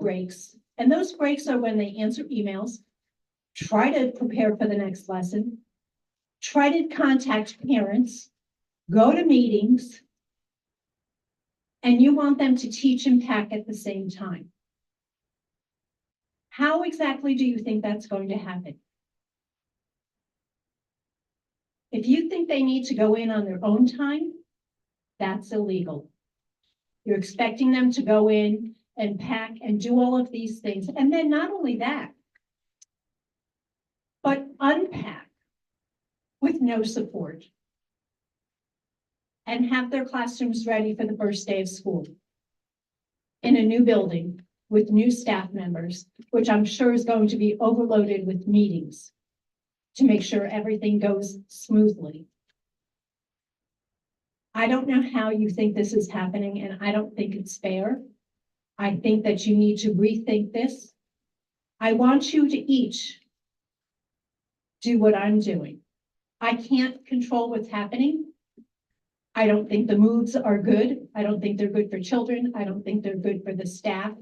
breaks, and those breaks are when they answer emails, try to prepare for the next lesson, try to contact parents, go to meetings, and you want them to teach and pack at the same time. How exactly do you think that's going to happen? If you think they need to go in on their own time, that's illegal. You're expecting them to go in and pack and do all of these things. And then not only that, but unpack with no support and have their classrooms ready for the first day of school in a new building with new staff members, which I'm sure is going to be overloaded with meetings to make sure everything goes smoothly. I don't know how you think this is happening, and I don't think it's fair. I think that you need to rethink this. I want you to each do what I'm doing. I can't control what's happening. I don't think the moves are good. I don't think they're good for children. I don't think they're good for the staff.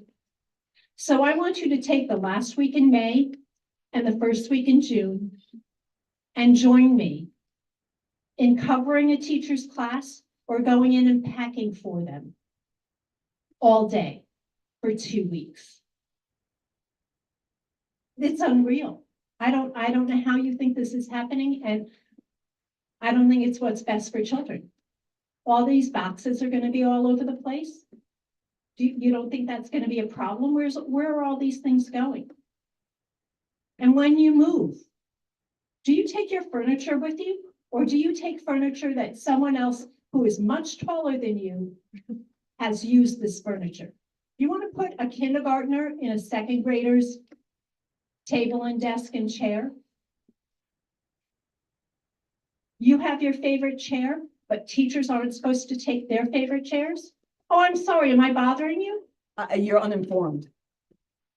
So I want you to take the last week in May and the first week in June and join me in covering a teacher's class or going in and packing for them all day for 2 weeks. It's unreal. I don't know how you think this is happening, and I don't think it's what's best for children. All these boxes are going to be all over the place. You don't think that's going to be a problem? Where are all these things going? And when you move, do you take your furniture with you, or do you take furniture that someone else who is much taller than you has used this furniture? You want to put a kindergartner in a second grader's table and desk and chair? You have your favorite chair, but teachers aren't supposed to take their favorite chairs? Oh, I'm sorry, am I bothering you? You're uninformed.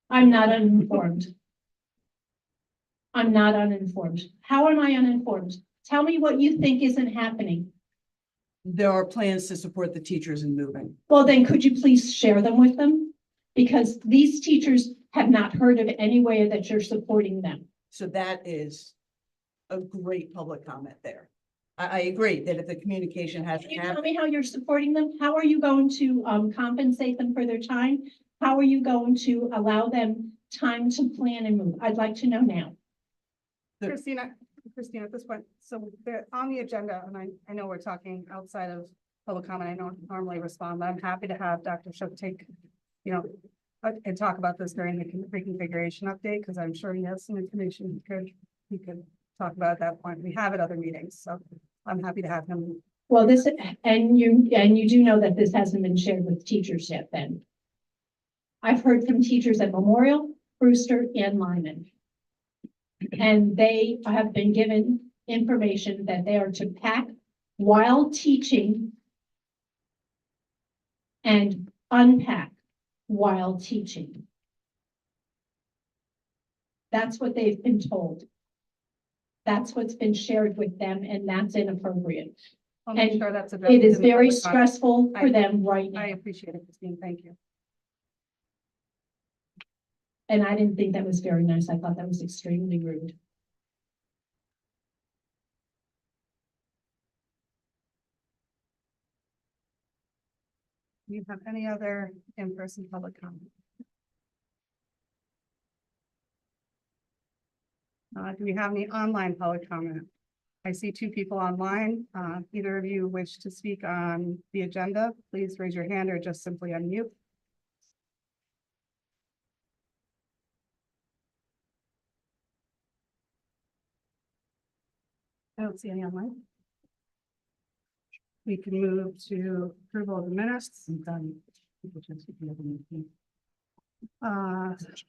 I'm not uninformed. I'm not uninformed. How am I uninformed? Tell me what you think isn't happening. There are plans to support the teachers in moving. Well, then could you please share them with them? Because these teachers have not heard of any way that you're supporting them. So that is a great public comment there. I agree that if the communication hasn't Can you tell happened, me how you're supporting them? How are you going to compensate them for their time? How are you going to allow them time to plan and move? I'd like to know now. Christina, at this point, so they're on the agenda, and I know we're talking outside of public comment. I don't normally respond, but I'm happy to have Dr. Shook take, and talk about this during the reconfiguration update, because I'm sure he has some information he could talk about at that point. We have at other meetings, so I'm happy to have him. Well, and you do know that this hasn't been shared with teachers yet then. I've heard from teachers at Memorial, Brewster, and Lyman. And they have been given information that they are to pack while teaching and unpack while teaching. That's what they've been told. That's what's been shared with them, and that's inappropriate. I'll make And sure that's it is in the very public comment. stressful for them right now. I appreciate it, Christine. Thank you. And I didn't think that was very nice. I thought that was extremely rude. Do you have any other in-person public comment? Do we have any online public comment? I see 2 people online. Either of you wish to speak on the agenda, please raise your hand or just simply unmute. I don't see any online. We can move to approval of the minutes.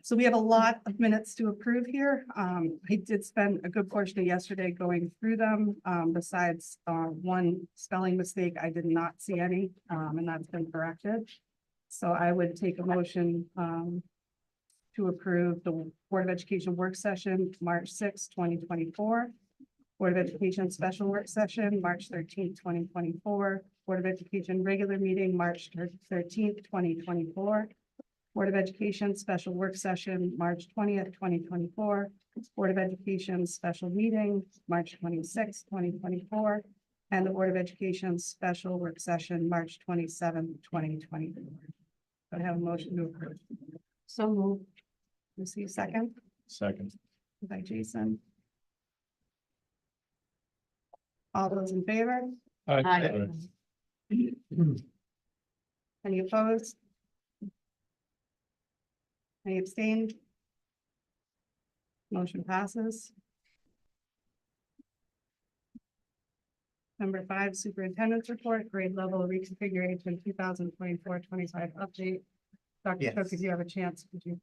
So we have a lot of minutes to approve here. I did spend a good portion of yesterday going through them. Besides one spelling mistake, I did not see any, and that's been corrected. So I would take a motion to approve the Board of Education work session, March 6, 2024. Board of Education special work session, March 13th, 2024. Board of Education regular meeting, March 13th, 2024. Board of Education special work session, March 20th, 2024. Board of Education special meeting, March 26th, 2024. And the Board of Education special work session, March 27th, 2024. I have a motion to approve. So moved. Lucy, second, Second. by Jason. All those in favor? Aye. Any opposed? Any abstained? Motion passes. Number 5, superintendent's report, grade level reconfiguration 2024-25 update. Dr. Yes. Cook, if you have a chance, could you?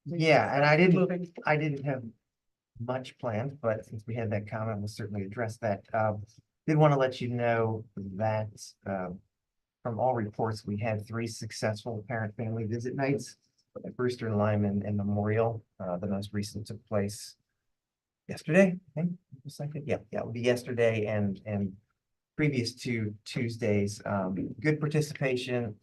Yeah, and I Moving. didn't have much planned, but since we had that comment, we'll certainly address that. Did want to let you know that, from all reports, we had 3 successful parent-family visit nights at Brewster and Lyman and Memorial. The most recent took place yesterday, I think. Yeah, it would be yesterday and previous to Tuesdays. Good participation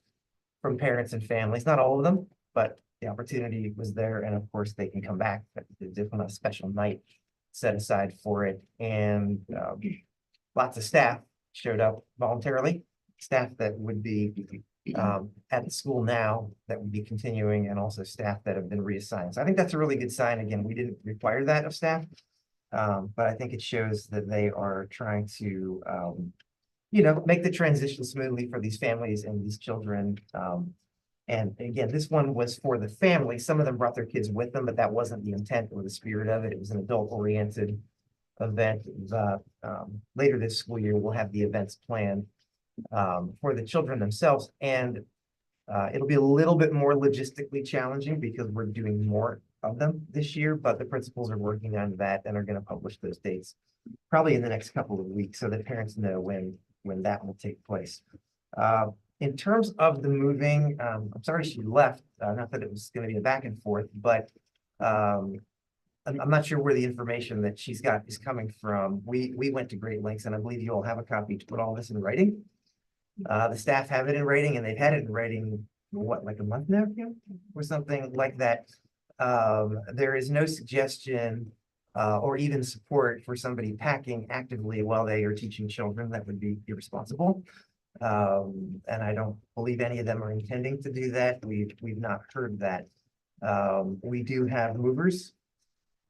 from parents and families, not all of them, but the opportunity was there, and of course, they can come back. But there's definitely a special night set aside for it, and lots of staff showed up voluntarily. Staff that would be at the school now that would be continuing, and also staff that have been reassigned. So I think that's a really good sign. Again, we didn't require that of staff, but I think it shows that they are trying to, make the transition smoothly for these families and these children. And again, this one was for the family. Some of them brought their kids with them, but that wasn't the intent or the spirit of it. It was an adult-oriented event. Later this school year, we'll have the events planned for the children themselves. And it'll be a little bit more logistically challenging because we're doing more of them this year, but the principals are working on that and are going to publish those dates probably in the next couple of weeks so that parents know when that will take place. In terms of the moving, I'm sorry she left, not that it was going to be a back and forth, but I'm not sure where the information that she's got is coming from. We went to great lengths, and I believe you all have a copy to put all this in writing. The staff have it in writing, and they've had it in writing, what, like a month now, or something like that. There is no suggestion or even support for somebody packing actively while they are teaching children. That would be irresponsible. And I don't believe any of them are intending to do that. We've not heard that. We do have movers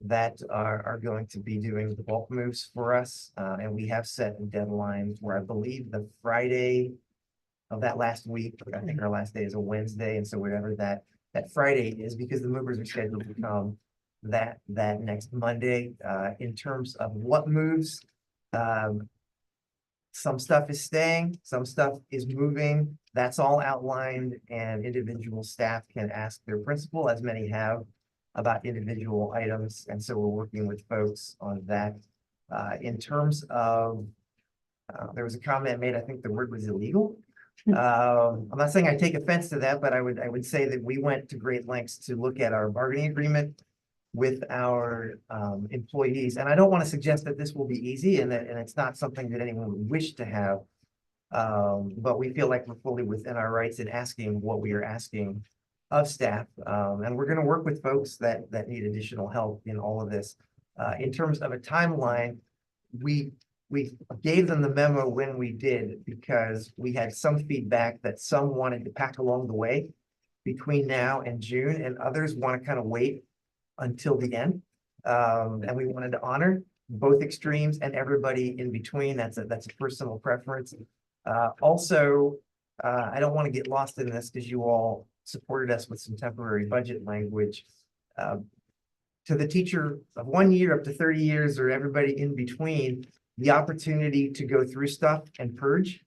that are going to be doing the bulk moves for us. And we have set a deadline for, I believe, the Friday of that last week. I think our last day is a Wednesday. And so whatever that Friday is, because the movers are scheduled to come that next Monday. In terms of what moves, some stuff is staying, some stuff is moving. That's all outlined, and individual staff can ask their principal, as many have, about individual items. And so we're working with folks on that. In terms of, there was a comment made, I think the word was illegal. I'm not saying I take offense to that, but I would say that we went to great lengths to look at our bargaining agreement with our employees. And I don't want to suggest that this will be easy and it's not something that anyone would wish to have. But we feel like we're fully within our rights in asking what we are asking of staff. And we're going to work with folks that need additional help in all of this. In terms of a timeline, we gave them the memo when we did, because we had some feedback that some wanted to pack along the way between now and June, and others want to kind of wait until the end. And we wanted to honor both extremes and everybody in between. That's a personal preference. Also, I don't want to get lost in this because you all supported us with some temporary budget language. To the teacher of 1 year up to 30 years, or everybody in between, the opportunity to go through stuff and purge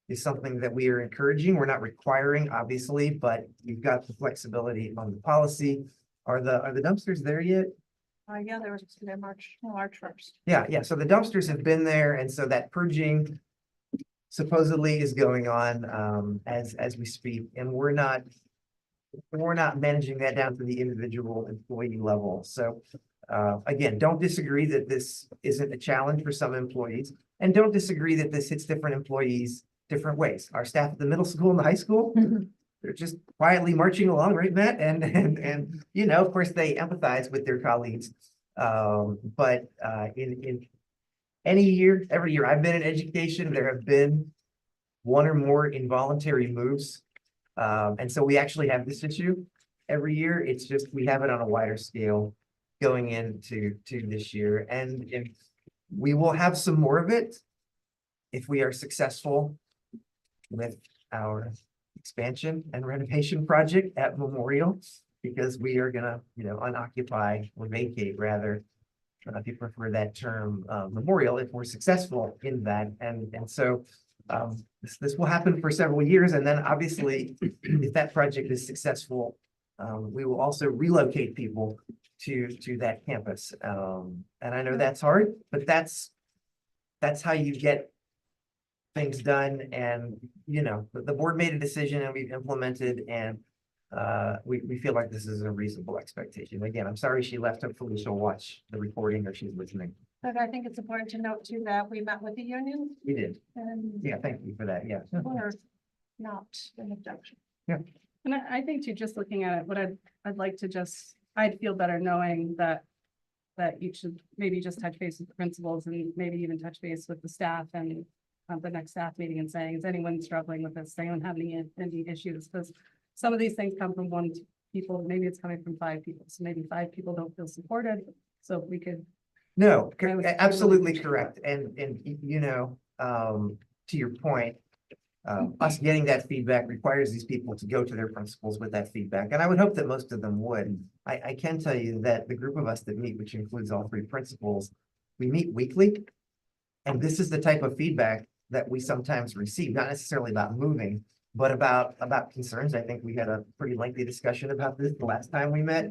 is something that we are encouraging. We're not requiring, obviously, but you've got the flexibility on the policy. Are the dumpsters there yet? Yeah, there was March 1st. Yeah. So the dumpsters have been there, and so that purging supposedly is going on as we speak, and we're not managing that down to the individual employee level. So again, don't disagree that this isn't a challenge for some employees, and don't disagree that this hits different employees different ways. Our staff at the middle school and the high school they're just quietly marching along, right, Matt? And, you know, of course, they empathize with their colleagues. But in any year, every year I've been in education, there have been one or more involuntary moves. And so we actually have this issue every year. It's just, we have it on a wider scale going into this year. And if we will have some more of it if we are successful with our expansion and renovation project at Memorial, because we are gonna, you know, unoccupy or vacate rather. If you prefer that term, Memorial, if we're successful in that. And so this will happen for several years. And then obviously, if that project is successful, we will also relocate people to that campus. And I know that's hard, but that's how you get things done. And, you know, the board made a decision and we've implemented, and we feel like this is a reasonable expectation. Again, I'm sorry she left. Hopefully she'll watch the recording or she's listening. But I think it's important to note too that we met with the union We did. and Yeah, thank you for that. Yeah. we're not an objection. And I think too, just looking at it, what I'd like to I'd feel better knowing that you should maybe just touch base with the principals and maybe even touch base with the staff and the next staff meeting and saying, is anyone struggling with this? Does anyone have any issues? Because some of these things come from one people, maybe it's coming from 5 people. So maybe 5 people don't feel supported. So if we could. No, I was- absolutely correct. And you know, to your point, us getting that feedback requires these people to go to their principals with that feedback. And I would hope that most of them would. I can tell you that the group of us that meet, which includes all 3 principals, we meet weekly. And this is the type of feedback that we sometimes receive, not necessarily about moving, but about concerns. I think we had a pretty lengthy discussion about this the last time we met.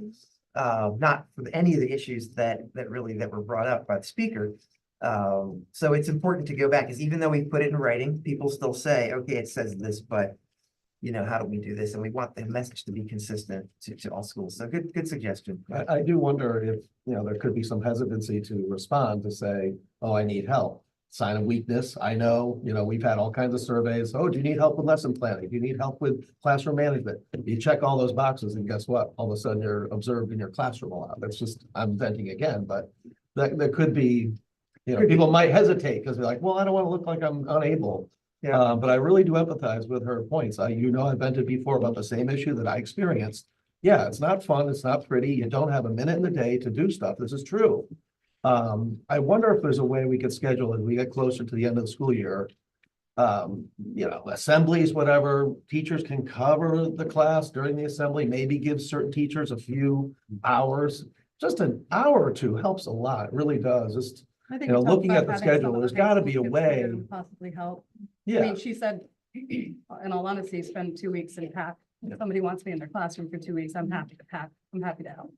Not for any of the issues that were brought up by the speaker. So it's important to go back, because even though we put it in writing, people still say, okay, it says this, but you know, how do we do this? And we want the message to be consistent to all schools. So good suggestion. I do wonder if, you know, there could be some hesitancy to respond to say, oh, I need help. Sign of weakness. I know, you know, we've had all kinds of surveys. Oh, do you need help with lesson planning? Do you need help with classroom management? You check all those boxes and guess what? All of a sudden you're observed in your classroom a lot. That's just, I'm venting again, but that could be, you know, people might hesitate because they're like, well, I don't want to look like I'm unable. Yeah. But I really do empathize with her points. You know, I've vented before about the same issue that I experienced. Yeah, it's not fun. It's not pretty. You don't have a minute in the day to do stuff. This is true. I wonder if there's a way we could schedule as we get closer to the end of the school year. You know, assemblies, whatever, teachers can cover the class during the assembly, maybe give certain teachers a few hours. Just an hour or 2 helps a lot. It really does. Just, I think you know, we talked looking about at the having some schedule, of there's high gotta schools be a consider way. and Possibly help. I yeah, mean, she said, in all honesty, spend 2 weeks and pack. If somebody wants me in their classroom for 2 weeks, I'm happy to pack. I'm happy to help.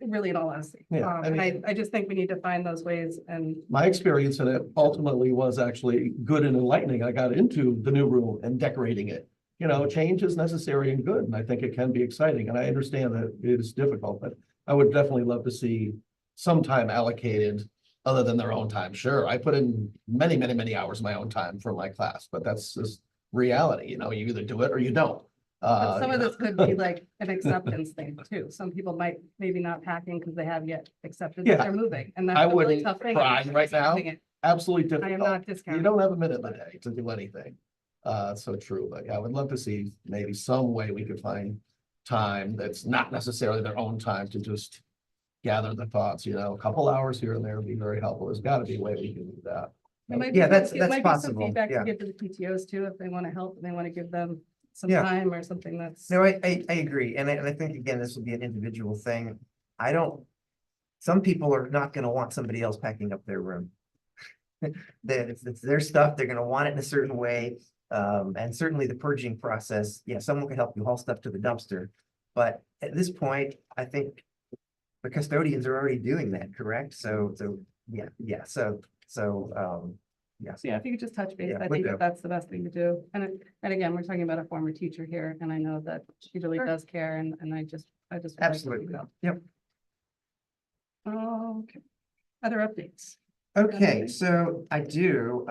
Really, in all honesty. Yeah, I And mean- I just think we need to find those ways and my experience in it ultimately was actually good and enlightening. I got into the new room and decorating it. You know, change is necessary and good, and I think it can be exciting. And I understand that it is difficult, but I would definitely love to see some time allocated other than their own time. Sure, I put in many, many, many hours of my own time for my class, but that's just reality. You know, you either do it or you don't. but some You of know? this could be like an acceptance thing too. Some people might maybe not packing because they have yet accepted that Yeah. they're moving. And that's I a really wouldn't tough thing. cry right now. Accepting it. Absolutely I am difficult. not You discounting. don't have a minute in the day to do anything. So true, but yeah, I would love to see maybe some way we could find time that's not necessarily their own time to just gather the thoughts, you know, a couple hours here and there would be very helpful. There's got to be a way we can do that. There might be Yeah, some- that's it might be some possible, Feedback yeah. to give to the PTOs too, if they want to help and they want to give them some Yeah. time or something that's. No, I agree. And I think, again, this will be an individual thing. Some people are not gonna want somebody else packing up their room. That it's their stuff, they're gonna want it in a certain way. And certainly the purging process, yeah, someone can help you haul stuff to the dumpster. But at this point, I think the custodians are already doing that, correct? So, yeah, yes. Yeah, if you could just touch base, Yeah, I would think do. that's the best thing to do. And again, we're talking about a former teacher here, and I know that she really Sure. does care, and I just. would like to Absolutely. keep it up. Yep. Okay. Other updates? Okay, so I do,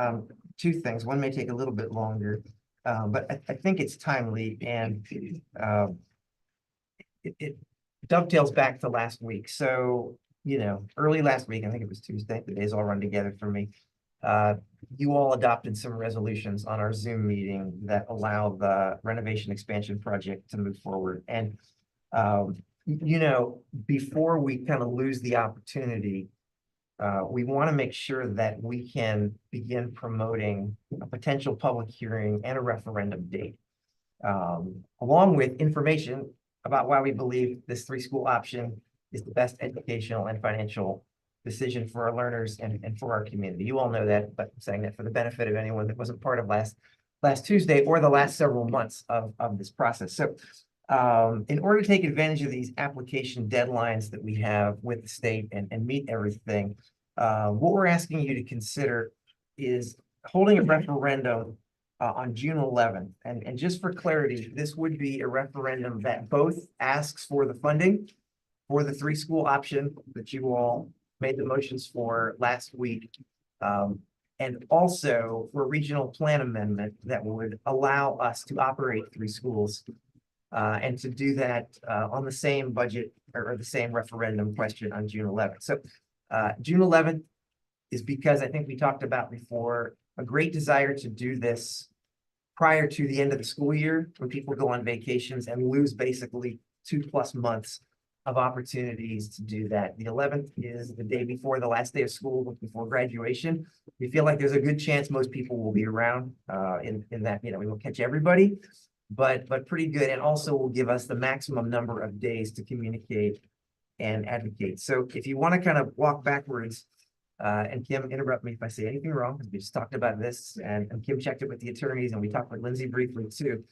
2 things. One may take a little bit longer. But I think it's timely and it dovetails back to last week. So, early last week, I think it was Tuesday, the days all run together for me. You all adopted some resolutions on our Zoom meeting that allow the renovation expansion project to move forward. And, before we kind of lose the opportunity, we want to make sure that we can begin promoting a potential public hearing and a referendum date, along with information about why we believe this three-school option is the best educational and financial decision for our learners and for our community. You all know that, but I'm saying that for the benefit of anyone that wasn't part of last Tuesday or the last several months of this process. So in order to take advantage of these application deadlines that we have with the state and meet everything, what we're asking you to consider is holding a referendum on June 11th. And just for clarity, this would be a referendum that both asks for the funding for the three-school option that you all made the motions for last week. And also for a regional plan amendment that would allow us to operate three schools and to do that on the same budget or the same referendum question on June 11th. So June 11th is because I think we talked about before, a great desire to do this prior to the end of the school year when people go on vacations and lose basically 2+ months of opportunities to do that. The 11th is the day before the last day of school, before graduation. We feel like there's a good chance most people will be around in that, we won't catch everybody, but pretty good. And also will give us the maximum number of days to communicate and advocate. So if you want to kind of walk backwards, and Kim, interrupt me if I say anything wrong, because we just talked about this and Kim checked it with the attorneys and we talked with Lindsay briefly too.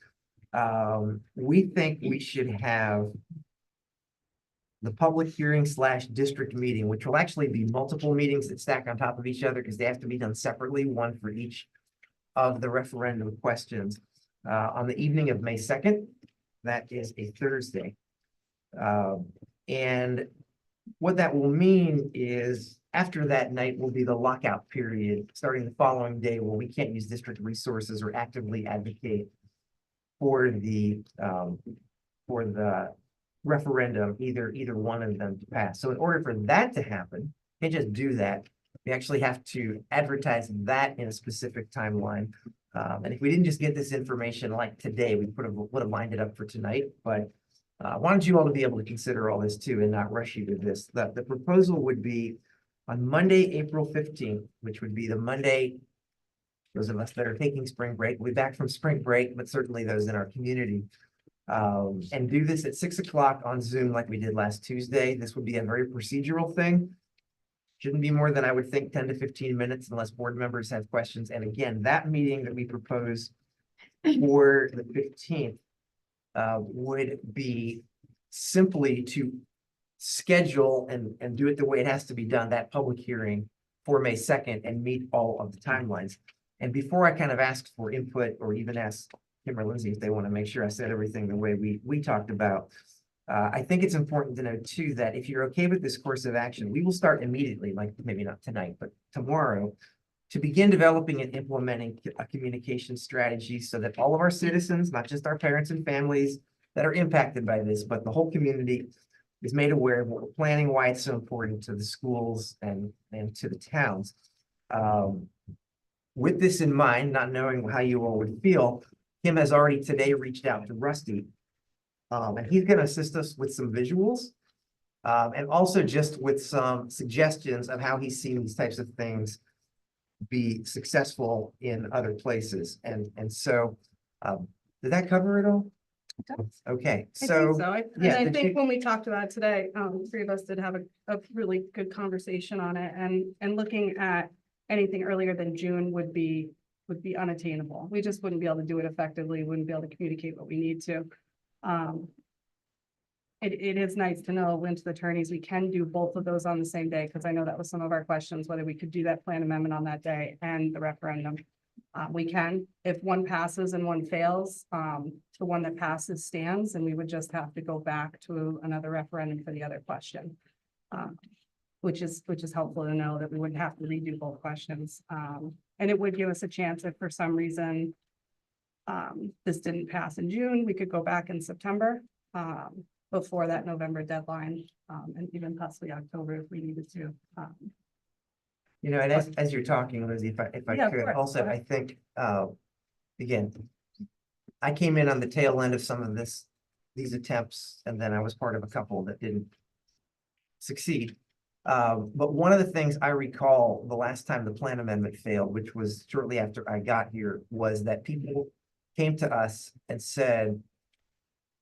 We think we should have the public hearing / district meeting, which will actually be multiple meetings that stack on top of each other because they have to be done separately, one for each of the referendum questions, on the evening of May 2nd. That is a Thursday. And what that will mean is after that night will be the lockout period, starting the following day where we can't use district resources or actively advocate for the referendum, either one of them to pass. So in order for that to happen, you can't just do that. We actually have to advertise that in a specific timeline. And if we didn't just get this information like today, we would have lined it up for tonight. But I wanted you all to be able to consider all this too and not rush you to this. The proposal would be on Monday, April 15th, which would be the Monday, those of us that are taking spring break, we'll be back from spring break, but certainly those in our community. And do this at 6 o'clock on Zoom like we did last Tuesday. This would be a very procedural thing. Shouldn't be more than I would think 10 to 15 minutes unless board members have questions. And again, that meeting that we propose for the 15th would be simply to schedule and do it the way it has to be done, that public hearing for May 2nd and meet all of the timelines. And before I kind of ask for input or even ask Kim or Lindsay if they want to make sure I said everything the way we talked about, I think it's important to know too that if you're okay with this course of action, we will start immediately, like maybe not tonight, but tomorrow, to begin developing and implementing a communication strategy so that all of our citizens, not just our parents and families that are impacted by this, but the whole community is made aware of what we're planning, why it's so important to the schools and to the towns. With this in mind, not knowing how you all would feel, Kim has already today reached out to Rusty, and he's going to assist us with some visuals and also just with some suggestions of how he's seen these types of things be successful in other places. And so did that cover it all? It does. Okay, I so think so. yeah, I did think you- when we talked about it today, three of us did have a really good conversation on it, and looking at anything earlier than June would be unattainable. We just wouldn't be able to do it effectively, wouldn't be able to communicate what we need to. It is nice to know, went to the attorneys, we can do both of those on the same day, because I know that was some of our questions, whether we could do that plan amendment on that day and the referendum. We can, if one passes and one fails, the one that passes stands, and we would just have to go back to another referendum for the other question. Which is helpful to know that we wouldn't have to redo both questions. And it would give us a chance if for some reason this didn't pass in June, we could go back in September, before that November deadline, and even possibly October if we needed to. You know, and as you're talking, Lizzie, if I Yeah, of could, course, also, go I think, again, I came in on the tail end of some of these attempts, and then I was part of a couple that didn't succeed. But one of the things I recall the last time the plan amendment failed, which was shortly after I got here, was that people came to us and said,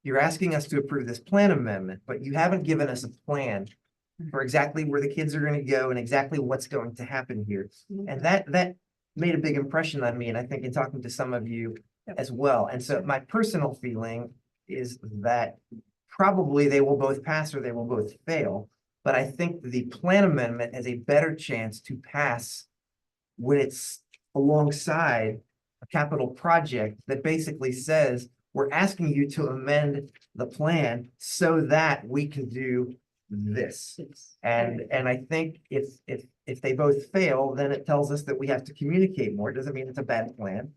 you're asking us to approve this plan amendment, but you haven't given us a plan for exactly where the kids are going to go and exactly what's going to happen here. And that made a big impression on me, and I think in talking to some of you Yep. as well. And so my personal feeling is that probably they will both pass or they will both fail. But I think the plan amendment has a better chance to pass when it's alongside a capital project that basically says, we're asking you to amend the plan so that we can do this. And I think if they both fail, then it tells us that we have to communicate more. It doesn't mean it's a bad plan.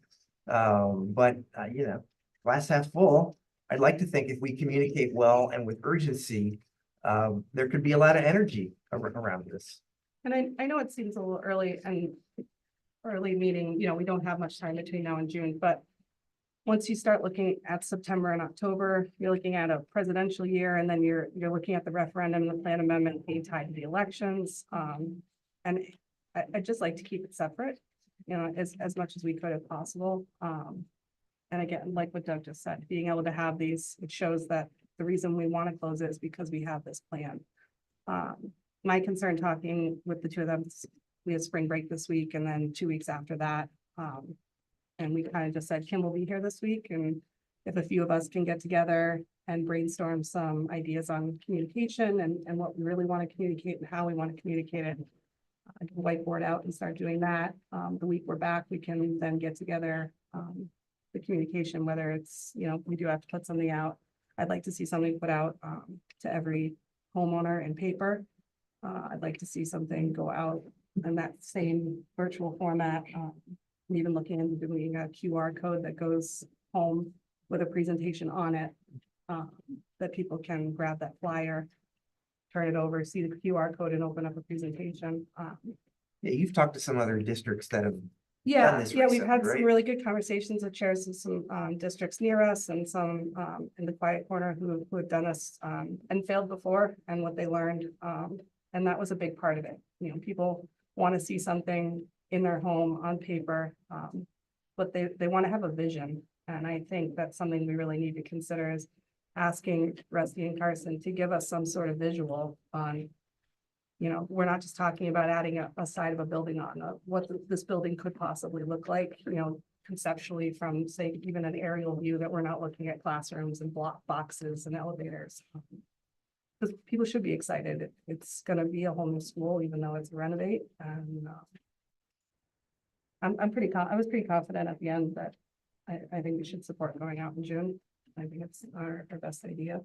But you know, glass half full. I'd like to think if we communicate well and with urgency, there could be a lot of energy around this. And I know it seems a little early and early meeting, you know, we don't have much time between now and June, but once you start looking at September and October, you're looking at a presidential year, and then you're looking at the referendum and the plan amendment being tied to the elections. And I'd just like to keep it separate, you know, as much as we could if possible. And again, like what Doug just said, being able to have these, it shows that the reason we want to close it is because we have this plan. My concern talking with the two of them, we have spring break this week and then 2 weeks after that. And we kind of just said, Kim will be here this week. And if a few of us can get together and brainstorm some ideas on communication and what we really want to communicate and how we want to communicate it, I can whiteboard out and start doing that. The week we're back, we can then get together the communication, whether it's, you know, we do have to put something out. I'd like to see something put out to every homeowner in paper. I'd like to see something go out in that same virtual format. I'm even looking into doing a QR code that goes home with a presentation on it, that people can grab that flyer, turn it over, see the QR code and open up a presentation. Yeah, you've talked to some other districts that have Yeah, this we've recently, had some right? really good conversations with chairs of some districts near us and some in the quiet corner who have done this and failed before and what they learned. And that was a big part of it. You know, people want to see something in their home on paper, but they want to have a vision. And I think that's something we really need to consider is asking Rusty and Carson to give us some sort of visual on, you know, we're not just talking about adding a side of a building on what this building could possibly look like, you know, conceptually from, say, even an aerial view, that we're not looking at classrooms and block boxes and elevators. Because people should be excited. It's going to be a whole new school, even though it's a renovate. And I was pretty confident at the end that I think we should support going out in June. I think it's our best idea.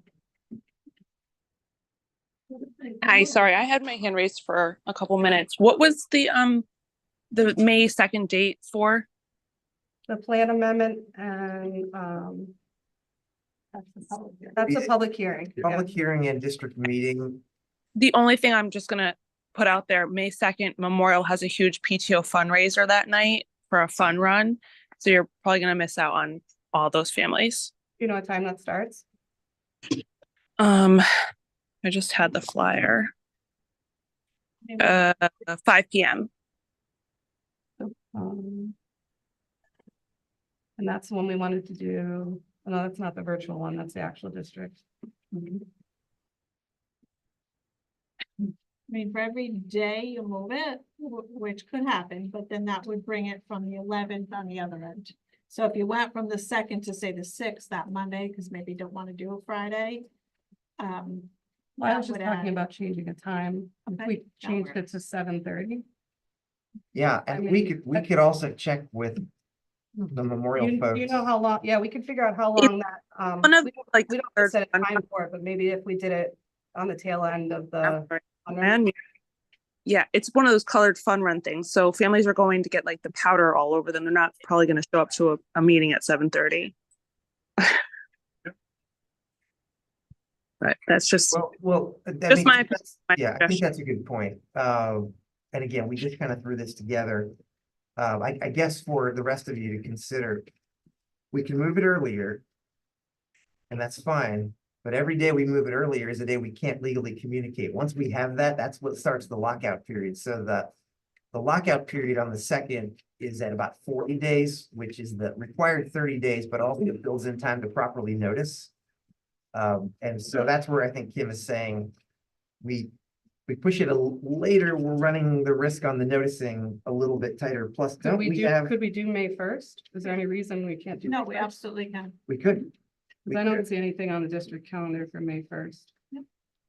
Hi, sorry, I had my hand raised for a couple minutes. What was the May 2nd date for? The plan amendment and that's a public hearing. Public hearing and district meeting. The only thing I'm just gonna put out there, May 2nd, Memorial has a huge PTO fundraiser that night for a fun run. So you're probably gonna miss out on all those families. You know what time that starts? I just had the flyer. 5 p.m. And that's the one we wanted to do. No, that's not the virtual one. That's the actual district. I mean, for every day you move it, which could happen, but then that would bring it from the 11th on the other end. So if you went from the 2nd to say the 6th that Monday, because maybe you don't want to do a Friday. Well, I was that just would talking add- about changing a time. If Okay, we that changed it works. to 7:30. Yeah, and we could also check with the Memorial You folks. know how long, yeah, we could figure out how long that, One of we don't like have to third set a one. time for it, but maybe if we did it on the tail end of the. And Yeah, it's one of those colored fun run things. So families are going to get like the powder all over them. They're not probably going to show up to a meeting at 7:30. But that's just Just my yeah, I think suggestion. that's a good point. And again, we just kind of threw this together. I guess for the rest of you to consider, we can move it earlier. And that's fine, but every day we move it earlier is a day we can't legally communicate. Once we have that, that's what starts the lockout period. So the lockout period on the 2nd is at about 40 days, which is the required 30 days, but also it builds in time to properly notice. And so that's where I think Kim is saying, we push it later, we're running the risk on the noticing a little bit tighter. Plus, Could don't we we do, have, could we do May 1st? Is there any reason we can't do? No, May we 1st? absolutely can. we could. We 'Cause I don't could. see anything on the district calendar for May 1st. Yep.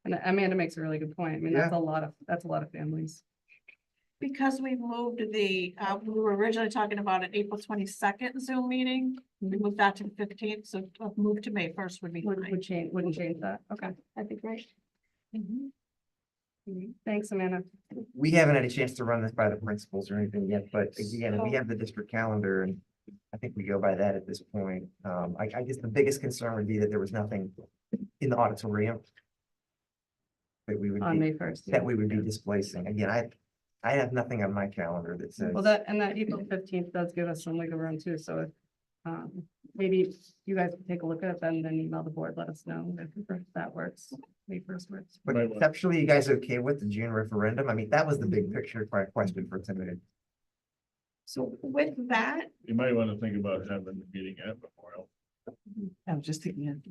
And Amanda makes a really good point. I mean, that's a lot of families. Because we moved we were originally talking about an April 22nd Zoom meeting. We moved that to the 15th, so a move to May 1st would be fine. Wouldn't change that. Okay, That'd be great. thanks, Amanda. We haven't had a chance to run this by the principals or anything yet, but again, we have the district calendar and I think we go by that at this point. I guess the biggest concern would be that there was nothing in the auditorium that we would On be, May 1st. that we would be displacing. Again, I have nothing on my calendar that says. Well, that April 15th does give us some wiggle room too, so if, maybe you guys can take a look at it, then email the board, let us know if that works. May 1st works. But conceptually, you guys okay with the June referendum? I mean, that was the big picture question for tonight. So with that, You might want to think about having the meeting at Memorial. I was just thinking.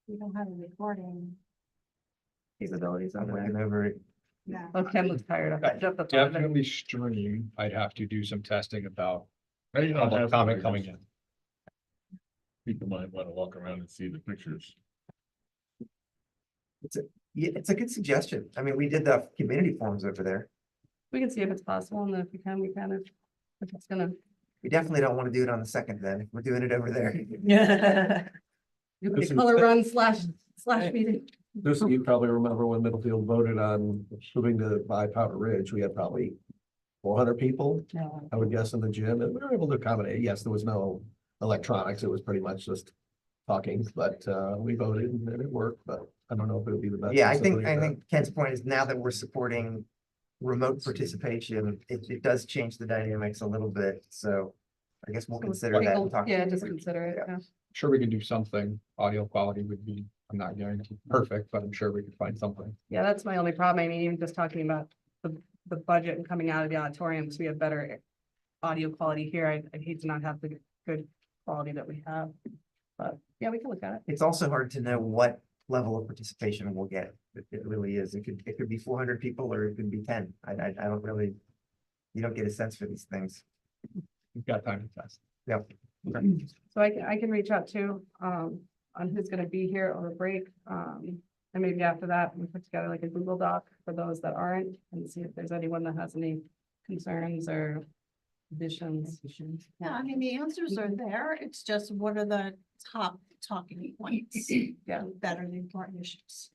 we don't have a recording. Capabilities I'm over there. looking over it. Yeah. Oh, Ken looks tired. I jumped up on it. Definitely stream. I'd have to do some testing about Now, you don't public have to, comment I coming guess. in. People might want to walk around and see the pictures. Yeah, it's a good suggestion. I mean, we did the community forums over there. We can see if it's possible, and if we can, if it's gonna. We definitely don't want to do it on the 2nd then. If we're doing it over there. Yeah. Do This a is- color run slash meeting. This, you probably remember when Middlefield voted on moving to by Powder Ridge, we had probably 400 people, No. I would guess, in the gym, and we were able to accommodate. Yes, there was no electronics. It was pretty much just talking, but we voted and it worked, but I don't know if it would be the best. Yeah, I facility for that. think Ken's point is now that we're supporting remote participation, it does change the dynamics a little bit. So I guess we'll consider that and talk. Yeah, just consider it. Yeah. Sure, we can do something. Audio quality would be, I'm not guaranteed perfect, but I'm sure we could find something. Yeah, that's my only problem. I mean, even just talking about the budget and coming out of the auditorium, so we have better audio quality here. I'd hate to not have the good quality that we have. But yeah, we can look at it. It's also hard to know what level of participation we'll get. It really is. It could be 400 people or it could be 10. I don't really, you don't get a sense for these things. We've got time to test. Yep. So I can reach out to, on who's gonna be here over break. And maybe after that, we put together like a Google Doc for those that aren't and see if there's anyone that has any concerns or additions. Yeah, I mean, the answers are there. It's just what are the top talking points? Yeah. That are the important issues.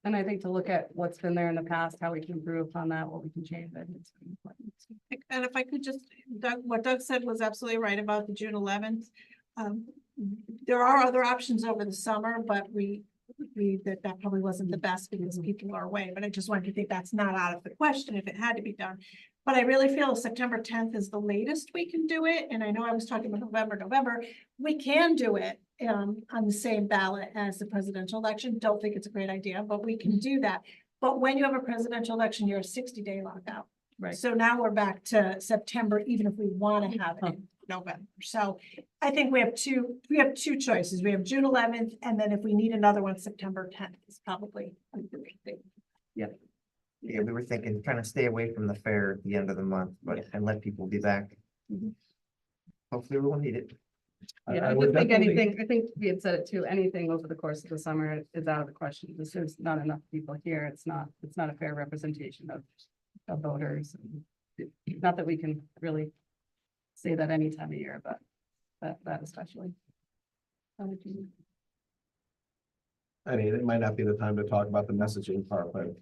And I think to look at what's been there in the past, how we can improve upon that, what we can change. I think it's important. And if I could just, Doug, what Doug said was absolutely right about the June 11th. There are other options over the summer, but that probably wasn't the best because people are away, but I just wanted to think that's not out of the question if it had to be done. But I really feel September 10th is the latest we can do it. And I know I was talking about November, we can do it on the same ballot as the presidential election. Don't think it's a great idea, but we can do that. But when you have a presidential election, you're a 60-day lockout. Right. So now we're back to September, even if we want to have it in November. So I think we have two choices. We have June 11th, and then if we need another one, September 10th is probably a good thing. Yeah, we were thinking kind of stay away from the fair at the end of the month, and let people be back. Hopefully we won't need it. Yeah, I would just think definitely- anything, I think we had said it too, anything over the course of the summer is out of the question. This is not enough people here. It's not a fair representation of voters. Not that we can really say that any time of year, but that especially. How would you- I mean, it might not be the time to talk about the messaging part, but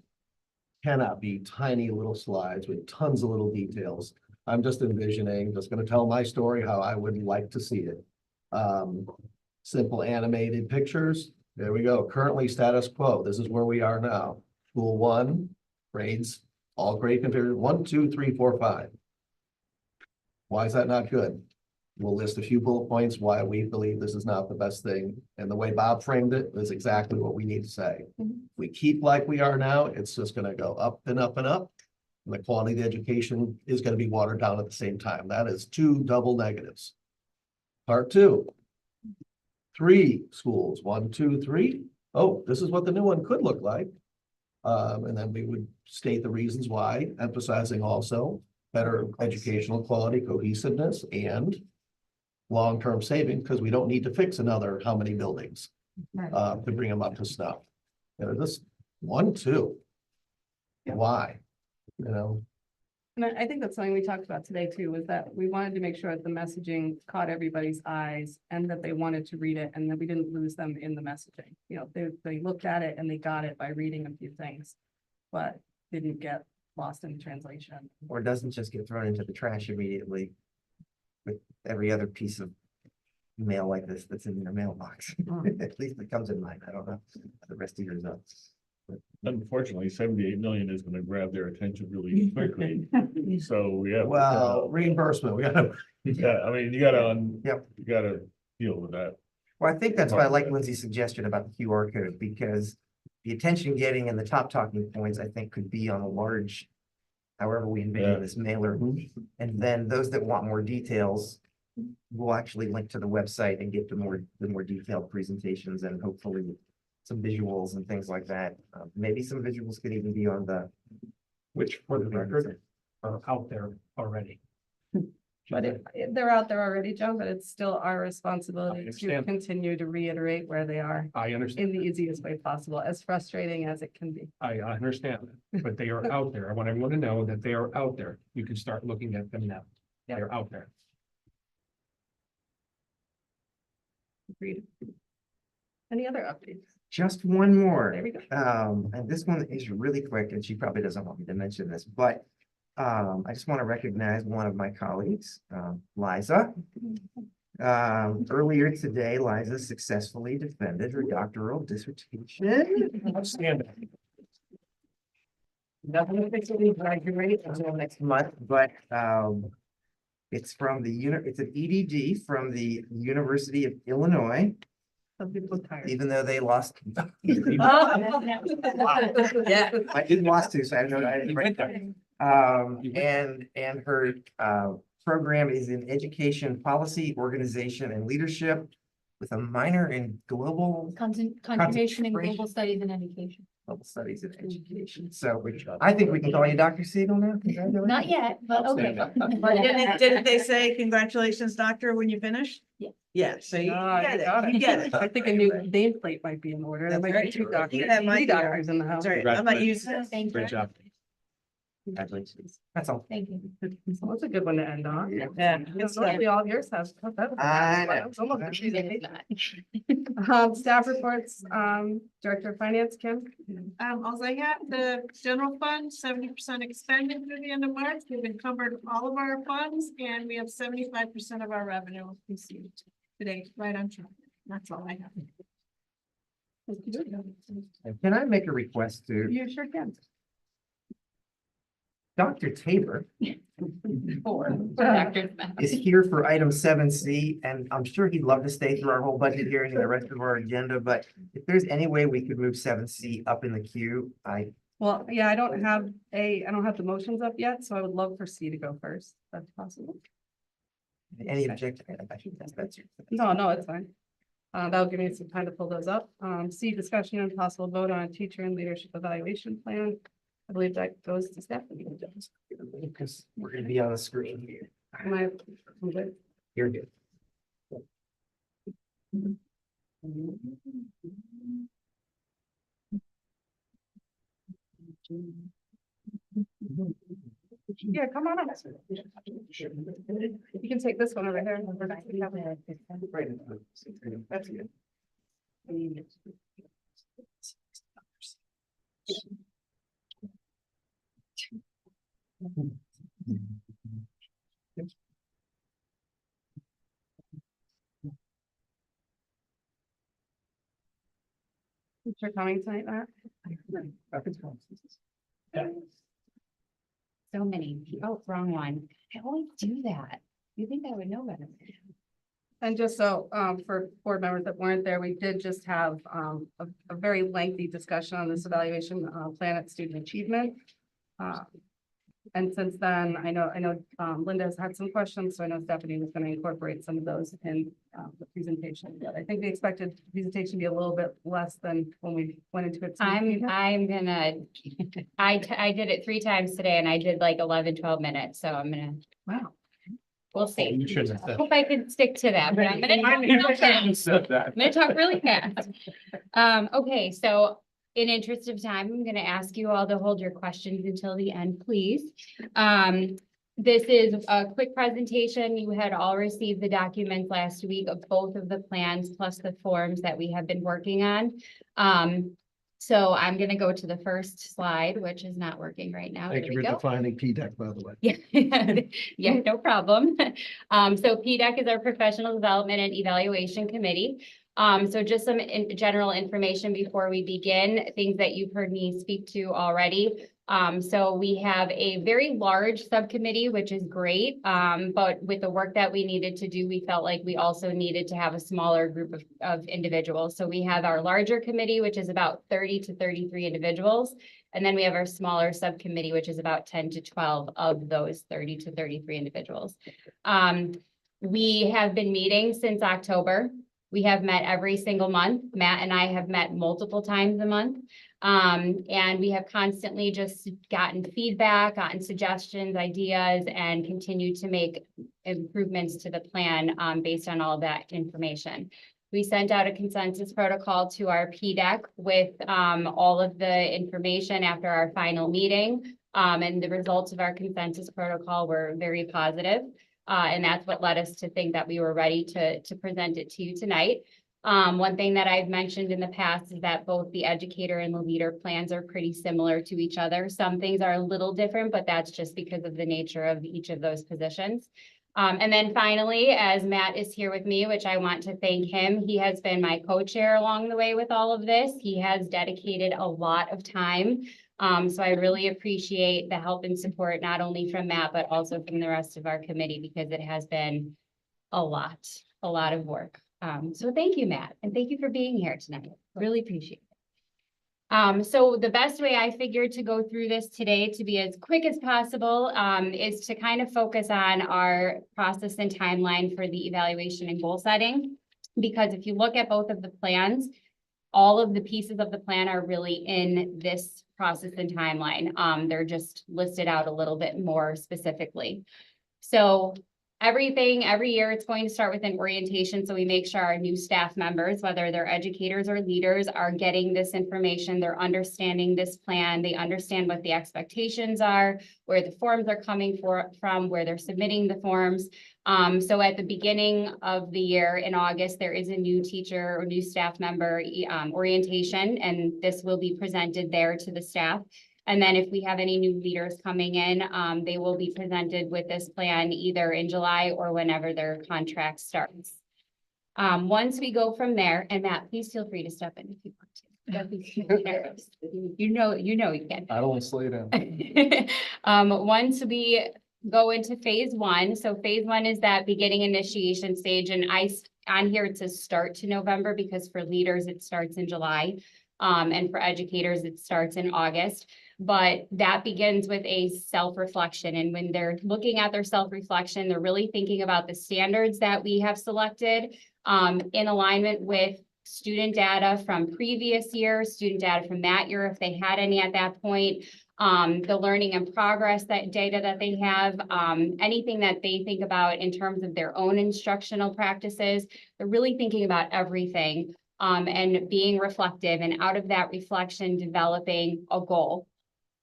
cannot be tiny little slides with tons of little details. I'm just envisioning, just gonna tell my story, how I would like to see it. Simple animated pictures. There we go. Currently status quo. This is where we are now. School 1, grades, all grade configured, 1, 2, 3, 4, 5. Why is that not good? We'll list a few bullet points why we believe this is not the best thing. And the way Bob framed it is exactly what we need to say. If we keep like we are now, it's just gonna go up and up and up. And the quality of the education is gonna be watered down at the same time. That is 2 double negatives. Part 2. 3 schools, 1, 2, 3. Oh, this is what the new one could look like. And then we would state the reasons why, emphasizing also better educational quality, cohesiveness, and long-term saving, because we don't need to fix another how many buildings to bring them up to snuff. You know, this 1, 2. Why? You know, And I think that's something we talked about today too, was that we wanted to make sure that the messaging caught everybody's eyes and that they wanted to read it and that we didn't lose them in the messaging. You know, they looked at it and they got it by reading a few things, but didn't get lost in translation. Or doesn't just get thrown into the trash immediately with every other piece of mail like this that's in your mailbox. At least it comes in mine. I don't know how the rest of yours up. Unfortunately, 78 million is gonna grab their attention really quickly. So we have. well, reimbursement, we gotta, Yeah, I mean, you gotta, Yep. you gotta deal with that. Well, I think that's why I like Lindsay's suggestion about the QR code, because the attention getting and the top talking points, I think, could be on a large, however we envision Yeah. this mailer. And then those that want more details will actually link to the website and get the more detailed presentations and hopefully some visuals and things like that. Maybe some visuals could even be on the. Which for the record are out there already. But they're out there already, Joe, but it's still our responsibility to understand. continue to reiterate where they are I understand, in the easiest way possible, as frustrating as it can be. I understand, but they are out there. I want everyone to know that they are out there. You can start looking at them now. They're out there. Agreed. Any other updates? Just one more. There we go. And this one is really quick, and she probably doesn't want me to mention this, but I just want to recognize one of my colleagues, Liza. Earlier today, Liza successfully defended her doctoral dissertation. Outstanding. Nothing officially graduate until next month, but it's from it's an EDD from the University of Illinois, Some people are tired. even though they lost. Yeah. I did lost to, so I know I didn't write that. And her program is in education, policy, organization, and leadership with a minor in global Conservation and Concentration. global studies and education. studies and education. So I think we can call you Dr. Siegel now. Congratulations. Not yet, but okay. But didn't they say congratulations, doctor, when you finish? Yeah. Yeah, so you Ah, get you got it, you get it. I think a new nameplate might be in order. There That's might be right. 2 doctors, That might 3 be right. doctors in the house. Sorry, I might use this. Thank you. Great job. Congratulations. That's all. Thank you. So that's a good one to end on. Yeah. It's mostly all yours has. I know. I was almost staff reports, Director of Finance, Kim. Also I have the general fund, 70% expended through the end of March. We've encumbered all of our funds and we have 75% of our revenue received today, right on track. That's all I have. Can I make a request to You sure can. Dr. Tabor Doctor's is here for item 7C, and I'm sure he'd love to stay through our whole budget hearing and the rest of our agenda, but if there's any way we could move 7C up in the queue, Well, yeah, I don't have the motions up yet, so I would love for C to go first. If that's possible. any objection? I think that's. No, it's fine. That'll give me some time to pull those up. C, discussion and possible vote on a teacher and leadership evaluation plan. I believe that goes to Stephanie. Because we're gonna be on the screen here. Am I? I'm good? You're good. Yeah, come on up. You can take this one over here. That's good. Thanks for coming tonight, Matt. So many, oh, wrong one. I always do that. You think I would know better? And just so, for board members that weren't there, we did just have, a very lengthy discussion on this evaluation, plan at student achievement. And since then, I know, Linda has had some questions, so I know Stephanie was gonna incorporate some of those in, the presentation. But I think the expected presentation to be a little bit less than when we went into it. I'm gonna, I did it 3 times today and I did like 11, 12 minutes, so I'm gonna, Wow. we'll see. You shouldn't have I said. hope I can stick to that, but I'm gonna talk real fast. Said that. I'm gonna talk really fast. Okay, so in interest of time, I'm gonna ask you all to hold your questions until the end, please. This is a quick presentation. You had all received the documents last week of both of the plans plus the forms that we have been working on. So I'm gonna go to the first slide, which is not working right now. Thank There you we for go. defining PDEC, by the way. Yeah, yeah, no problem. So PDEC is our Professional Development and Evaluation Committee. So just some general information before we begin, things that you've heard me speak to already. So we have a very large subcommittee, which is great. But with the work that we needed to do, we felt like we also needed to have a smaller group of individuals. So we have our larger committee, which is about 30 to 33 individuals. And then we have our smaller subcommittee, which is about 10 to 12 of those 30 to 33 individuals. We have been meeting since October. We have met every single month. Matt and I have met multiple times a month. And we have constantly just gotten feedback, gotten suggestions, ideas, and continued to make improvements to the plan based on all that information. We sent out a consensus protocol to our PDEC with all of the information after our final meeting. And the results of our consensus protocol were very positive. And that's what led us to think that we were ready to present it to you tonight. One thing that I've mentioned in the past is that both the educator and the leader plans are pretty similar to each other. Some things are a little different, but that's just because of the nature of each of those positions. And then finally, as Matt is here with me, which I want to thank him, he has been my co-chair along the way with all of this. He has dedicated a lot of time. So I really appreciate the help and support, not only from Matt, but also from the rest of our committee, because it has been a lot of work. So thank you, Matt, and thank you for being here tonight. Really appreciate it. So the best way I figured to go through this today to be as quick as possible is to kind of focus on our process and timeline for the evaluation and goal setting. Because if you look at both of the plans, all of the pieces of the plan are really in this process and timeline. They're just listed out a little bit more specifically. So every year it's going to start with an orientation. So we make sure our new staff members, whether they're educators or leaders, are getting this information. They're understanding this plan. They understand what the expectations are, where the forms are coming from, where they're submitting the forms. So at the beginning of the year in August, there is a new teacher or new staff member orientation, and this will be presented there to the staff. And then if we have any new leaders coming in, they will be presented with this plan either in July or whenever their contract starts. Once we go from there, and Matt, please feel free to step in if you want to. Don't be nervous. You know you can. I don't slow down. Once we go into phase 1, so phase 1 is that beginning initiation stage, and on here it says start to November because for leaders it starts in July, and for educators it starts in August. But that begins with a self-reflection. And when they're looking at their self-reflection, they're really thinking about the standards that we have selected in alignment with student data from previous years, student data from that year, if they had any at that point, the learning and progress data that they have, anything that they think about in terms of their own instructional practices. They're really thinking about everything and being reflective, and out of that reflection, developing a goal.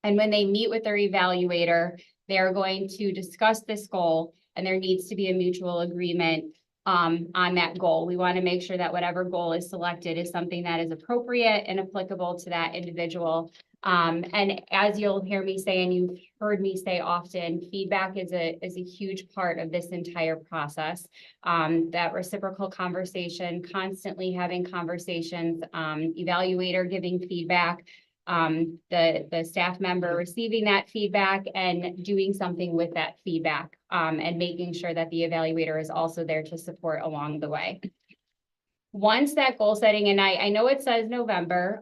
And when they meet with their evaluator, they are going to discuss this goal, and there needs to be a mutual agreement on that goal. We want to make sure that whatever goal is selected is something that is appropriate and applicable to that individual. And as you'll hear me say, and you've heard me say often, feedback is a huge part of this entire process. That reciprocal conversation, constantly having conversations, evaluator giving feedback, the staff member receiving that feedback and doing something with that feedback, and making sure that the evaluator is also there to support along the way. Once that goal setting, and I know it says November,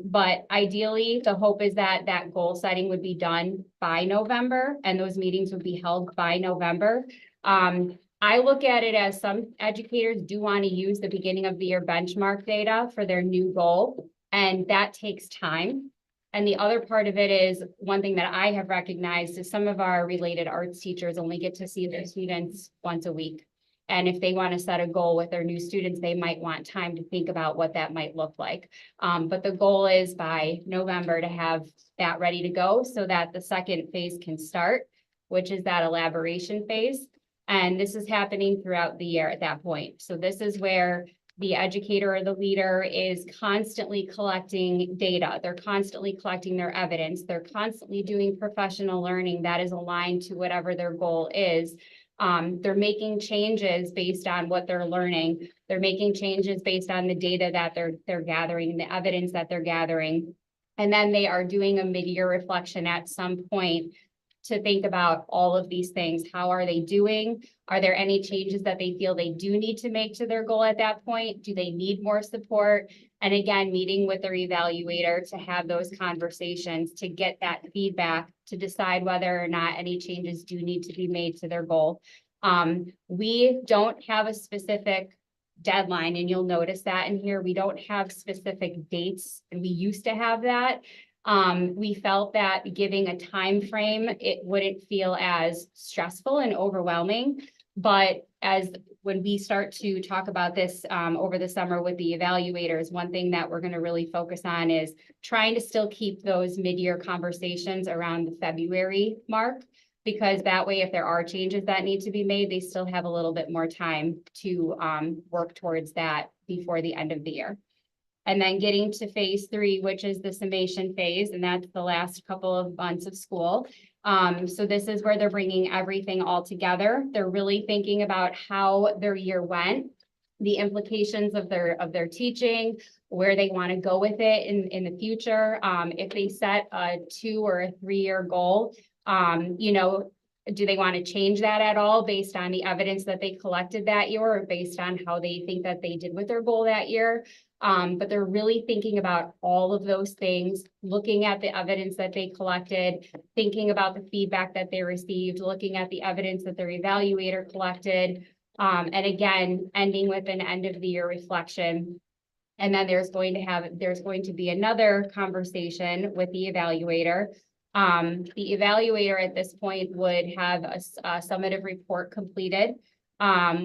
but ideally the hope is that that goal setting would be done by November and those meetings would be held by November. I look at it as some educators do want to use the beginning of the year benchmark data for their new goal, and that takes time. And the other part of it is one thing that I have recognized is some of our related arts teachers only get to see their students once a week. And if they want to set a goal with their new students, they might want time to think about what that might look like. But the goal is by November to have that ready to go so that the second phase can start, which is that elaboration phase. And this is happening throughout the year at that point. So this is where the educator or the leader is constantly collecting data. They're constantly collecting their evidence. They're constantly doing professional learning that is aligned to whatever their goal is. They're making changes based on what they're learning. They're making changes based on the data that they're gathering, the evidence that they're gathering. And then they are doing a mid-year reflection at some point to think about all of these things. How are they doing? Are there any changes that they feel they do need to make to their goal at that point? Do they need more support? And again, meeting with their evaluator to have those conversations, to get that feedback, to decide whether or not any changes do need to be made to their goal. We don't have a specific deadline, and you'll notice that in here, we don't have specific dates, and we used to have that. We felt that giving a time frame, it wouldn't feel as stressful and overwhelming. But when we start to talk about this over the summer with the evaluators, one thing that we're going to really focus on is trying to still keep those mid-year conversations around the February mark, because that way, if there are changes that need to be made, they still have a little bit more time to work towards that before the end of the year. And then getting to phase 3, which is the summation phase, and that's the last couple of months of school. So this is where they're bringing everything all together. They're really thinking about how their year went, the implications of their teaching, where they want to go with it in the future. If they set a 2 or a 3-year goal, do they want to change that at all based on the evidence that they collected that year or based on how they think that they did with their goal that year? But they're really thinking about all of those things, looking at the evidence that they collected, thinking about the feedback that they received, looking at the evidence that their evaluator collected, and again, ending with an end of the year reflection. And then there's going to be another conversation with the evaluator. The evaluator at this point would have a summative report completed,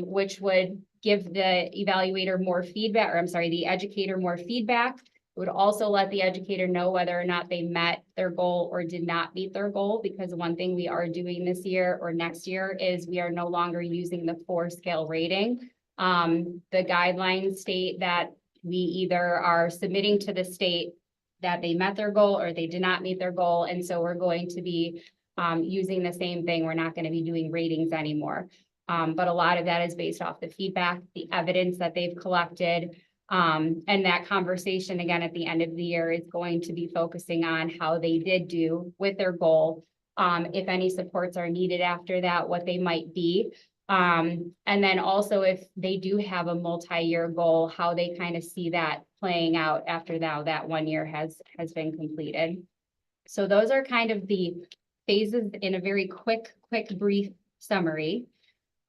which would give the evaluator more feedback, or I'm sorry, the educator more feedback. It would also let the educator know whether or not they met their goal or did not meet their goal, because one thing we are doing this year or next year is we are no longer using the 4-scale rating. The guidelines state that we either are submitting to the state that they met their goal or they did not meet their goal. And so we're going to be using the same thing. We're not going to be doing ratings anymore. But a lot of that is based off the feedback, the evidence that they've collected. And that conversation again at the end of the year is going to be focusing on how they did do with their goal. If any supports are needed after that, what they might be. And then also if they do have a multi-year goal, how they kind of see that playing out after now that 1 year has been completed. So those are kind of the phases in a very quick, brief summary.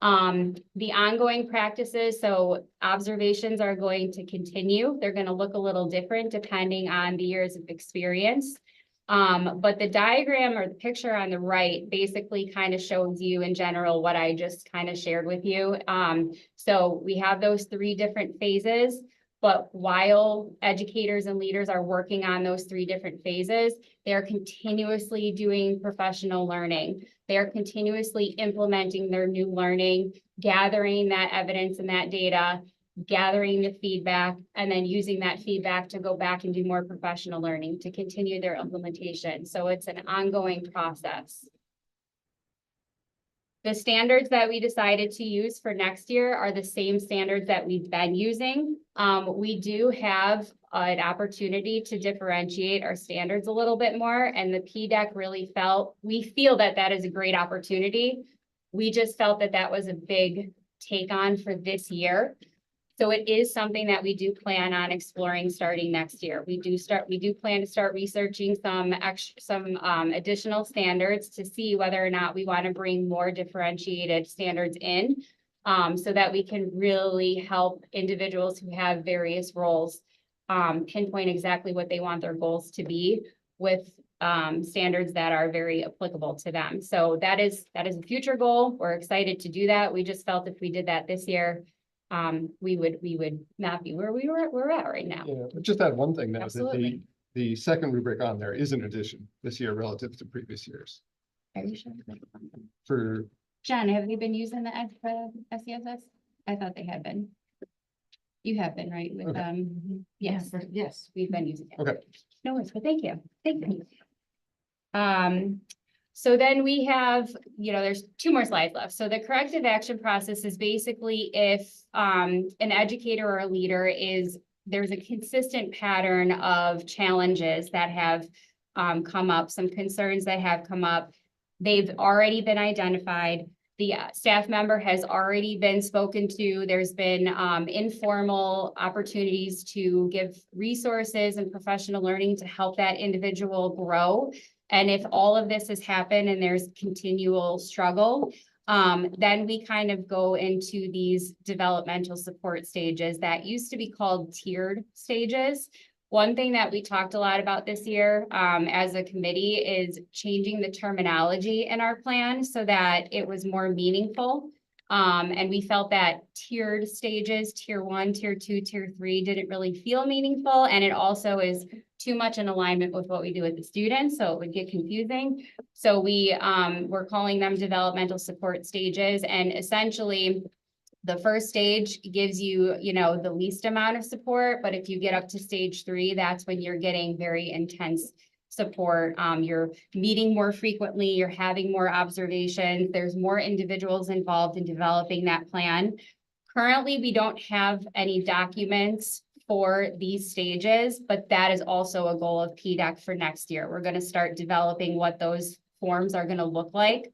The ongoing practices, so observations are going to continue. They're going to look a little different depending on the years of experience. But the diagram or the picture on the right basically kind of shows you in general what I just kind of shared with you. So we have those 3 different phases, But while educators and leaders are working on those 3 different phases, they are continuously doing professional learning. They are continuously implementing their new learning, gathering that evidence and that data, gathering the feedback, and then using that feedback to go back and do more professional learning to continue their implementation. So it's an ongoing process. The standards that we decided to use for next year are the same standards that we've been using. We do have an opportunity to differentiate our standards a little bit more, and the PDEC really we feel that that is a great opportunity. We just felt that that was a big take on for this year. So it is something that we do plan on exploring starting next year. We do plan to start researching some additional standards to see whether or not we want to bring more differentiated standards in, so that we can really help individuals who have various roles pinpoint exactly what they want their goals to be with standards that are very applicable to them. So that is a future goal. We're excited to do that. We just felt if we did that this year, we would not be where we're at right now. Yeah, but just add one thing now, that Absolutely. the second rubric on there is an addition this year relative to previous years. Are you sure? For, Jen, have you been using the SCSS? I thought they had been. You have been, right? With, Okay. yes, Yes. we've been using it. Okay. No worries, but thank you. Thank you. So then we have, there's 2 more slides left. So the corrective action process is basically if an educator or a leader there's a consistent pattern of challenges that have come up, some concerns that have come up. They've already been identified. The staff member has already been spoken to. There's been informal opportunities to give resources and professional learning to help that individual grow. And if all of this has happened and there's continual struggle, then we kind of go into these developmental support stages that used to be called tiered stages. One thing that we talked a lot about this year as a committee is changing the terminology in our plan so that it was more meaningful. And we felt that tiered stages, tier 1, tier 2, tier 3 didn't really feel meaningful. And it also is too much in alignment with what we do with the students, so it would get confusing. So we're calling them developmental support stages, and essentially the first stage gives you, the least amount of support, but if you get up to stage 3, that's when you're getting very intense support. You're meeting more frequently, you're having more observations, there's more individuals involved in developing that plan. Currently, we don't have any documents for these stages, but that is also a goal of PDEC for next year. We're going to start developing what those forms are going to look like,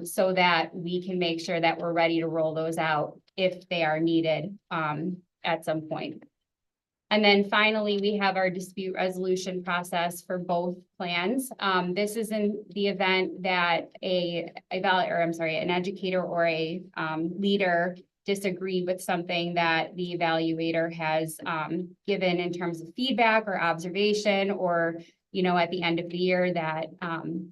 so that we can make sure that we're ready to roll those out if they are needed at some point. And then finally, we have our dispute resolution process for both plans. This is in the event that an educator or a leader disagree with something that the evaluator has given in terms of feedback or observation, or, at the end of the year that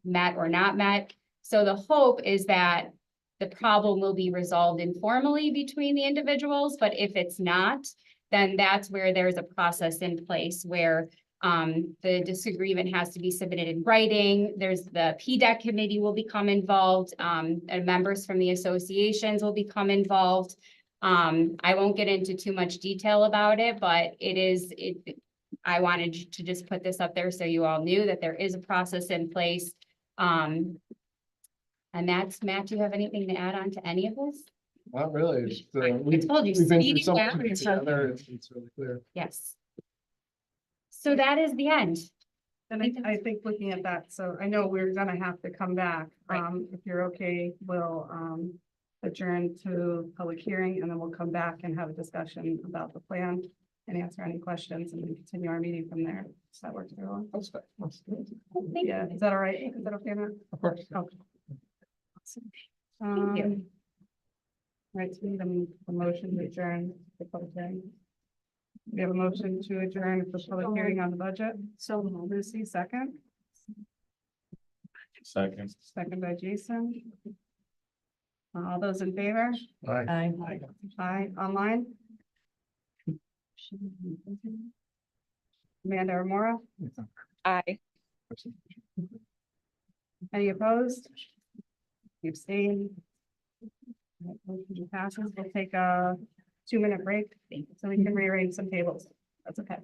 met or not met. So the hope is that the problem will be resolved informally between the individuals, but if it's not, then that's where there's a process in place where the disagreement has to be submitted in writing. There's the PDEC committee will become involved, and members from the associations will become involved. I won't get into too much detail about it, but I wanted to just put this up there so you all knew that there is a process in place. And that's, Matt, do you have anything to add on to any of this? not really. It's, I we've told you, been through speedy so much round. together, it's really clear. Yes. So that is the end. And I think looking at that, so I know we're gonna have to come back. Right. If you're okay, we'll adjourn to public hearing, and then we'll come back and have a discussion about the plan and answer any questions, and then continue our meeting from there. Does that work for everyone? That's fine. Yeah, is that all right? Is that okay, Matt? Of course. Okay. Thank you. Right, so we need a motion to adjourn the public hearing. We have a motion to adjourn the public hearing on the budget. So Lucy, second. Second. Second by Jason. All those in favor? Aye. Aye, online. Amanda or Maura, Aye. any opposed? You abstain? Motion passes. We'll take a 2-minute break so we can rearrange some tables. That's okay.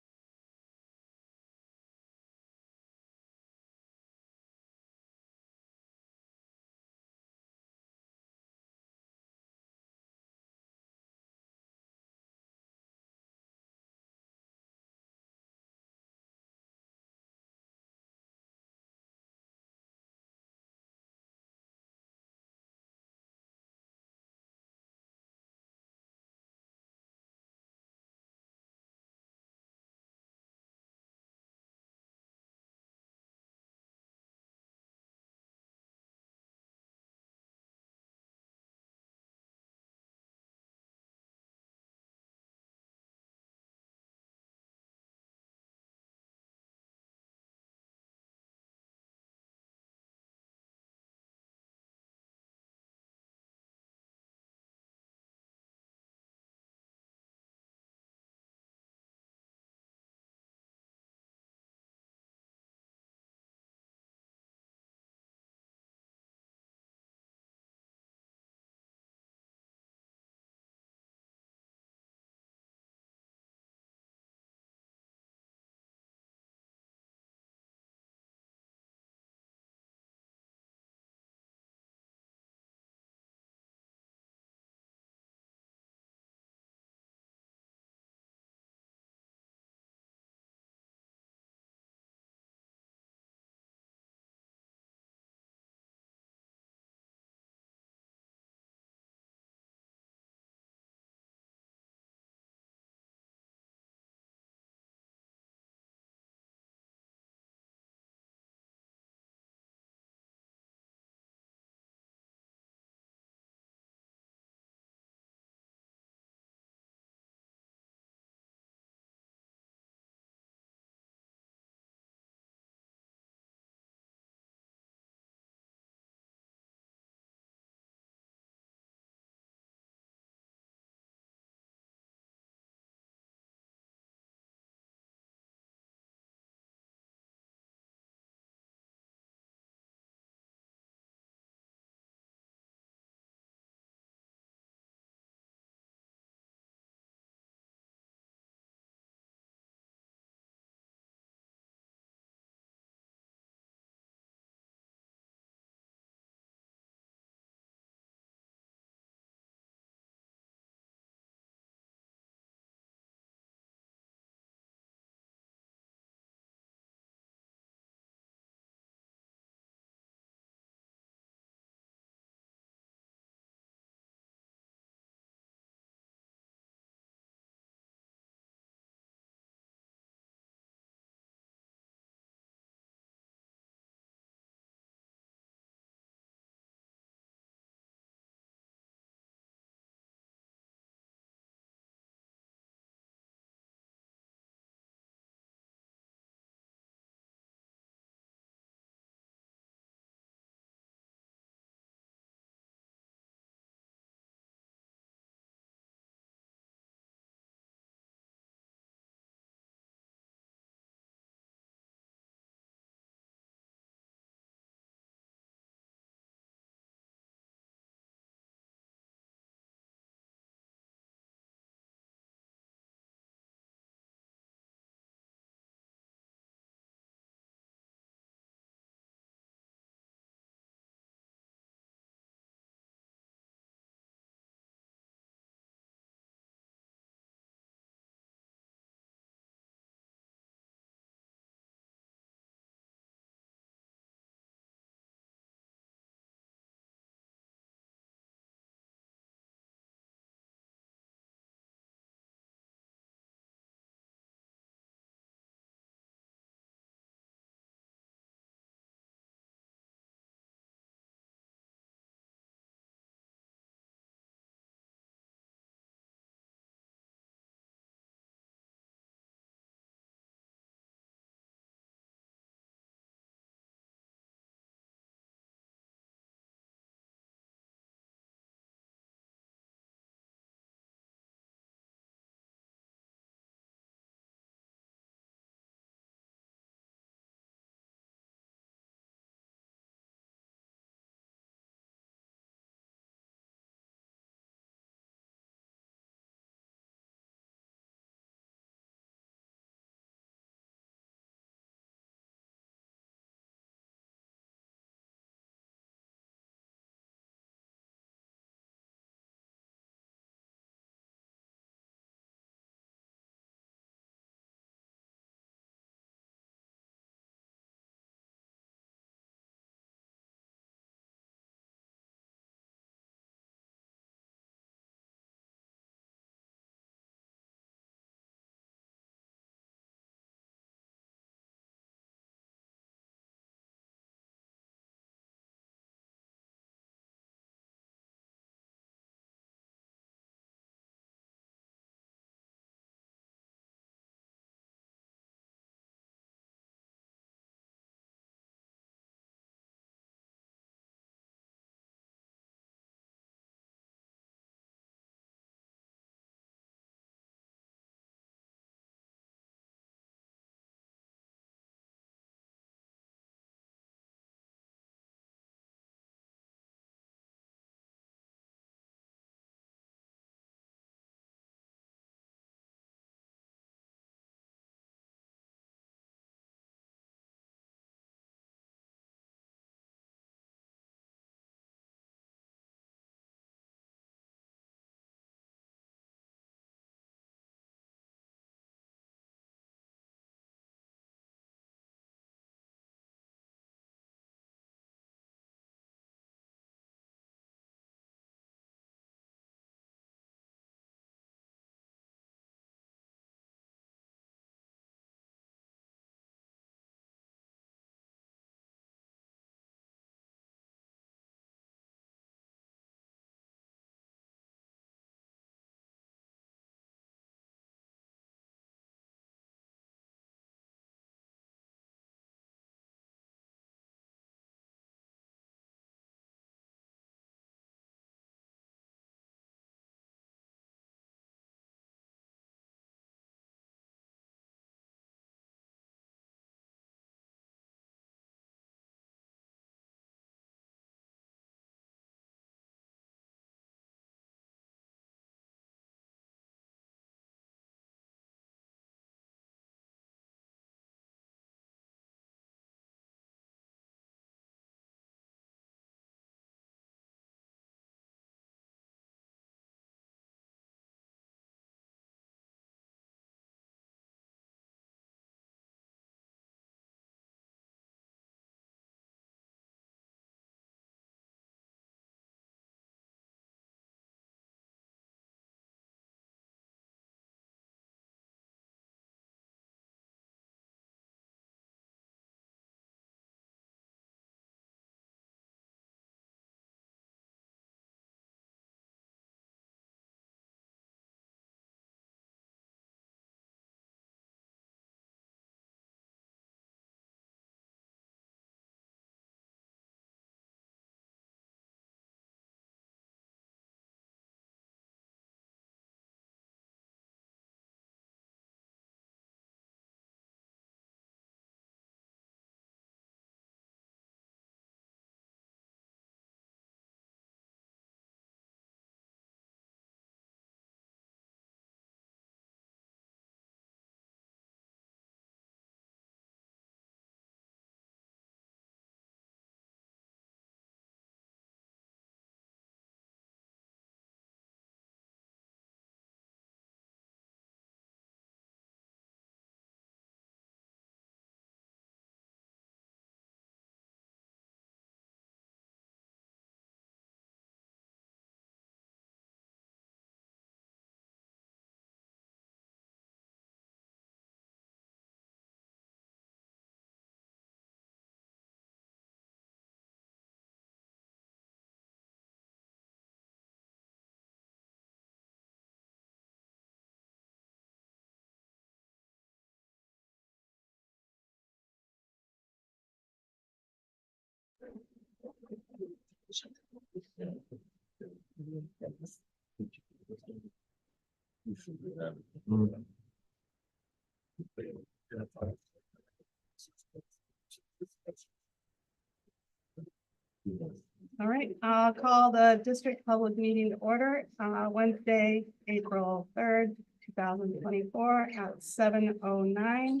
All right, I'll call the district public meeting to order, Wednesday, April 3rd, 2024 at 7:09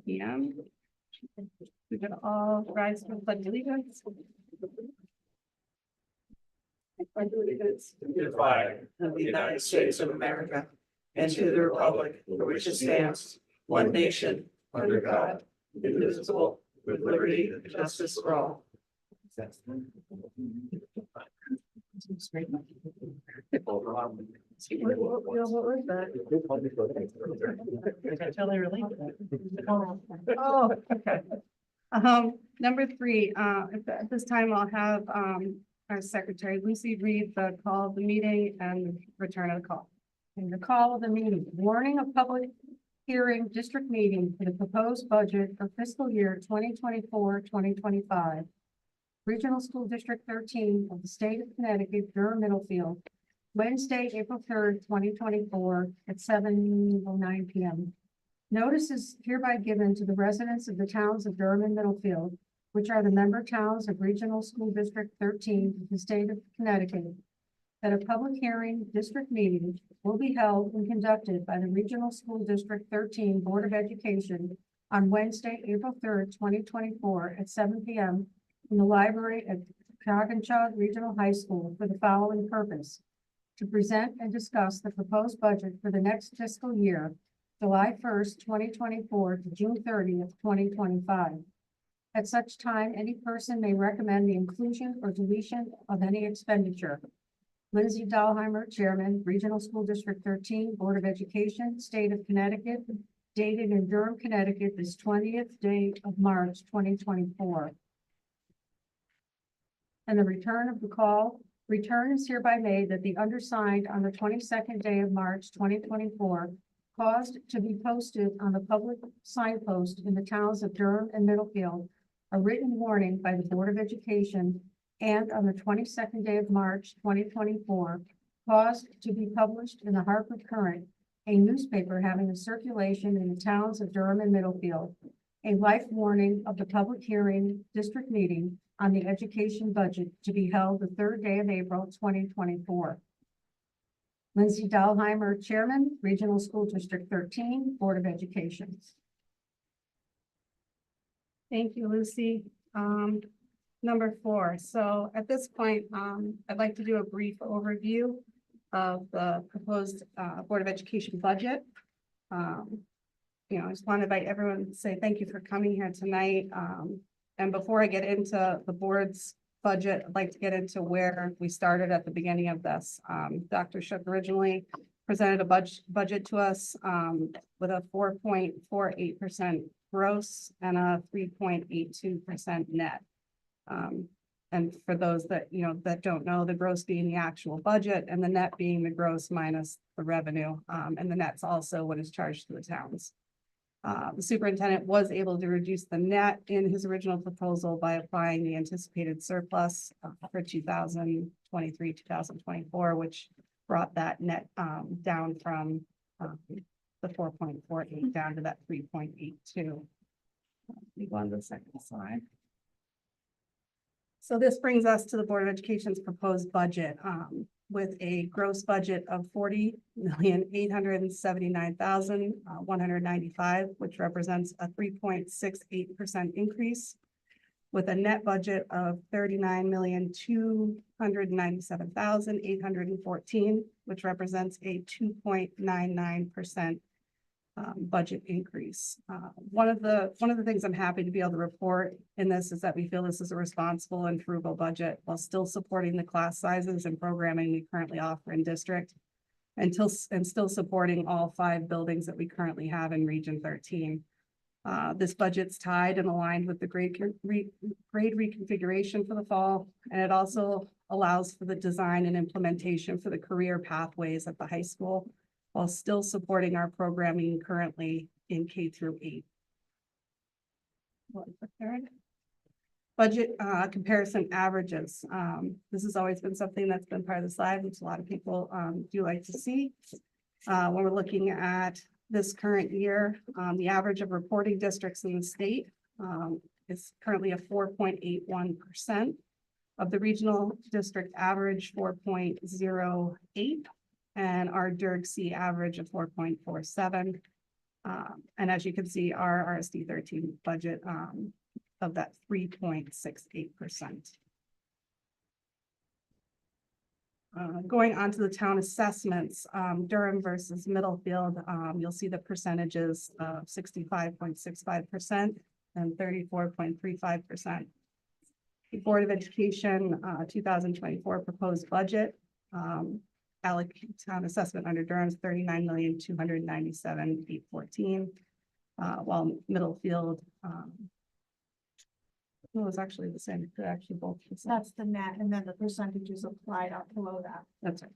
PM. We could all rise to the pledge of allegiance. Pledge of allegiance To the flag of the United States of America and to the republic for which it stands, one nation, under God, indivisible, with liberty and justice for all. What was that? Until they release Oh, okay. Number three, at this time, I'll have, our secretary Lucy read the call of the meeting and return of the call. And the call of the meeting, warning of public hearing district meeting for the proposed budget for fiscal year 2024-2025. Regional School District 13 of the state of Connecticut, Durham Middlefield, Wednesday, April 3rd, 2024 at 7:09 PM. Notice is hereby given to the residents of the towns of Durham and Middlefield, which are the member towns of Regional School District 13 of the state of Connecticut, that a public hearing district meeting will be held and conducted by the Regional School District 13 Board of Education on Wednesday, April 3rd, 2024 at 7 PM in the library at Coggins Regional High School for the following purpose: to present and discuss the proposed budget for the next fiscal year, July 1st, 2024 to June 30th, 2025. At such time, any person may recommend the inclusion or deletion of any expenditure. Lindsay Dahlheimer, Chairman, Regional School District 13, Board of Education, State of Connecticut, dated in Durham, Connecticut, this 20th day of March, 2024. And the return of the call, return is hereby made that the undersigned on the 22nd day of March, 2024, caused to be posted on the public signpost in the towns of Durham and Middlefield, a written warning by the Board of Education, and on the 22nd day of March, 2024, caused to be published in the Hartford Current, a newspaper having a circulation in the towns of Durham and Middlefield, a life warning of the public hearing district meeting on the education budget to be held the 3rd day of April, 2024. Lindsay Dahlheimer, Chairman, Regional School District 13, Board of Education. Thank you, Lucy. Number 4. So at this point, I'd like to do a brief overview of the proposed Board of Education budget. I just want to invite everyone to say thank you for coming here tonight. And before I get into the board's budget, I'd like to get into where we started at the beginning of this. Dr. Shook originally presented a budget to us with a 4.48% gross and a 3.82% net. And for those that, that don't know, the gross being the actual budget and the net being the gross minus the revenue. And the net's also what is charged to the towns. The superintendent was able to reduce the net in his original proposal by applying the anticipated surplus for 2023, 2024, which brought that net down from the 4.48 down to that 3.82. Move on to the second slide. So this brings us to the Board of Education's proposed budget with a gross budget of $40,879,195, which represents a 3.68% increase, with a net budget of $39,297,814, which represents a 2.99% budget increase. One of the things I'm happy to be able to report in this is that we feel this is a responsible and frugal budget while still supporting the class sizes and programming we currently offer in district, and still supporting all 5 buildings that we currently have in Region 13. This budget's tied and aligned with the grade reconfiguration for the fall, and it also allows for the design and implementation for the career pathways at the high school, while still supporting our programming currently in K through 8. Budget comparison averages. This has always been something that's been part of the slide, which a lot of people do like to see. When we're looking at this current year, the average of reporting districts in the state is currently a 4.81%. Of the regional district average, 4.08, and our DIRG-C average of 4.47. And as you can see, our RSD 13 budget of that 3.68%. Going on to the town assessments, Durham versus Middlefield, you'll see the percentages of 65.65% and 34.35%. The Board of Education, 2024 proposed budget, allocate town assessment under Durham's 39,297,814, while Middlefield, it was actually the same, they're actually both. That's the net, and then the percentages applied up below that. That's right.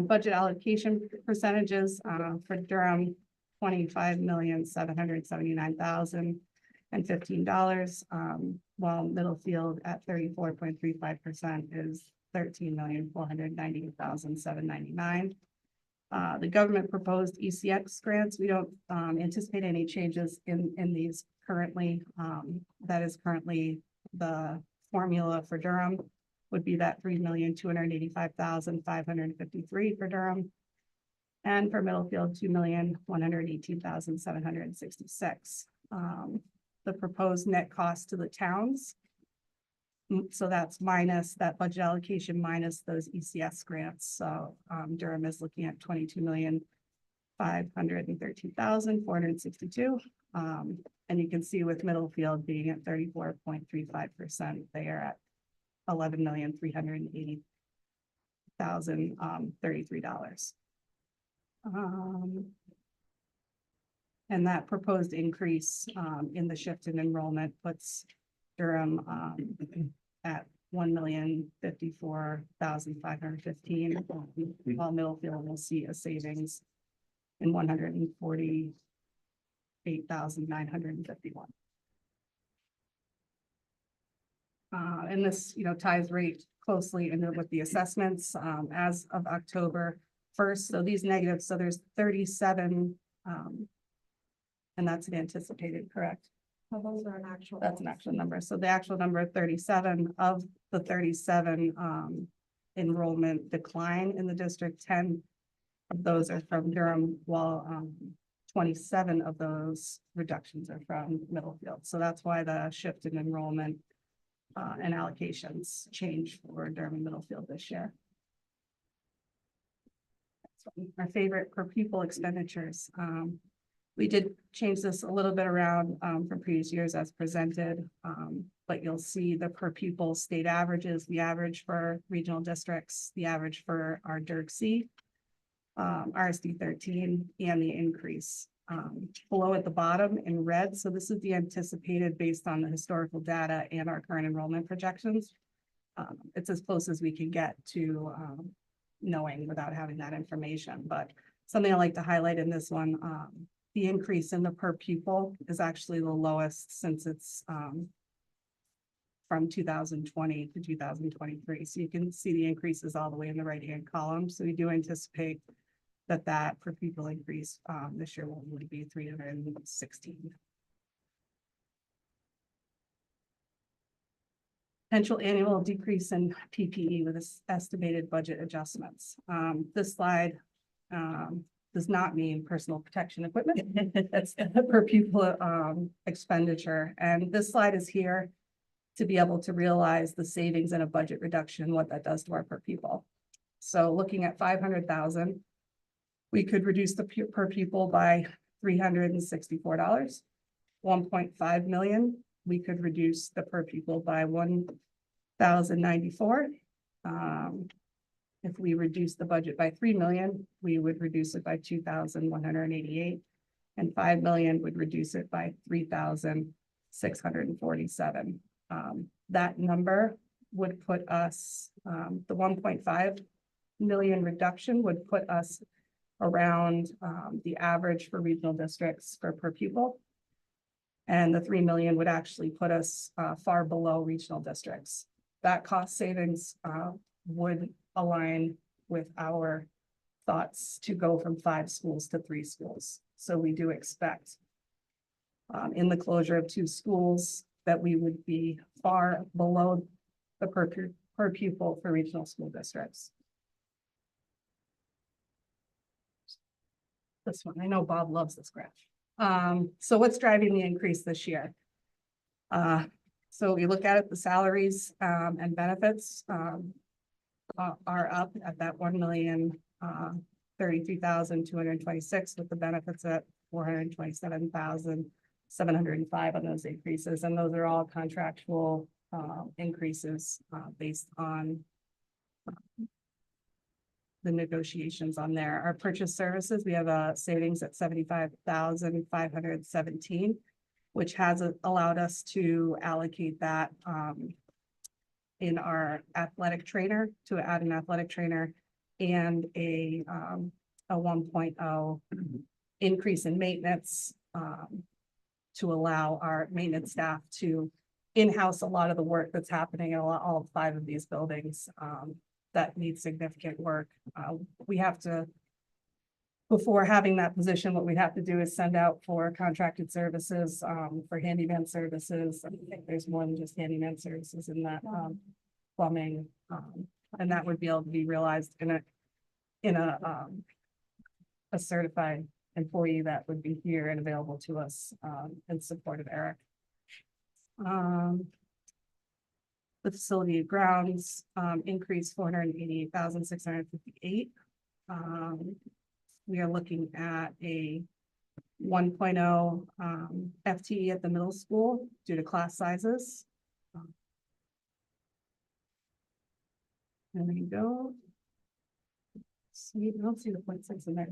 Budget allocation percentages, for Durham, $25,779,015, while Middlefield at 34.35% is $13,498,799. The government proposed ECX grants. We don't anticipate any changes in these currently. That is currently the formula for Durham would be that $3,285,553 for Durham. And for Middlefield, $2,118,766. The proposed net cost to the towns. So that's minus that budget allocation minus those ECS grants. So Durham is looking at $22,513,462. And you can see with Middlefield being at 34.35%, they are at $11,380,033. And that proposed increase in the shift in enrollment puts Durham at $1,054,515, while Middlefield will see a savings in $148,951. And this, ties right closely into with the assessments as of October 1st. So these negatives, so there's 37, and that's an anticipated, correct? So those are an actual. That's an actual number. So the actual number of 37 of the 37 enrollment decline in the district, 10 of those are from Durham, while 27 of those reductions are from Middlefield. So that's why the shift in enrollment and allocations change for Durham and Middlefield this year. Our favorite per pupil expenditures. We did change this a little bit around from previous years as presented, but you'll see the per pupil state averages, the average for regional districts, the average for our DIRG-C, RSD 13, and the increase. Below at the bottom in red, so this is the anticipated based on the historical data and our current enrollment projections. It's as close as we can get to knowing without having that information, but something I like to highlight in this one, the increase in the per pupil is actually the lowest since it's from 2020 to 2023. So you can see the increases all the way in the right-hand column. So we do anticipate that per pupil increase this year will only be 316. Potential annual decrease in PPE with estimated budget adjustments. This slide does not mean personal protection equipment. That's per pupil expenditure. And this slide is here to be able to realize the savings and a budget reduction, what that does to our per pupil. So looking at 500,000, we could reduce the per pupil by $364. 1.5 million, we could reduce the per pupil by $1,094. If we reduce the budget by 3 million, we would reduce it by 2,188, and 5 million would reduce it by 3,647. That number would put us, the 1.5 million reduction would put us around the average for regional districts for per pupil. And the 3 million would actually put us far below regional districts. That cost savings would align with our thoughts to go from 5 schools to 3 schools. So we do expect in the closure of 2 schools that we would be far below the per pupil for regional school districts. This one, I know Bob loves this graph. So what's driving the increase this year? So we look at it, the salaries and benefits are up at that 1,033,226 with the benefits at 427,705 on those increases, and those are all contractual increases based on the negotiations on there. Our purchase services, we have a savings at 75,517, which has allowed us to allocate that in our athletic trainer, to add an athletic trainer and a 1.0 increase in maintenance to allow our maintenance staff to in-house a lot of the work that's happening in all 5 of these buildings that need significant work. We have to, before having that position, what we have to do is send out for contracted services for handyman services. I think there's more than just handyman services in that plumbing, and that would be able to be realized in a certified employee that would be here and available to us in support of Eric. The facility grounds increased 488,658. We are looking at a 1.0 FTE at the middle school due to class sizes. There we go. See, I don't see the 0.6 in there.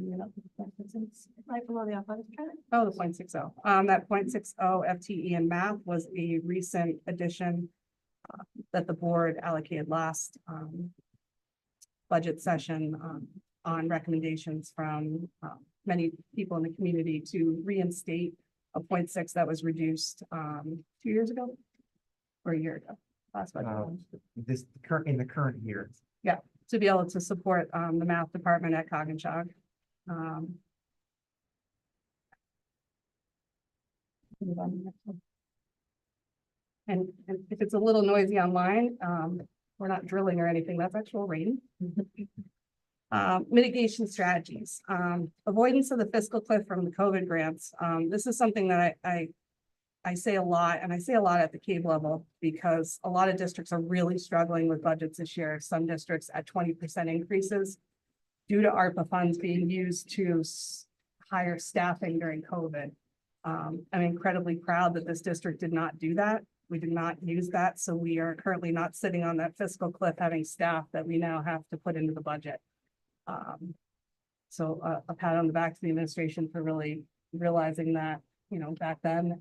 Right below the athletic trainer. Oh, the 0.60. That 0.60 FTE in math was a recent addition that the board allocated last budget session on recommendations from many people in the community to reinstate a 0.6 that was reduced 2 years ago or a year ago. Last budget. In the current year. Yeah, to be able to support the math department at Coggins-Shog. And if it's a little noisy online, we're not drilling or anything, that's actual rain. Mitigation strategies, avoidance of the fiscal cliff from the COVID grants. This is something that I say a lot, and I say a lot at the CABE level, because a lot of districts are really struggling with budgets this year. Some districts at 20% increases due to ARPA funds being used to hire staffing during COVID. I'm incredibly proud that this district did not do that. We did not use that, so we are currently not sitting on that fiscal cliff having staff that we now have to put into the budget. So a pat on the back to the administration for really realizing that, back then,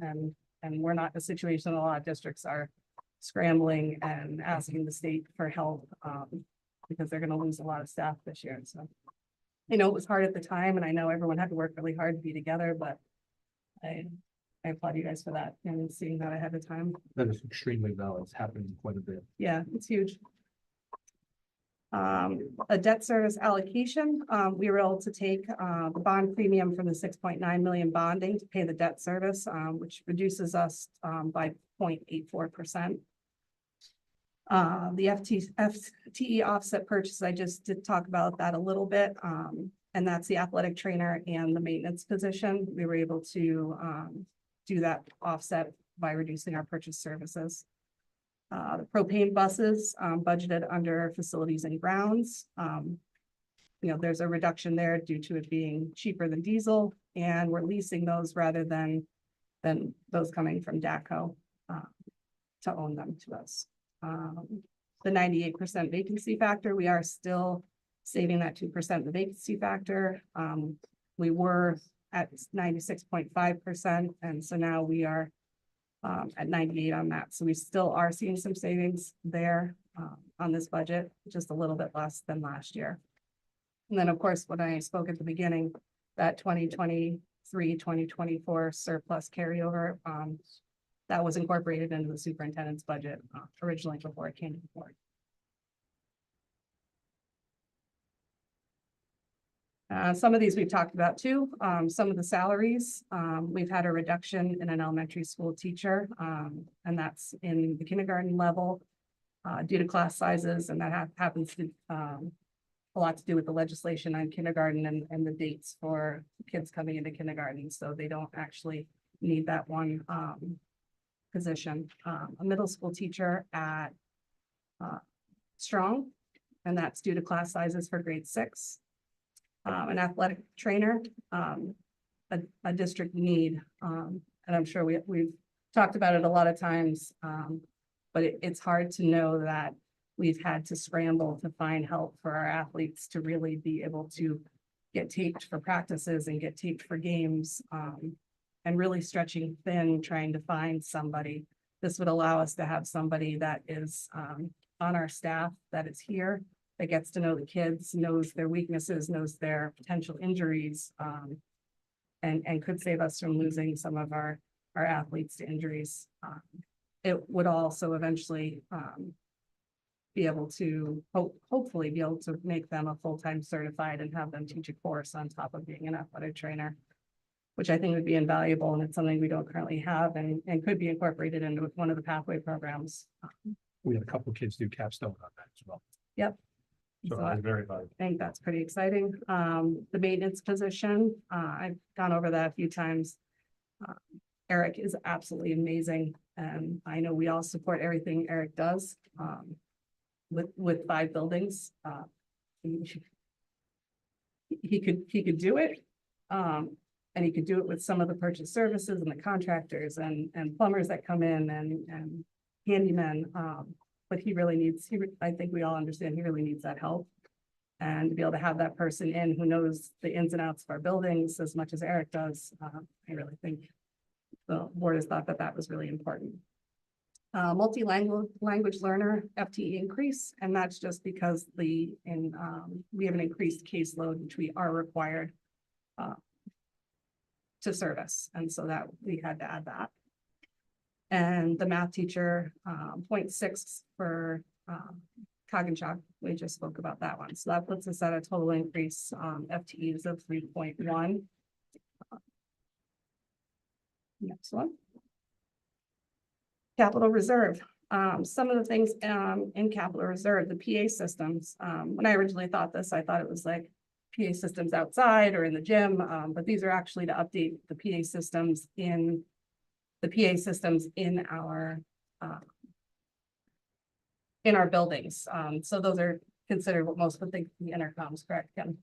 and we're not in a situation, a lot of districts are scrambling and asking the state for help because they're going to lose a lot of staff this year. So I know it was hard at the time, and I know everyone had to work really hard to be together, but I applaud you guys for that and seeing that ahead of time. That is extremely valid. It's happening quite a bit. Yeah, it's huge. A debt service allocation, we were able to take the bond premium from the 6.9 million bonding to pay the debt service, which reduces us by 0.84%. The FTE offset purchase, I just did talk about that a little bit, and that's the athletic trainer and the maintenance position. We were able to do that offset by reducing our purchase services. The propane buses budgeted under facilities and grounds. There's a reduction there due to it being cheaper than diesel, and we're leasing those rather than those coming from DACO to own them to us. The 98% vacancy factor, we are still saving that 2% the vacancy factor. We were at 96.5%, and so now we are at 98 on that. So we still are seeing some savings there on this budget, just a little bit less than last year. And then, of course, when I spoke at the beginning, that 2026 2024 surplus carryover. That was incorporated into the superintendent's budget originally before it came to the board. Some of these we've talked about too. Some of the salaries, we've had a reduction in an elementary school teacher, and that's in the kindergarten level due to class sizes, and that happens to a lot to do with the legislation on kindergarten and the dates for kids coming into kindergarten, so they don't actually need that one position. A middle school teacher at Strong, and that's due to class sizes for grade 6. An athletic trainer, a district need, and I'm sure we've talked about it a lot of times, but it's hard to know that we've had to scramble to find help for our athletes to really be able to get taped for practices and get taped for games, and really stretching thin, trying to find somebody. This would allow us to have somebody that is on our staff, that is here, that gets to know the kids, knows their weaknesses, knows their potential injuries, and could save us from losing some of our athletes to injuries. It would also eventually be able to hopefully be able to make them a full-time certified and have them teach a course on top of being an athletic trainer, which I think would be invaluable, and it's something we don't currently have and could be incorporated into one of the pathway programs. We had a couple of kids do capstone on that as well. Yep. So So that was very valuable. I think that's pretty exciting. The maintenance position, I've gone over that a few times. Eric is absolutely amazing, and I know we all support everything Eric does. With 5 buildings, he could do it. And he could do it with some of the purchase services and the contractors and plumbers that come in and handymen. But he really needs, I think we all understand he really needs that help. And to be able to have that person in who knows the ins and outs of our buildings as much as Eric does, I really think the board has thought that that was really important. Multi-language learner FTE increase, and that's just because we have an increased caseload, which we are required to service, and so that we had to add that. And the math teacher, 0.6 for Coggin, we just spoke about that one. So that puts us at a total increase FTEs of 3.1. Next one. Capital reserve. Some of the things in capital reserve, the PA systems. When I originally thought this, I thought it was like PA systems outside or in the gym, but these are actually to update the PA systems in our buildings. So those are considered what most would think the intercoms, correct, Kim?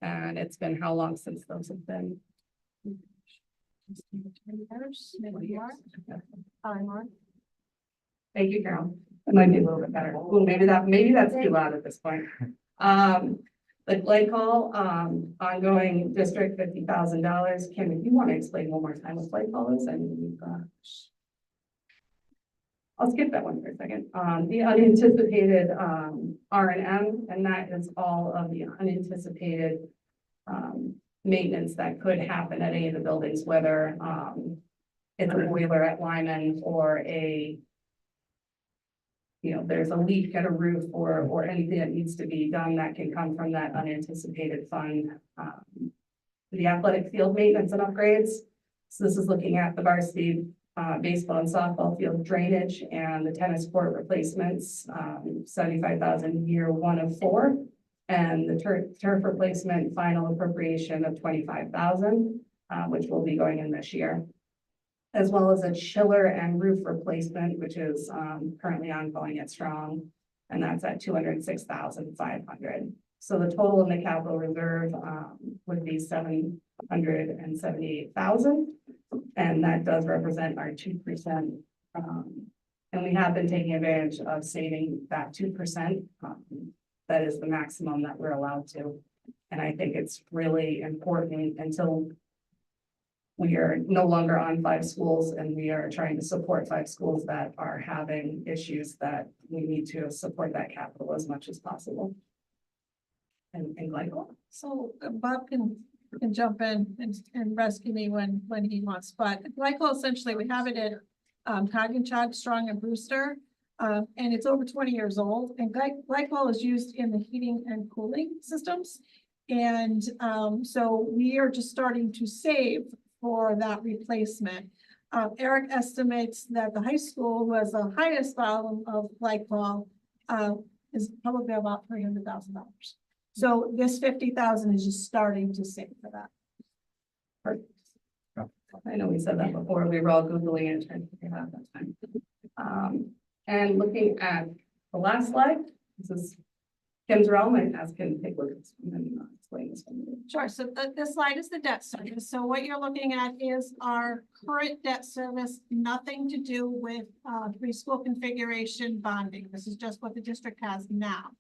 And it's been how long since those have been? Thank you, Carol. It might be a little bit better. Well, maybe that's too loud at this point. The glycol, ongoing district, $50,000. Kim, if you want to explain one more time what glycol is, I'll skip that one for a second. The unanticipated R&M, and that is all of the unanticipated maintenance that could happen at any of the buildings, whether it's a boiler at Lyman or there's a leak at a roof or anything that needs to be done that can come from that unanticipated fund. The athletic field maintenance and upgrades. So this is looking at the varsity baseball and softball field drainage and the tennis court replacements, 75,000 year 1 of 4. And the turf replacement final appropriation of 25,000, which will be going in this year, as well as a chiller and roof replacement, which is currently ongoing at Strong, and that's at 206,500. So the total in the capital reserve would be 778,000, and that does represent our 2%. And we have been taking advantage of saving that 2%. That is the maximum that we're allowed to. And I think it's really important until we are no longer on 5 schools and we are trying to support 5 schools that are having issues, that we need to support that capital as much as possible. And glycol. So Bob, can can jump in and rescue me when he wants, but glycol, essentially, we have it at Coggin, Strong and Brewster. And it's over 20 years old, and glycol is used in the heating and cooling systems. And so we are just starting to save for that replacement. Eric estimates that the high school, who has the highest volume of glycol, is probably about $300,000. So this 50,000 is just starting to save for that. I know we said that before, we were all Googling it, trying to figure out that time. And looking at the last slide, this is Kim's realm, and ask Kim to take a look at this one and explain this one. Sure, so this slide is the debt service. So what you're looking at is our current debt service, nothing to do with preschool configuration bonding. This is just what the district has now.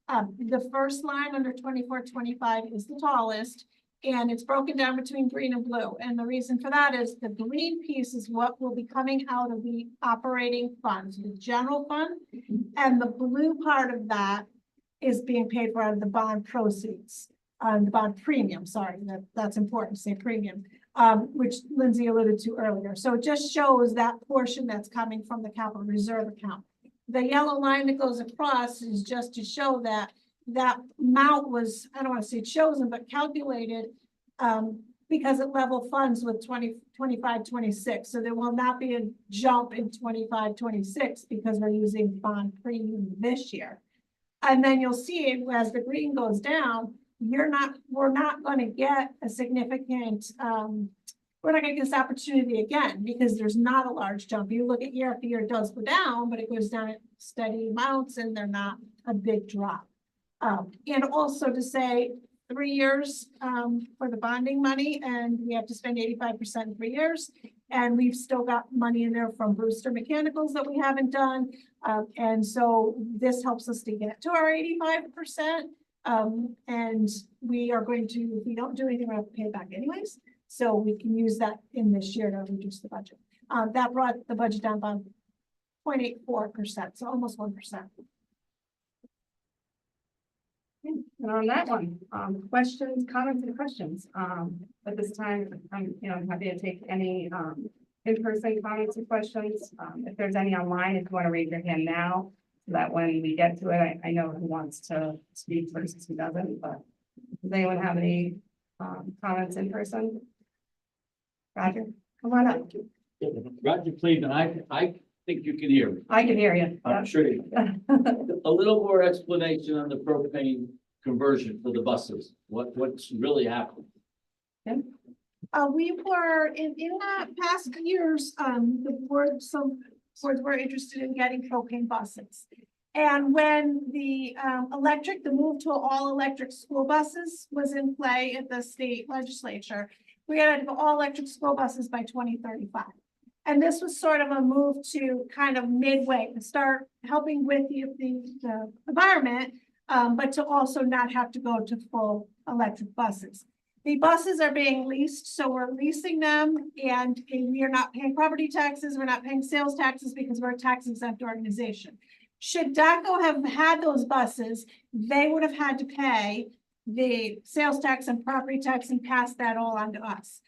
The first line under 24-25 is the tallest, and it's broken down between green and blue. And the reason for that is the green piece is what will be coming out of the operating funds, the general fund. And the blue part of that is being paid for out of the bond proceeds, the bond premium, sorry, that's important to say premium, which Lindsay alluded to earlier. So it just shows that portion that's coming from the capital reserve account. The yellow line that goes across is just to show that that amount was, I don't want to say chosen, but calculated because it level funds with 25-26. So there will not be a jump in 25-26 because we're using bond premium this year. And then you'll see as the green goes down, we're not going to get a significant, we're not going to get this opportunity again because there's not a large jump. You look at year after year, it does go down, but it goes down at steady amounts and they're not a big drop. And also to say 3 years for the bonding money, and we have to spend 85% in 3 years. And we've still got money in there from Brewster Mechanicals that we haven't done. And so this helps us to get to our 85%. And we are going to, if we don't do anything, we're going to pay it back anyways. So we can use that in this year to reduce the budget. That brought the budget down by 0.84%, so almost 1%. And on that one, questions, comments, and questions. At this time, I'm happy to take any in-person comments and questions. If there's any online, if you want to raise your hand now, so that when we get to it, I know who wants to speak versus who doesn't. But does anyone have any comments in person? Roger, come on up. Roger Cleveland, I think you can hear me. I can hear you. I'm sure you can. A little more explanation on the propane conversion for the buses. What's really happening? We were in the past years, the board, some boards were interested in getting propane buses. And when the the move to all electric school buses was in play at the state legislature, we had to go all electric school buses by 2035. And this was sort of a move to kind of midway to start helping with the environment, but to also not have to go to full electric buses. The buses are being leased, so we're leasing them and we are not paying property taxes. We're not paying sales taxes because we're a tax exempt organization. Should DACO have had those buses, they would have had to pay the sales tax and property tax and pass that all on to us.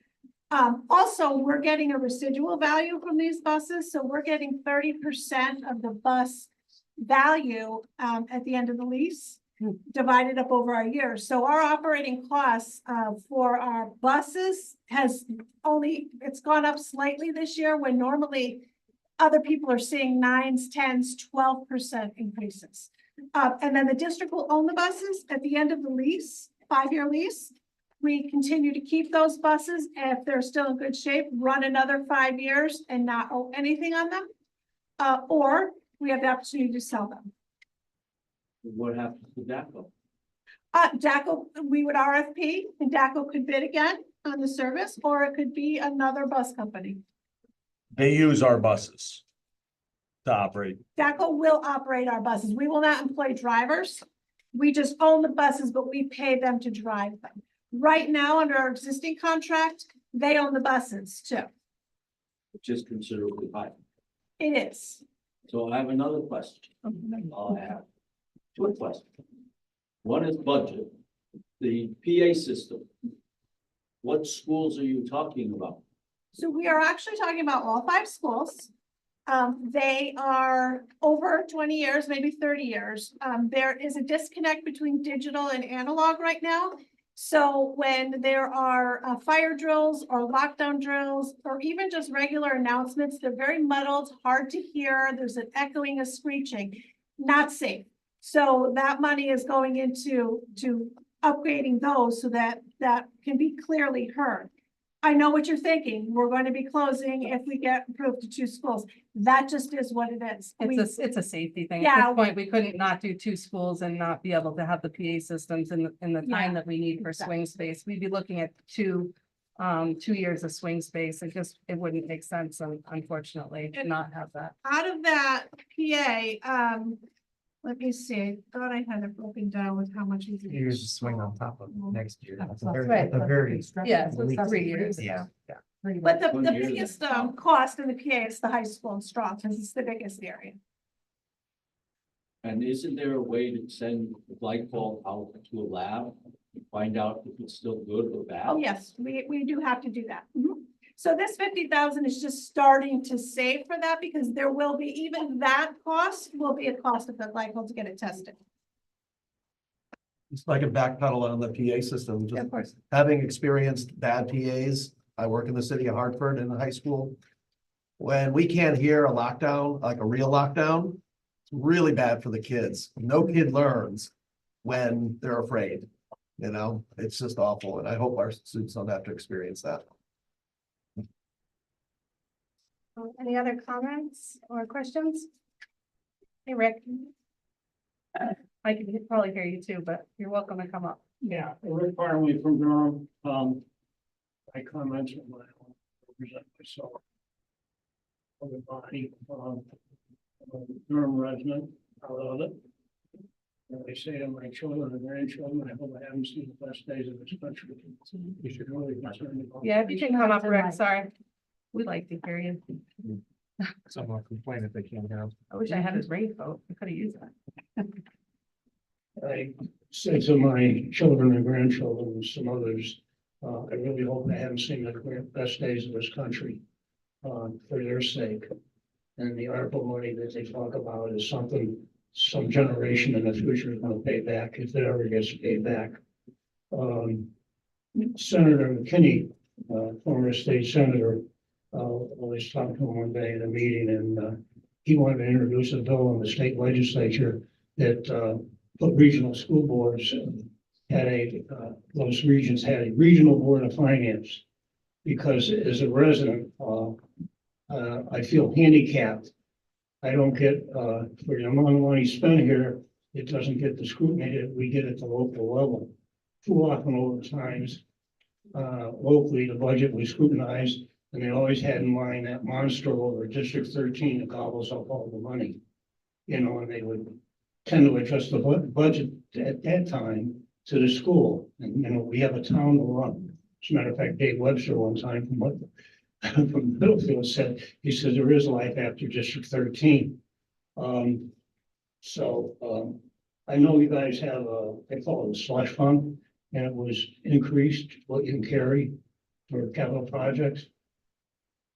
Also, we're getting a residual value from these buses. So we're getting 30% of the bus value at the end of the lease, divided up over our years. So our operating costs for our buses it's gone up slightly this year when normally other people are seeing 9s, 10s, 12% increases. And then the district will own the buses at the end of the lease, 5-year lease. We continue to keep those buses, and if they're still in good shape, run another 5 years and not owe anything on them. Or we have the opportunity to sell them. What happens to DACO? DACO, we would RFP, and DACO could bid again on the service, or it could be another bus company. They use our buses to operate. DACO will operate our buses. We will not employ drivers. We just own the buses, but we pay them to drive them. Right now, under our existing contract, they own the buses too. Which is considerably high. It is. So I have another question. I have two questions. One is budget. The PA system What schools are you talking about? So we are actually talking about all 5 schools. They are over 20 years, maybe 30 years. There is a disconnect between digital and analog right now. So when there are fire drills or lockdown drills, or even just regular announcements, they're very muddled, hard to hear. There's an echoing, a screeching, not safe. So that money is going into upgrading those so that can be clearly heard. I know what you're thinking. We're going to be closing if we get approved to 2 schools. That just is what it is. It's a safety thing. At Yeah. this point, we couldn't not do 2 schools and not be able to have the PA systems in the Yeah, time that we need for swing space. We'd be looking at 2 years of swing space. It wouldn't make sense, unfortunately, to not have that. Out of that PA, let me see, I thought I had it broken down with how much. You use the swing on top of next year. That's a That's very, right. that's a very. Yeah, so it's 3 years. Yeah, yeah. But the 2 years. biggest cost in the PA is the high school in Strong, because it's the biggest area. And isn't there a way to send the light bulb out to a lab to find out if it's still good or bad? Oh, yes, we do have to do that. Mhm. So this 50,000 is just starting to save for that, because there will be, even that cost will be a cost of the light bulb to get it tested. It's like a backpedal on the PA system, just Of course. having experienced bad PAs. I work in the city of Hartford in the high school. When we can't hear a lockdown, like a real lockdown, it's really bad for the kids. No kid learns when they're afraid. You know, it's just awful. And I hope our students don't have to experience that. Any other comments or questions? Hey, Rick. I can probably hear you too, but you're welcome to come up. Yeah, Rick Farley from Durham. I commented when I represent myself. On the body, Durham resident, I love it. And I say to my children and grandchildren, I hope I haven't seen the best days of this country. You should really be concerned about. Yeah, if you can come up, Rick, sorry. We'd like to hear you. Someone complain if they can't hear them. I wish I had his raincoat. I could have used that. I said to my children and grandchildren and some others, I really hope they haven't seen the best days of this country, for their sake. And the ARPA money that they talk about is something some generation in the future is going to pay back, if it ever gets paid back. Senator McKinney, former state senator, I was talking to him one day at a meeting, and he wanted to introduce a bill in the state legislature that put regional school boards had those regions had a regional board of finance. Because as a resident, I feel handicapped. I don't get, for the amount of money spent here, it doesn't get the scrutiny that we get at the local level. Too often over times, locally, the budget was scrutinized, and they always had in mind that monster over District 13 that gobbles up all the money. You know, and they would tend to adjust the budget at that time to the school. And, you know, we have a town to run. As a matter of fact, Dave Webster one time from Middlefield said, he says there is life after District 13. I know you guys have they call it a slush fund, and it was increased what you can carry for capital projects.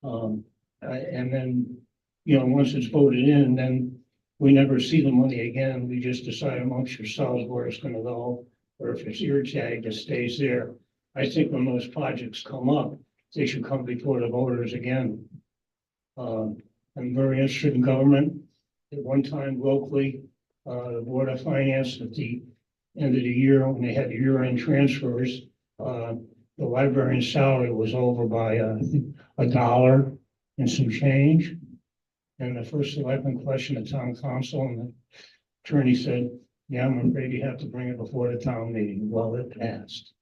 And then, you know, once it's voted in, then we never see the money again. We just decide amongst yourselves where it's gonna go, or if it's ear tag, it stays there. I think when those projects come up, they should come before the voters again. I'm very interested in government. At one time locally, the Board of Finance at the end of the year, when they had the year-end transfers, the librarian's salary was over by $1 and some change. And the first selectman questioned the town council, and the attorney said, yeah, I'm afraid you have to bring it before the town meeting. Well, it passed.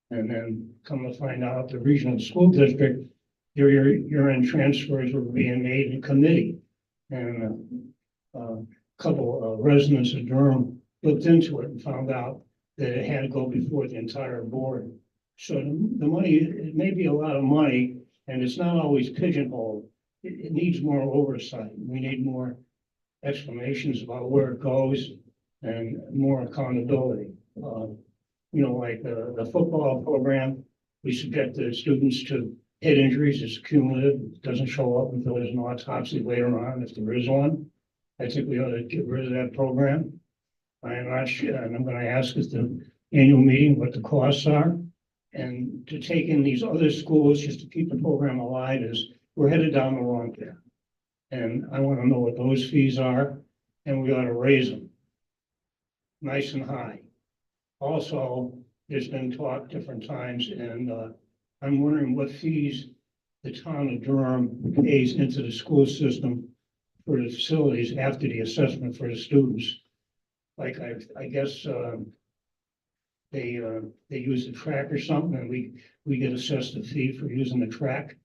And then come to find out the regional school district, their year-end transfers were being made in committee. And a couple of residents of Durham looked into it and found out that it had to go before the entire board. So the money, it may be a lot of money, and it's not always pigeonholed. It needs more oversight. We need more explanations about where it goes and more accountability. You know, like the football program, We subject the students to head injuries, it's cumulative, it doesn't show up until there's an autopsy later on, if there is one. I think we ought to get rid of that program. I am not sure, and I'm gonna ask at the annual meeting what the costs are. And to take in these other schools just to keep the program alive is, we're headed down the wrong path. And I want to know what those fees are, and we ought to raise them nice and high. Also, there's been talk different times, and I'm wondering what fees the town of Durham pays into the school system for the facilities after the assessment for the students. Like, I guess they use the track or something, and we get assessed a fee for using the track.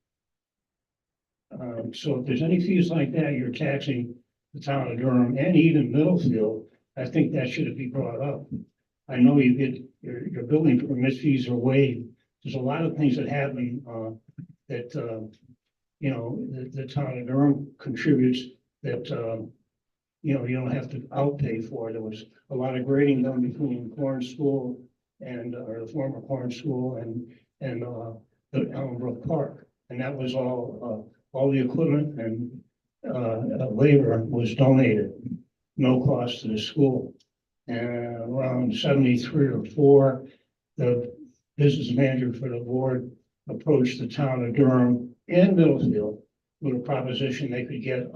So if there's any fees like that, you're taxing the town of Durham and even Middlefield, I think that should be brought up. I know you get your building permit fees are waived. There's a lot of things that happen, that, you know, the town of Durham contributes that, you know, you don't have to outpay for. There was a lot of grading done between Corn School and, or the former Corn School and the Ellenbrook Park. And that was all the equipment and labor was donated, no cost to the school. And around 73 or 4, the business manager for the board approached the town of Durham and Middlefield with a proposition they could get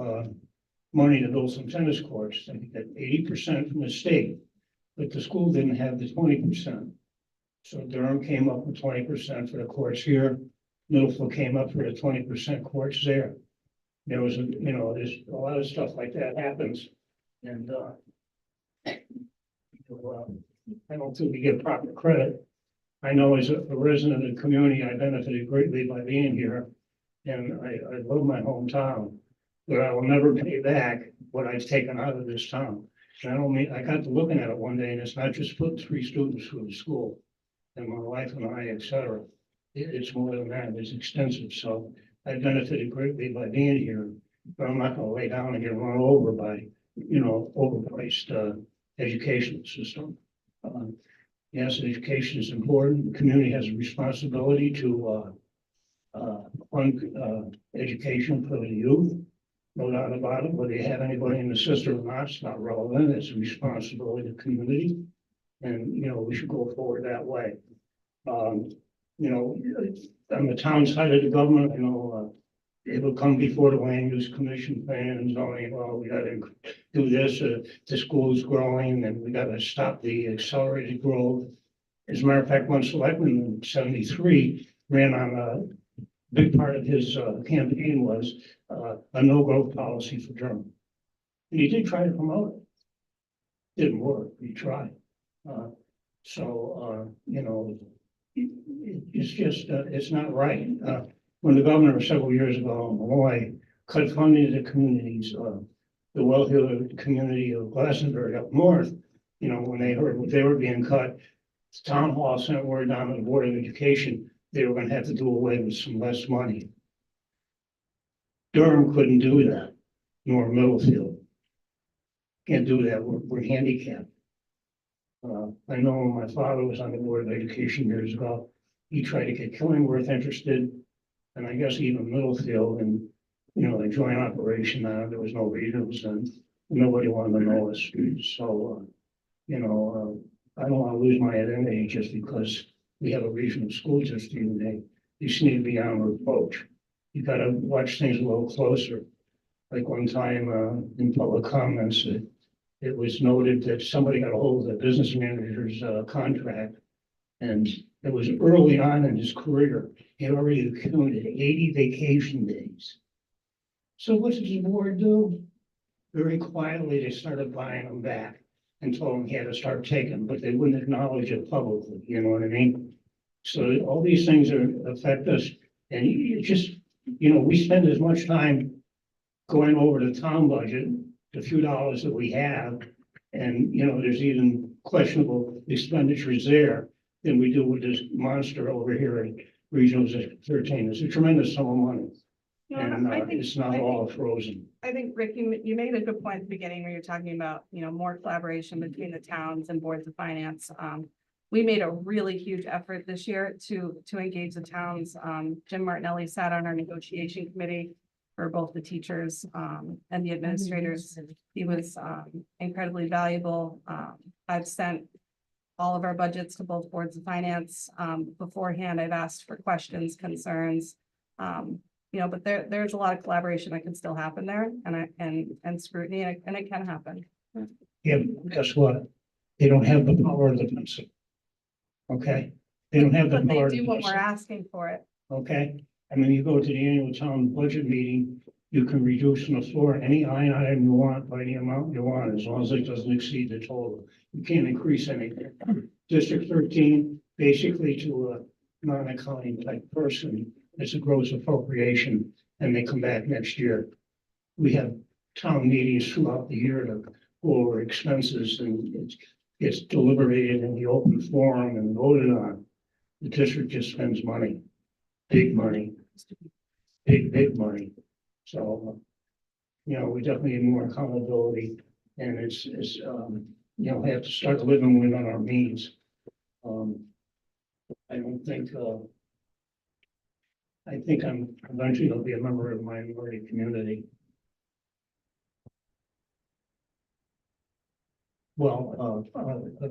money to build some tennis courts. They could get 80% from the state, but the school didn't have the 20%. So Durham came up with 20% for the courts here. Middlefield came up for the 20% courts there. There was, you know, there's a lot of stuff like that happens. And I don't think we get proper credit. I know as a resident of the community, I benefited greatly by being here. And I love my hometown, but I will never pay back what I've taken out of this town. And I don't mean, I got to looking at it one day and it's not just putting 3 students through the school and my wife and I, et cetera. It's more than that, it's extensive. So I benefited greatly by being here, but I'm not gonna lay down and get run over by, you know, overpriced education system. Yes, education is important. The community has a responsibility to fund education for the youth. No doubt about it, whether you have anybody in the system or not, it's not relevant. It's a responsibility of the community. And, you know, we should go forward that way. You know, on the town side of the government, you know, it will come before the land use commission plan and zoning, well, we gotta do this, the school is growing and we gotta stop the accelerated growth. As a matter of fact, one selectman in 73 ran on a big part of his campaign was a no growth policy for Durham. And he did try to promote it. Didn't work, he tried. You know, it's just, it's not right. When the governor several years ago, Malloy, cut funding to the communities, the wealthier community of Glastonbury up north, you know, when they heard what they were being cut, the town hall sent word down to the Board of Education, they were gonna have to do away with some less money. Durham couldn't do that, nor Middlefield. Can't do that, we're handicapped. I know when my father was on the Board of Education years ago, he tried to get Killingworth interested, and I guess even Middlefield, and, you know, a joint operation, there was no regionals, and nobody wanted to know us. So, you know, I don't want to lose my identity just because we have a regional school district, and they just need to be on reproach. You got to watch things a little closer. Like one time in public comments, it was noted that somebody got a hold of the business manager's contract, and it was early on in his career. He had already accumulated 80 vacation days. So what did the board do? Very quietly, they started buying them back and told him he had to start taking, but they wouldn't acknowledge it publicly, you know what I mean? So all these things affect us, and you just, you know, we spend as much time going over the town budget, the few dollars that we have, and, you know, there's even questionable expenditures there than we do with this monster over here at Regional 13. It's a tremendous sum of money, No, and I think- it's not I think- all frozen. I think, Rick, you made a good point at the beginning where you're talking about, you know, more collaboration between the towns and boards of finance. we made a really huge effort this year to engage the towns. Jim Martinelli sat on our negotiation committee for both the teachers, and the administrators. He was, incredibly valuable. I've sent all of our budgets to both boards of finance. Beforehand, I've asked for questions, concerns. But there's a lot of collaboration that can still happen there and scrutiny, and it can happen. Yeah, guess what? They don't have the power of the pencil. Okay? They don't have the But they power of do the what we're pencil, asking for it. okay? And when you go to the annual town budget meeting, you can reduce from the floor any line item you want by the amount you want, as long as it doesn't exceed the total. You can't increase anything. District 13, basically to a non-accounting type person, it's a gross appropriation, and they come back next year. We have town meetings throughout the year to go over expenses, and it's deliberated in the open forum and voted on. The district just spends money, big money, big money. So, we definitely need more accountability, and it's, we have to start living within our means. I don't think, I think I'm eventually gonna be a member of the minority community. Well,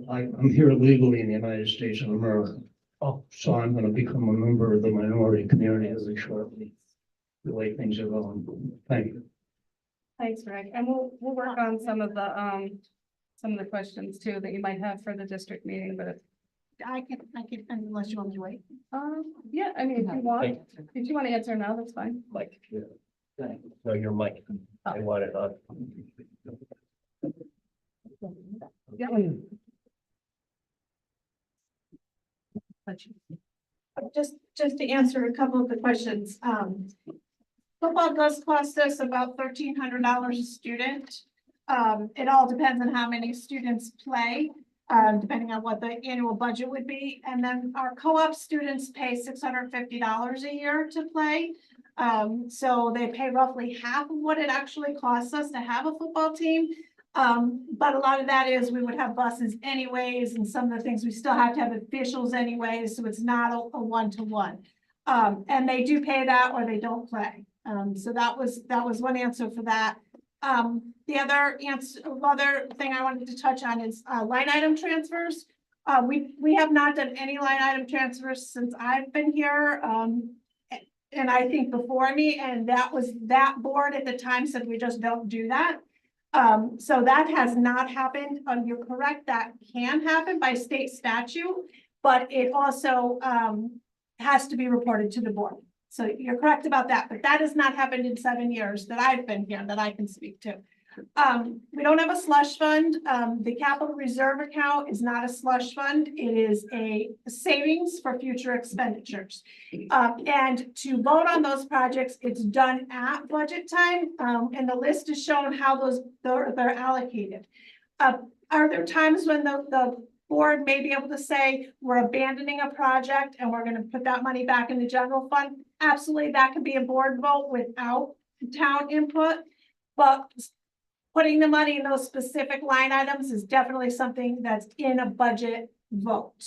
I'm here legally in the United States of America. Oh, so I'm gonna become a member of the minority community very shortly. The way things are going. Thank you. Thanks, Rick. And we'll work on some of the questions too that you might have for the district meeting, but I can, unless you want me to wait. yeah, I mean, if you want to answer now, that's fine. Mike. No, your mic. I want it on. Yeah. Just to answer a couple of the questions, football does cost us about $1,300 a student. It all depends on how many students play, depending on what the annual budget would be. And then our co-op students pay $650 a year to play. So they pay roughly half of what it actually costs us to have a football team. But a lot of that is we would have buses anyways, and some of the things we still have to have officials anyways, so it's not a one-to-one. And they do pay that or they don't play. So that was one answer for that. The other thing I wanted to touch on is line item transfers. We have not done any line item transfers since I've been here. And I think before me, and that board at the time said we just don't do that. So that has not happened. You're correct, that can happen by state statute, but it also has to be reported to the board. So you're correct about that, but that has not happened in 7 years that I've been here that I can speak to. We don't have a slush fund. The capital reserve account is not a slush fund. It is a savings for future expenditures. And to vote on those projects, it's done at budget time. And the list is shown how they're allocated. Are there times when the board may be able to say, we're abandoning a project and we're going to put that money back in the general fund? Absolutely, that could be a board vote without town input, but putting the money in those specific line items is definitely something that's in a budget vote.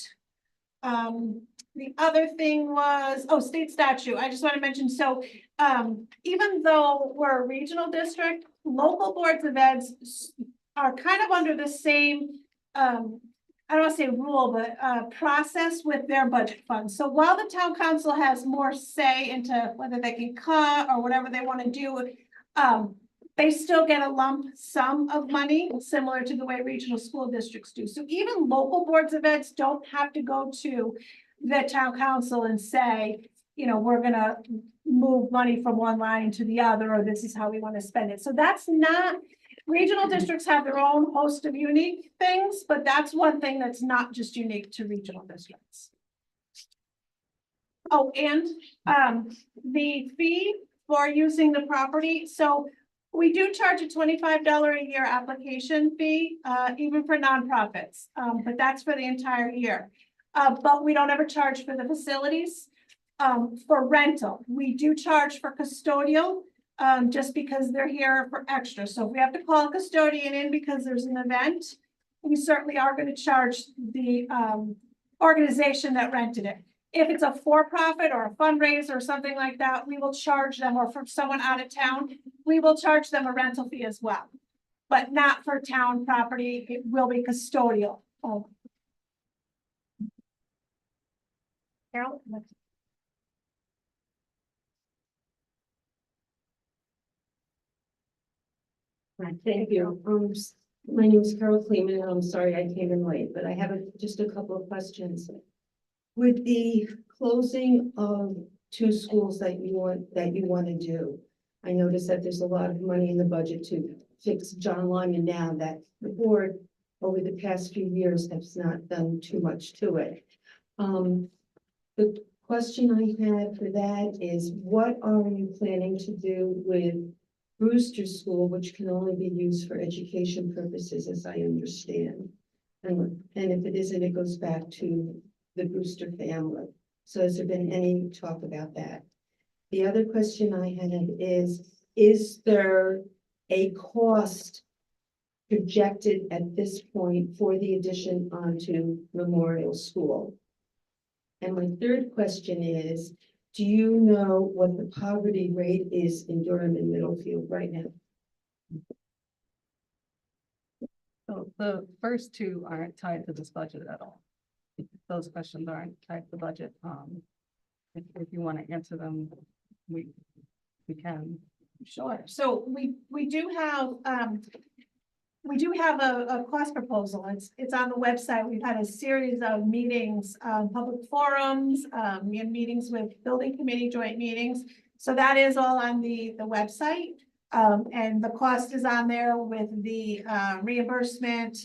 The other thing was, state statute. I just want to mention, so even though we're a regional district, local boards of eds are kind of under the same, I don't want to say rule, but process with their budget funds. So while the town council has more say into whether they can cut or whatever they want to do, they still get a lump sum of money, similar to the way regional school districts do. So even local boards of eds don't have to go to the town council and say, we're gonna move money from one line to the other, or this is how we want to spend it. So that's not, regional districts have their own host of unique things, but that's one thing that's not just unique to regional districts. Oh, and the fee for using the property. So we do charge a $25 a year application fee, even for nonprofits, but that's for the entire year. But we don't ever charge for the facilities. For rental, we do charge for custodial, just because they're here for extra. So if we have to call a custodian in because there's an event, we certainly are going to charge the organization that rented it. If it's a for-profit or a fundraiser or something like that, we will charge them, or for someone out of town, we will charge them a rental fee as well. But not for town property, it will be custodial. Oh. Carol? Right, thank you. My name is Carol Kleeman, and I'm sorry I came in late, but I have just a couple of questions. With the closing of 2 schools that you want to do, I noticed that there's a lot of money in the budget to fix John Lyman now that the board over the past few years has not done too much to it. The question I had for that is, what are you planning to do with Brewster School, which can only be used for education purposes, as I understand? And if it isn't, it goes back to the Brewster family. So has there been any talk about that? The other question I had is there a cost projected at this point for the addition onto Memorial School? And my third question is, do you know what the poverty rate is in Durham and Middlefield right now? So the first 2 aren't tied to this budget at all. Those questions aren't tied to the budget. If you want to answer them, we can. Sure. So we do have a cost proposal. It's on the website. We've had a series of meetings, public forums, we had meetings with building committee joint meetings. So that is all on the website. And the cost is on there with the reimbursement,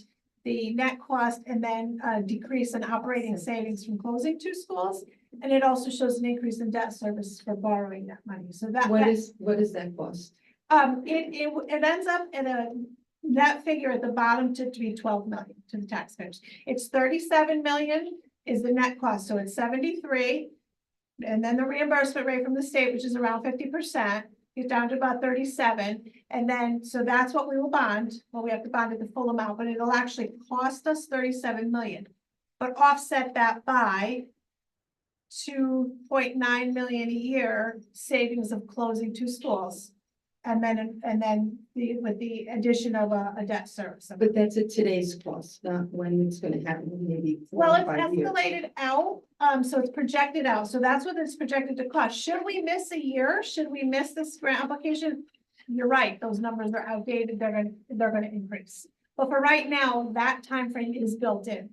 the net cost, and then decrease in operating savings from closing 2 schools. And it also shows an increase in debt service for borrowing that money. So What is that cost? It ends up in a net figure at the bottom to be 12 million to the taxpayers. It's 37 million is the net cost. So it's 73. And then the reimbursement rate from the state, which is around 50%, is down to about 37. And then, so that's what we will bond. Well, we have to bond at the full amount, but it'll actually cost us 37 million. But offset that by 2.9 million a year savings of closing 2 schools. And then with the addition of a debt service. But that's at today's cost, not when it's going to happen, maybe 4 Well, or it's 5 years. escalated out, so it's projected out. So that's what it's projected to cost. Should we miss a year? Should we miss this grant application? You're right, those numbers are outdated. They're gonna increase. But for right now, that time frame is built in.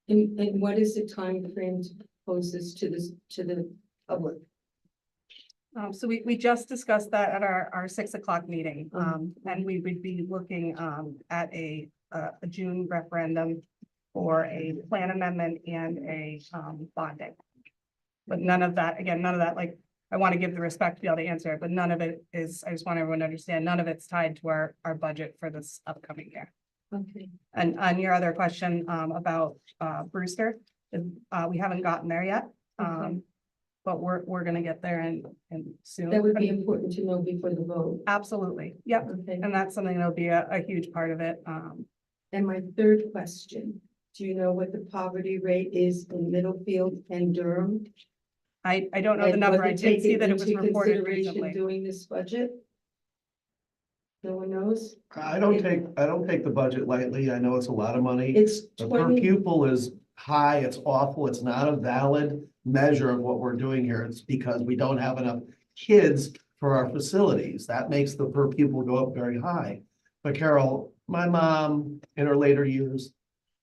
And what is the time frame to propose this to the public? So we just discussed that at our 6 o'clock meeting. And we would be looking at a June referendum for a plan amendment and a bonding. But none of that, like, I want to give the respect to be able to answer it, but none of it is, I just want everyone to understand, none of it's tied to our budget for this upcoming year. Okay. And on your other question about Brewster, we haven't gotten there yet. But we're gonna get there and soon. That would be important to know before the vote. Absolutely. Yep. Okay. And that's something that'll be a huge part of it. And my third question, do you know what the poverty rate is in Middlefield and Durham? I don't know the And number. was I it did see taken that it was into reported consideration recently. Doing this budget? No one knows? I don't take the budget lightly. I know it's a lot of money. It's The per 20, pupil is high, it's awful, it's not a valid measure of what we're doing here. It's because we don't have enough kids for our facilities. That makes the per pupil go up very high. But Carol, my mom, in her later years,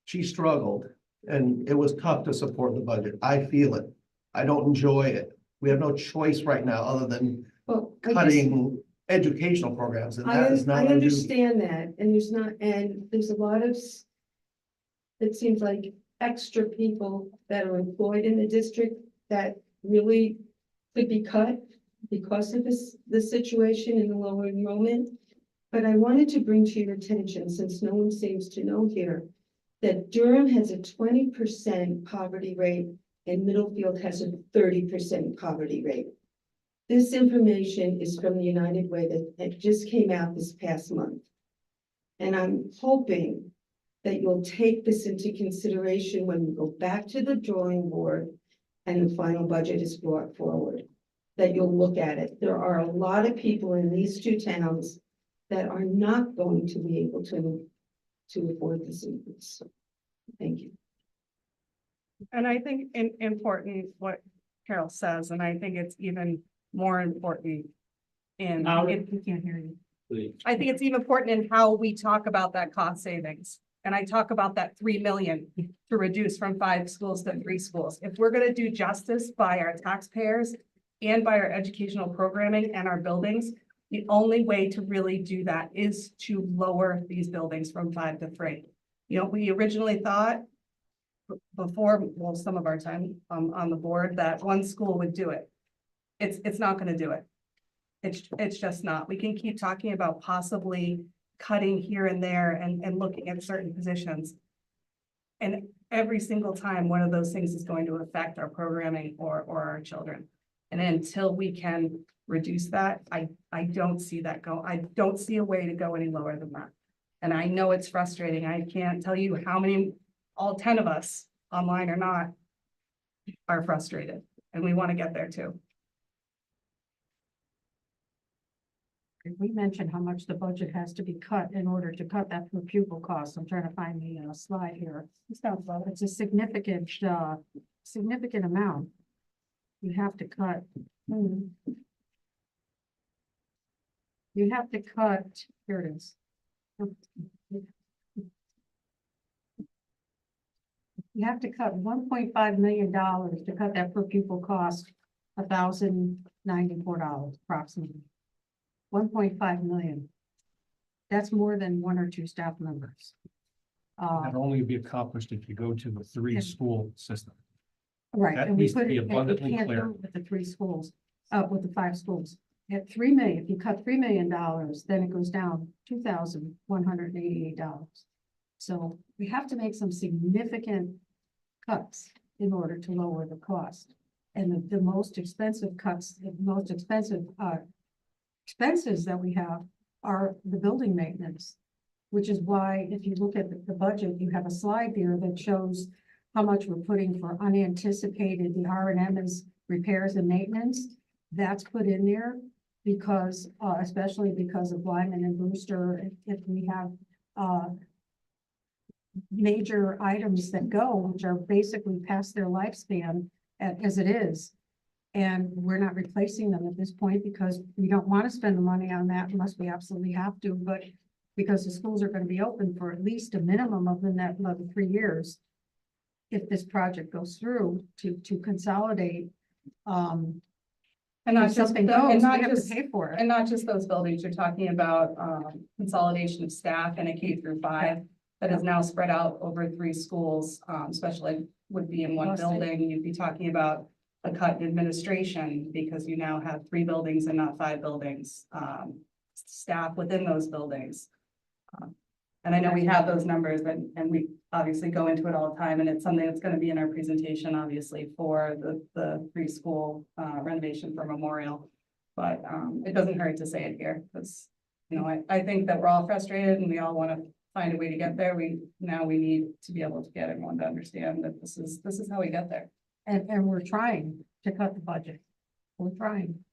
she struggled, and it was tough to support the budget. I feel it. I don't enjoy it. We have no choice right now other than well, cutting educational programs, and that is not I our duty. understand that, and there's a lot of, it seems like extra people that are employed in the district that really could be cut because of the situation in the lower enrollment. But I wanted to bring to your attention, since no one seems to know here, that Durham has a 20% poverty rate and Middlefield has a 30% poverty rate. This information is from the United Way that just came out this past month. And I'm hoping that you'll take this into consideration when we go back to the drawing board and the final budget is brought forward, that you'll look at it. There are a lot of people in these two towns that are not going to be able to afford this increase. Thank you. And I think important what Carol says, and I think it's even more important in, we can't hear you. Please. I think it's even important in how we talk about that cost savings. And I talk about that 3 million to reduce from 5 schools to 3 schools. If we're gonna do justice by our taxpayers and by our educational programming and our buildings, the only way to really do that is to lower these buildings from 5 to 3. You know, we originally thought before, well, some of our time on the board, that one school would do it. It's not gonna do it. It's just not. We can keep talking about possibly cutting here and there and looking at certain positions. And every single time, one of those things is going to affect our programming or our children. And until we can reduce that, I don't see that I don't see a way to go any lower than that. And I know it's frustrating. I can't tell you how many, all 10 of us, online or not, are frustrated, and we want to get there too. We mentioned how much the budget has to be cut in order to cut that per pupil cost. I'm trying to find the slide here. It's a significant, significant amount. You have to cut. You have to cut, here it is. You have to cut $1.5 million to cut that per pupil cost, $1,094 approximately. 1.5 million. That's more than 1 or 2 staff members. That'll only be accomplished if you go to the 3-school system. Right, That and we needs to put be it, and we abundantly can't clear. do it with the 3 schools, with the 5 schools. At 3 million, if you cut $3 million, then it goes down $2,188. So we have to make some significant cuts in order to lower the cost. And the most expensive cuts, the most expensive expenses that we have are the building maintenance, which is why if you look at the budget, you have a slide there that shows how much we're putting for unanticipated, the R&M is repairs and maintenance. That's put in there because, especially because of Lyman and Brewster, if we have major items that go, which are basically past their lifespan as it is. And we're not replacing them at this point because we don't want to spend the money on that unless we absolutely have to, but because the schools are going to be open for at least a minimum of the net another 3 years. If this project goes through to consolidate, And not if just, something and goes, not we have to just, pay for it. and not just those buildings, you're talking about consolidation of staff in a K through 5 that is now spread out over 3 schools, especially would be in one Must be. building. You'd be talking about a cut in administration because you now have 3 buildings and not 5 buildings, staff within those buildings. And I know we have those numbers and we obviously go into it all the time, and it's something that's going to be in our presentation, obviously, for the preschool renovation for Memorial. But it doesn't hurt to say it here because, you know, I think that we're all frustrated and we all want to find a way to get there. We need to be able to get everyone to understand that this is how we get there. And we're trying to cut the budget. We're trying.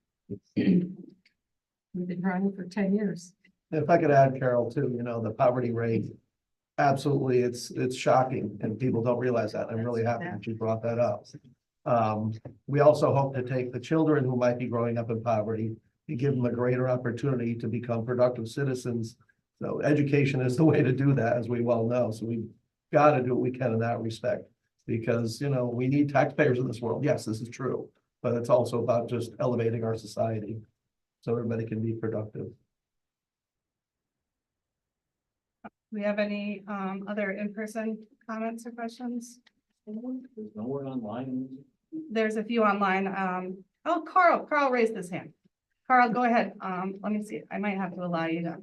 We've been trying for 10 years. If I could add, Carol, too, you know, the poverty rate, absolutely, it's shocking, and people don't realize that. I'm really happy that you brought that up. We also hope to take the children who might be growing up in poverty and give them a greater opportunity to become productive citizens. So education is the way to do that, as we well know. So we've got to do what we can in that respect, because, you know, we need taxpayers in this world. Yes, this is true, but it's also about just elevating our society so everybody can be productive. Do we have any other in-person comments or questions? There's no one online. There's a few online. Oh, Carl raised his hand. Carl, go ahead. Let me see. I might have to allow you to.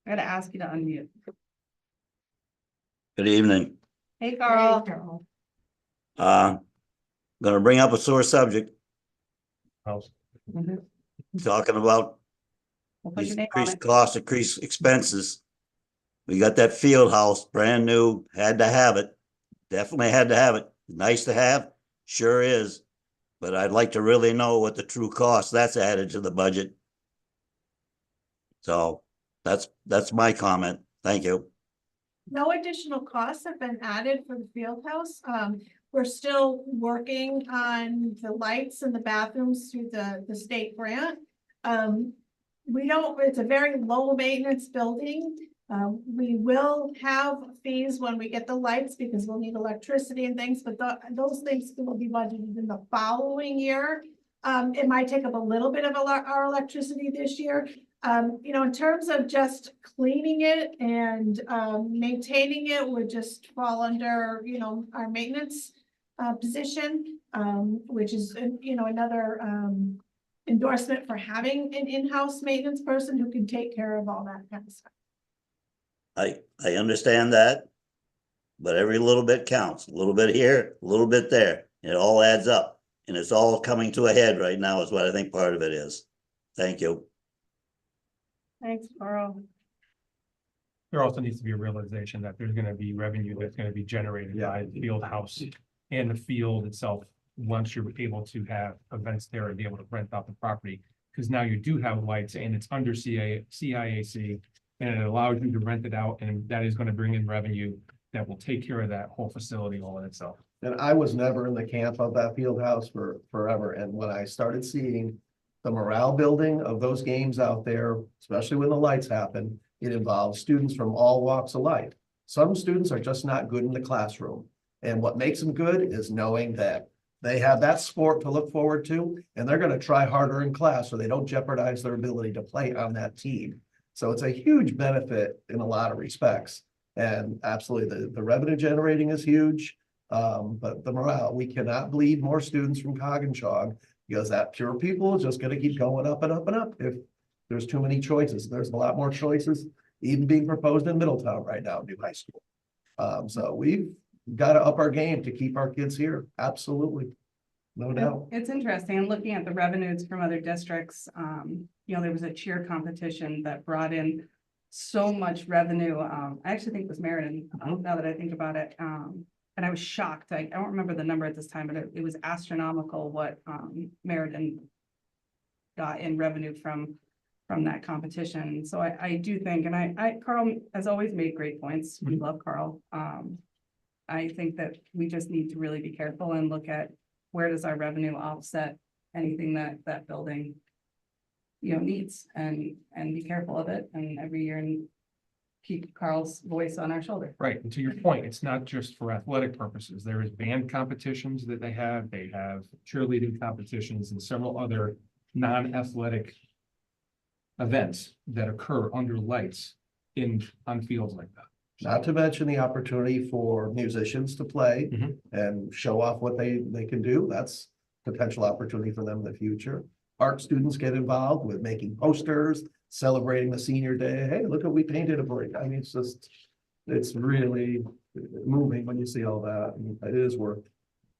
I gotta ask you to unmute. Good evening. Hey, Carl. Gonna bring up a sore subject, Mhm. talking about We'll put these your name on increased it. costs, increased expenses. We got that field house, brand new, had to have it. Definitely had to have it. Nice to have, sure is. But I'd like to really know what the true cost that's added to the budget. So that's my comment. Thank you. No additional costs have been added for the field house. We're still working on the lights in the bathrooms through the state grant. It's a very low maintenance building. We will have fees when we get the lights because we'll need electricity and things, but those things will be budgeted in the following year. It might take up a little bit of our electricity this year. In terms of just cleaning it and maintaining it would just fall under, our maintenance position, which is, another endorsement for having an in-house maintenance person who can take care of all that kind of stuff. I understand that, but every little bit counts, a little bit here, a little bit there. It all adds up, and it's all coming to a head right now is what I think part of it is. Thank you. Thanks, Carl. There also needs to be a realization that there's gonna be revenue that's gonna be generated by the field house and the field itself. Once you're able to have events there and be able to rent out the property, because now you do have lights and it's under CIAC. And it allows you to rent it out, and that is going to bring in revenue that will take care of that whole facility all in itself. And I was never in the camp of that field house for forever. And when I started seeing the morale building of those games out there, especially when the lights happen, it involves students from all walks of life. Some students are just not good in the classroom. And what makes them good is knowing that they have that sport to look forward to, and they're going to try harder in class so they don't jeopardize their ability to play on that team. So it's a huge benefit in a lot of respects. And absolutely, the revenue generating is huge. But the morale, we cannot bleed more students from Coggins because that pure people is just going to keep going up and up and up if there's too many choices. There's a lot more choices even being proposed in Middletown right now, new high school. So we've got to up our game to keep our kids here. Absolutely. No doubt. It's interesting. I'm looking at the revenues from other districts. There was a cheer competition that brought in so much revenue. I actually think it was Meriden, now that I think about it. And I was shocked. I don't remember the number at this time, but it was astronomical what Meriden got in revenue from that competition. So I do think, and Carl has always made great points. We love Carl. I think that we just need to really be careful and look at where does our revenue offset anything that building needs, and be careful of it, and every year and keep Carl's voice on our shoulder. Right, and to your point, it's not just for athletic purposes. There is band competitions that they have cheerleading competitions and several other non-athletic events that occur under lights on fields like that. Not to mention the opportunity for musicians to play and show off what they can do. That's potential opportunity for them in the future. Art students get involved with making posters, celebrating the senior day. Hey, look what we painted a break. I mean, it's really moving when you see all that. It is worth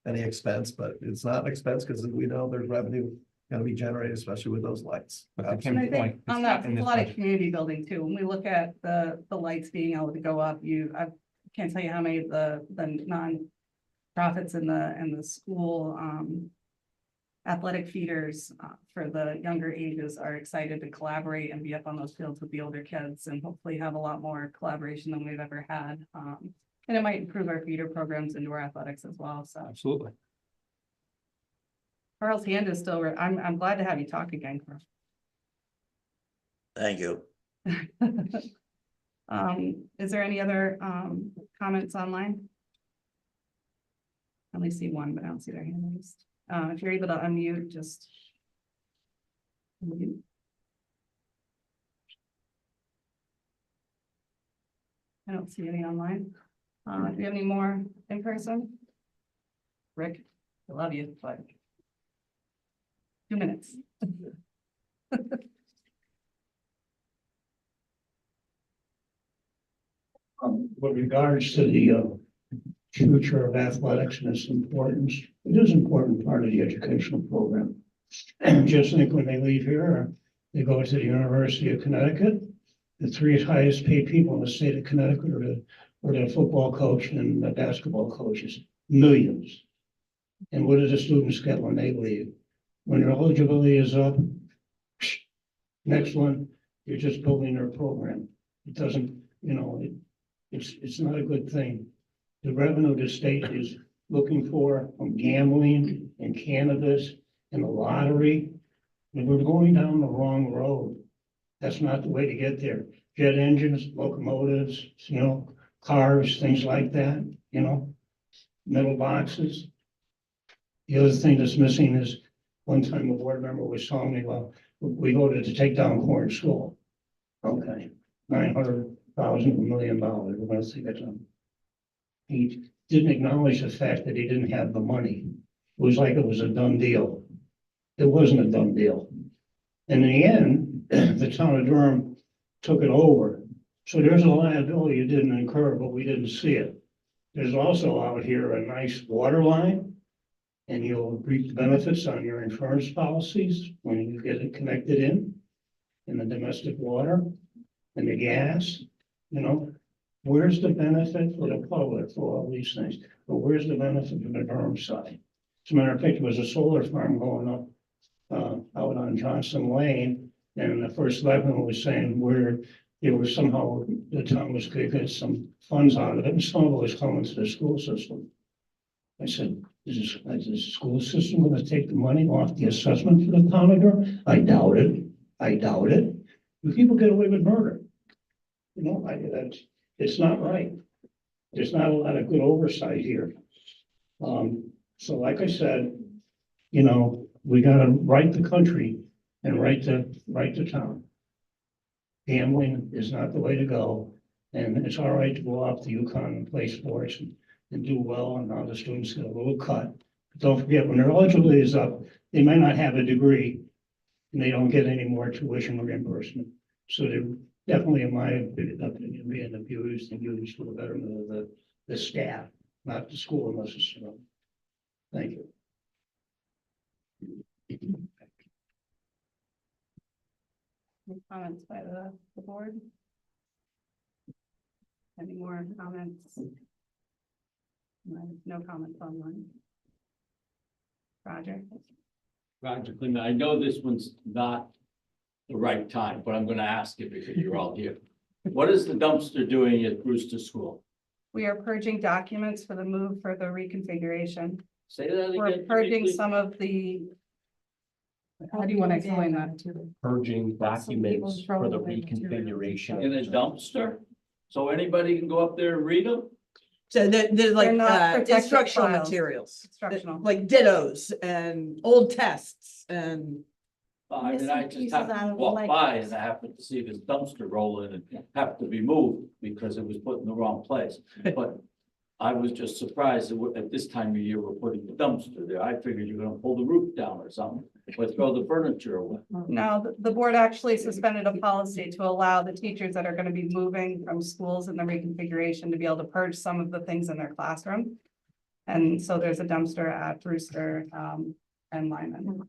any expense, but it's not an expense because we know there's revenue going to be generated, especially with those lights. And I think on that, there's a lot of community building too. When we look at the lights being able to go up, I can't tell you how many of the non-profits in the school athletic feeders for the younger ages are excited to collaborate and be up on those fields with the older kids, and hopefully have a lot more collaboration than we've ever had. And it might improve our feeder programs into our athletics as well. So absolutely. Carl's hand is still, I'm glad to have you talk again, Carl. Thank you. Is there any other comments online? I only see one, but I don't see their hand raised. If you're able to unmute, just unmute. I don't see any online. Do you have any more in person? Rick, I love you, but 2 minutes. With regards to the future of athletics and its importance, it is an important part of the educational program. And just think when they leave here, they go to the University of Connecticut, the three highest paid people in the state of Connecticut are the football coach and the basketball coaches, millions. And what do the students get when they leave? When their eligibility is up, next one, you're just building their program. It doesn't, it's not a good thing. The revenue the state is looking for from gambling and cannabis and the lottery, and we're going down the wrong road. That's not the way to get there. Jet engines, locomotives, cars, things like that, metal boxes. The other thing that's missing is, one time a board member was telling me, well, we voted to take down Corn School. Okay, $900,000, $1 million, we're gonna take it down. He didn't acknowledge the fact that he didn't have the money. It was like it was a done deal. It wasn't a done deal. And in the end, the town of Durham took it over. So there's a liability you didn't incur, but we didn't see it. There's also out here a nice water line, and you'll reap the benefits on your insurance policies when you get it connected in the domestic water and the gas, Where's the benefit for the public for all these things? But where's the benefit for the Durham side? As a matter of fact, there was a solar farm going up out on Johnson Lane, and the first selectman was saying where it was somehow the town was going to get some funds out of it, and some of it was coming to the school system. I said, is the school system going to take the money off the assessment for the town of Durham? I doubt it. I doubt it. But people get away with murder. It's not right. There's not a lot of good oversight here. So like I said, we gotta right the country and right the town. Gambling is not the way to go, and it's all right to go off to UConn and play sports and do well, and now the students get a little cut. But don't forget, when their eligibility is up, they might not have a degree, and they don't get any more tuition reimbursement. So they're definitely, in my opinion, being abused and used for the betterment of the staff, not the school necessarily. Thank you. Any comments by the board? Any more comments? No comments online. Roger? Roger Clement, I know this one's not the right time, but I'm gonna ask it because you're all here. What is the dumpster doing at Brewster School? We are purging documents for the move for the reconfiguration. Say that again. We're purging some of the. How do you want to explain that? Purging documents for the In reconfiguration. a dumpster? So anybody can go up there and read them? So there's They're like not protected instructional files. materials, Instructional. like dittos and old tests and. I mean, I Missing just happened pieces out to of the walk by legs. and I happened to see this dumpster rolling and have to be moved because it was put in the wrong place. But I was just surprised that at this time of year, we're putting the dumpster there. I figured you're gonna pull the roof down or something, or throw the furniture away. No, the board actually suspended a policy to allow the teachers that are going to be moving from schools in the reconfiguration to be able to purge some of the things in their classroom. And so there's a dumpster at Brewster and Lyman.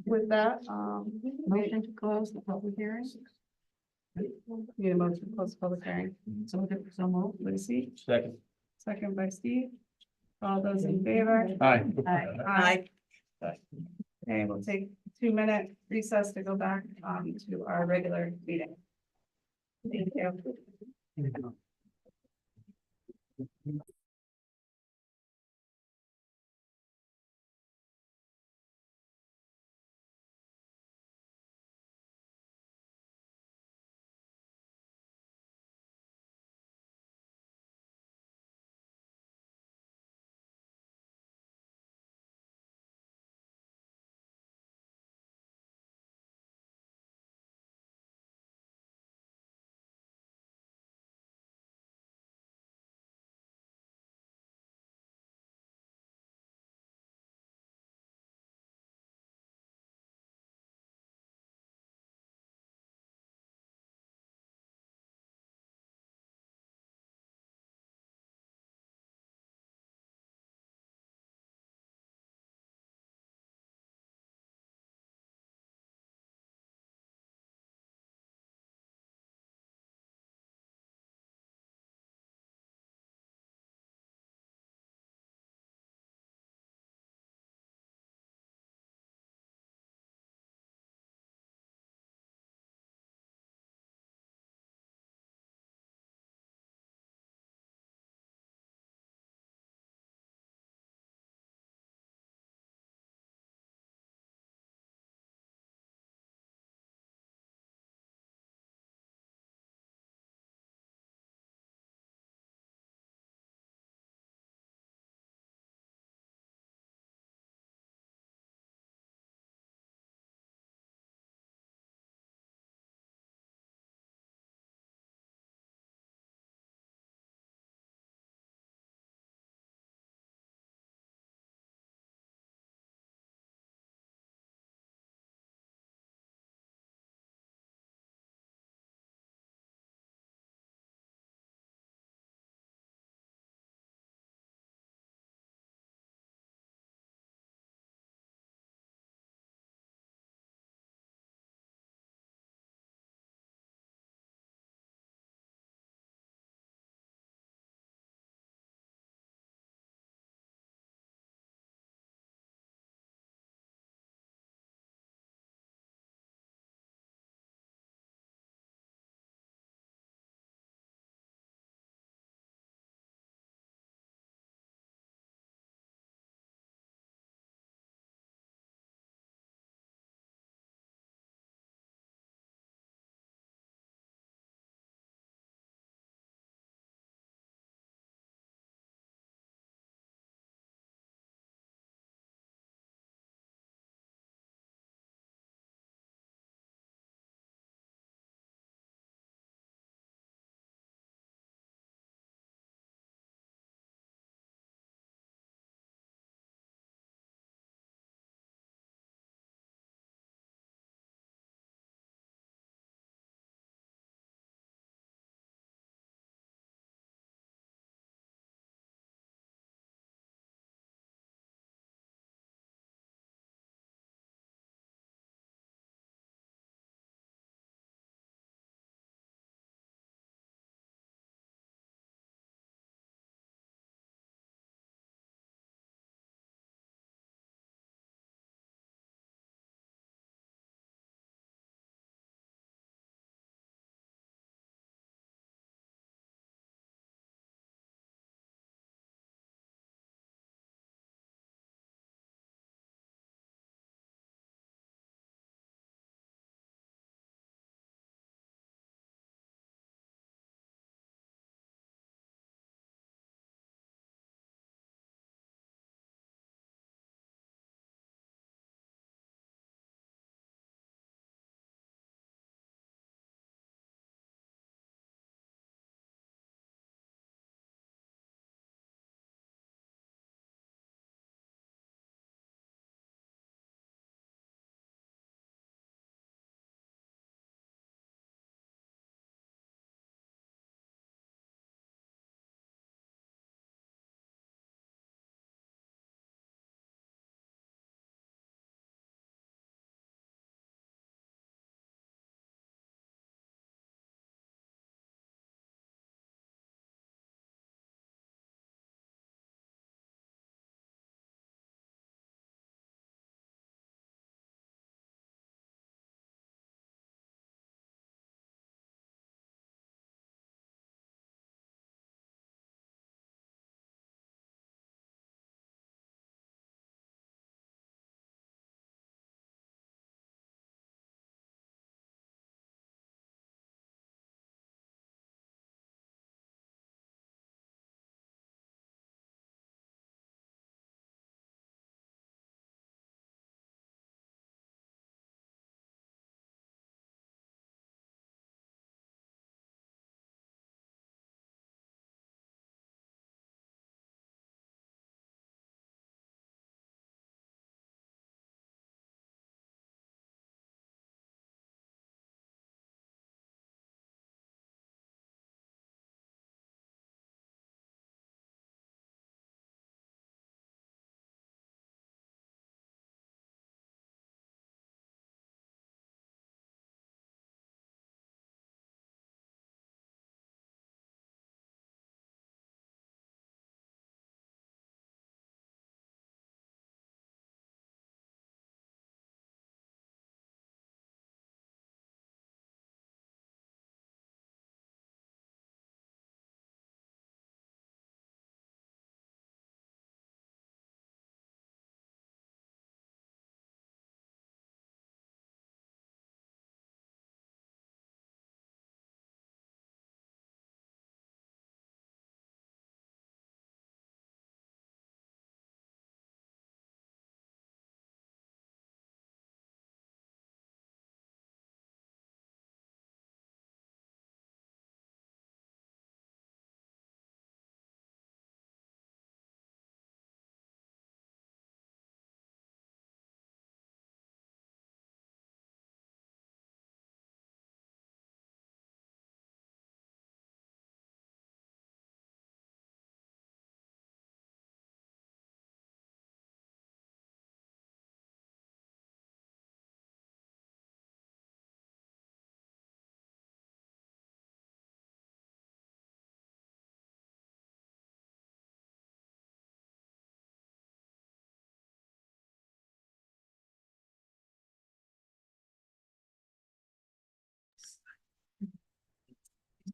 With that, Motion to close the public hearing. need a motion to close the public hearing. So moved. Lucy, Second. second by Steve. All those in favor? Aye. Aye. Okay, we'll take a 2-minute recess to go back to our regular meeting. Thank you.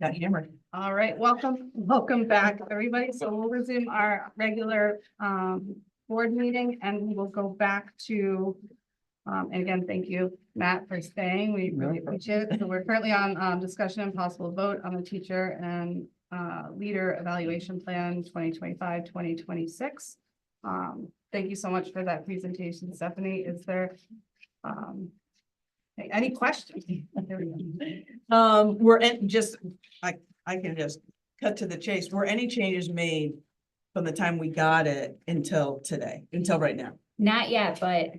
Got hammered. All right, welcome back, everybody. So we'll resume our regular board meeting and we will go back to and again, thank you, Matt, for staying. We really appreciate it. So we're currently on discussion and possible vote on the teacher and leader evaluation plan 2025-2026. Thank you so much for that presentation, Stephanie. Is there any questions? Were just, I can just cut to the chase. Were any changes made from the time we got it until today, until right now? Not yet, but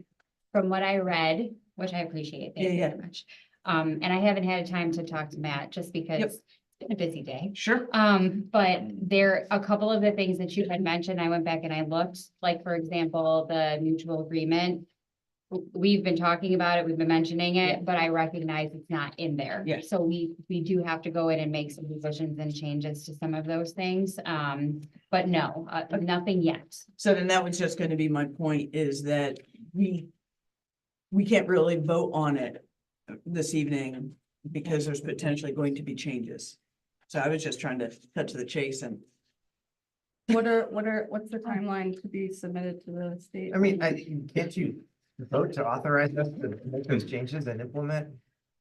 from what I read, which I appreciate, thank you Yeah, very much. And I haven't had time to talk to Matt just because Yep. it's been a busy day. Sure. But there, a couple of the things that you had mentioned, I went back and I looked, like, for example, the mutual agreement. We've been talking about it, we've been mentioning it, but I recognize it's not in there. Yeah. So we do have to go in and make some revisions and changes to some of those things. But no, nothing yet. So then that was just going to be my point, is that we can't really vote on it this evening because there's potentially going to be changes. So I was just trying to cut to the chase and. What's the timeline to be submitted to the state? I mean, can't you vote to authorize us to make those changes and implement?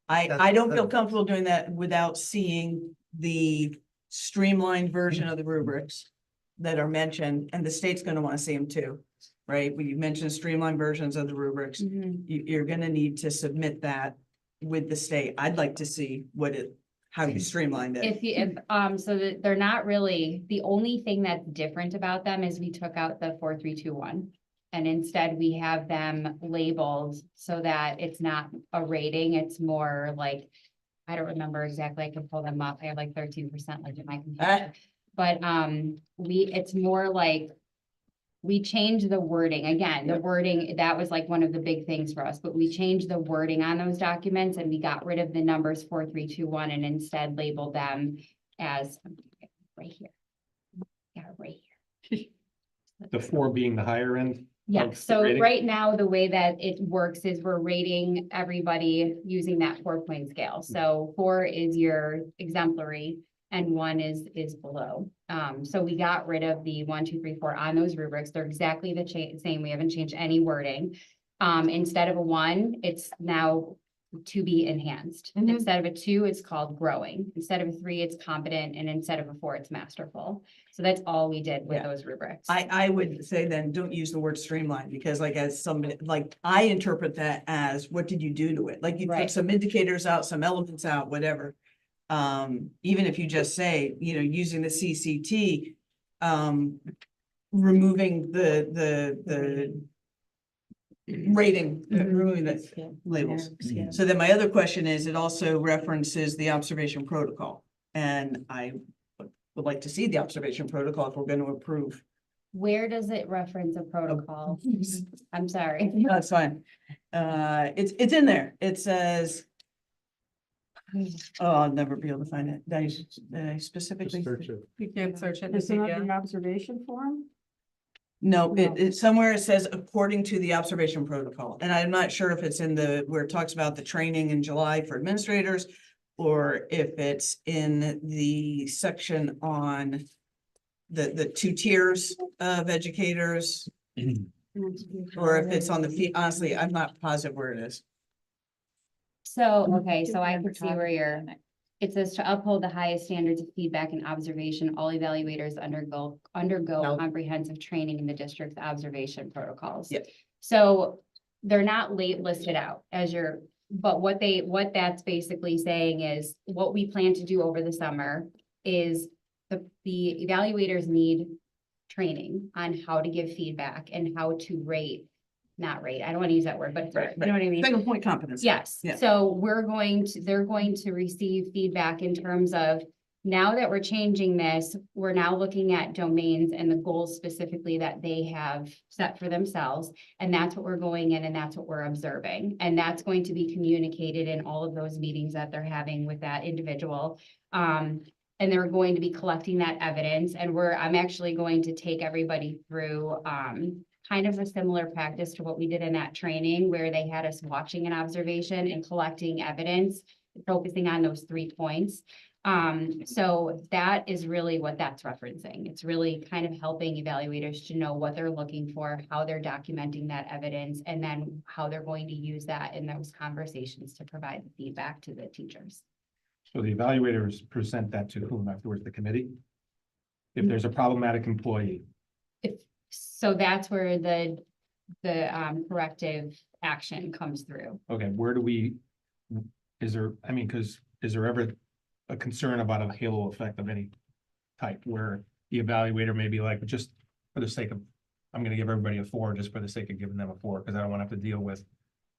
I don't feel comfortable doing that without seeing the streamlined version of the rubrics that are mentioned, and the state's gonna wanna see them too, right? When you mentioned streamlined versions of the rubrics, you're gonna need to submit that with the state. I'd like to see how you streamlined it. So that they're not really, the only thing that's different about them is we took out the 4-3-2-1. And instead we have them labeled so that it's not a rating, it's more like, I don't remember exactly, I can pull them up, I have like 13% like in my computer. But it's more like, we changed the wording, again, the wording, that was like one of the big things for us, but we changed the wording on those documents and we got rid of the numbers 4-3-2-1 and instead labeled them as right here. Yeah, right here. The 4 being the higher end? Yeah, of the so rating? right now, the way that it works is we're rating everybody using that 4-point scale. So 4 is your exemplary and 1 is below. So we got rid of the 1, 2, 3, 4 on those rubrics. They're exactly the same. We haven't changed any wording. Instead of a 1, it's now to be enhanced. Instead of a 2, it's called growing. Instead of a 3, it's competent. And instead of a 4, it's masterful. So that's all we did with those rubrics. I would say then don't use the word streamline, because like as somebody, like I interpret that as, what did you do to it? Like you took some indicators out, some elements out, whatever. Even if you just say, using the CCT, removing the rating, removing the labels. So then my other question is, it also references the observation protocol. And I would like to see the observation protocol if we're going to approve. Where does it reference a protocol? I'm sorry. That's fine. It's in there. It says, oh, I'll never be able to find it. I specifically. You can't search it. Is it not the observation form? No, it somewhere it says according to the observation protocol, and I'm not sure if it's in where it talks about the training in July for administrators, or if it's in the section on the 2 tiers of educators, or if it's on the fee. Honestly, I'm not positive where it is. So, okay, so I can see where it says to uphold the highest standards of feedback and observation, all evaluators undergo comprehensive training in the district's observation protocols. Yep. So they're not listed out as but what that's basically saying is what we plan to do over the summer is the evaluators need training on how to give feedback and how to not rate. I don't want to use that word, but you know what I mean? Single point competence. Yes. Yeah. So they're going to receive feedback in terms of, now that we're changing this, we're now looking at domains and the goals specifically that they have set for themselves. And that's what we're going in and that's what we're observing. And that's going to be communicated in all of those meetings that they're having with that individual. And they're going to be collecting that evidence. And I'm actually going to take everybody through kind of a similar practice to what we did in that training, where they had us watching an observation and collecting evidence, focusing on those 3 points. So that is really what that's referencing. It's really kind of helping evaluators to know what they're looking for, how they're documenting that evidence, and then how they're going to use that in those conversations to provide the feedback to the teachers. So the evaluators present that to whom afterwards, the committee? If there's a problematic employee, So that's where the corrective action comes through. okay, where do we? Is there, I mean, because is there ever a concern about a halo effect of any type where the evaluator may be like, just for the sake of, I'm gonna give everybody a 4 just for the sake of giving them a 4, because I don't want to have to deal with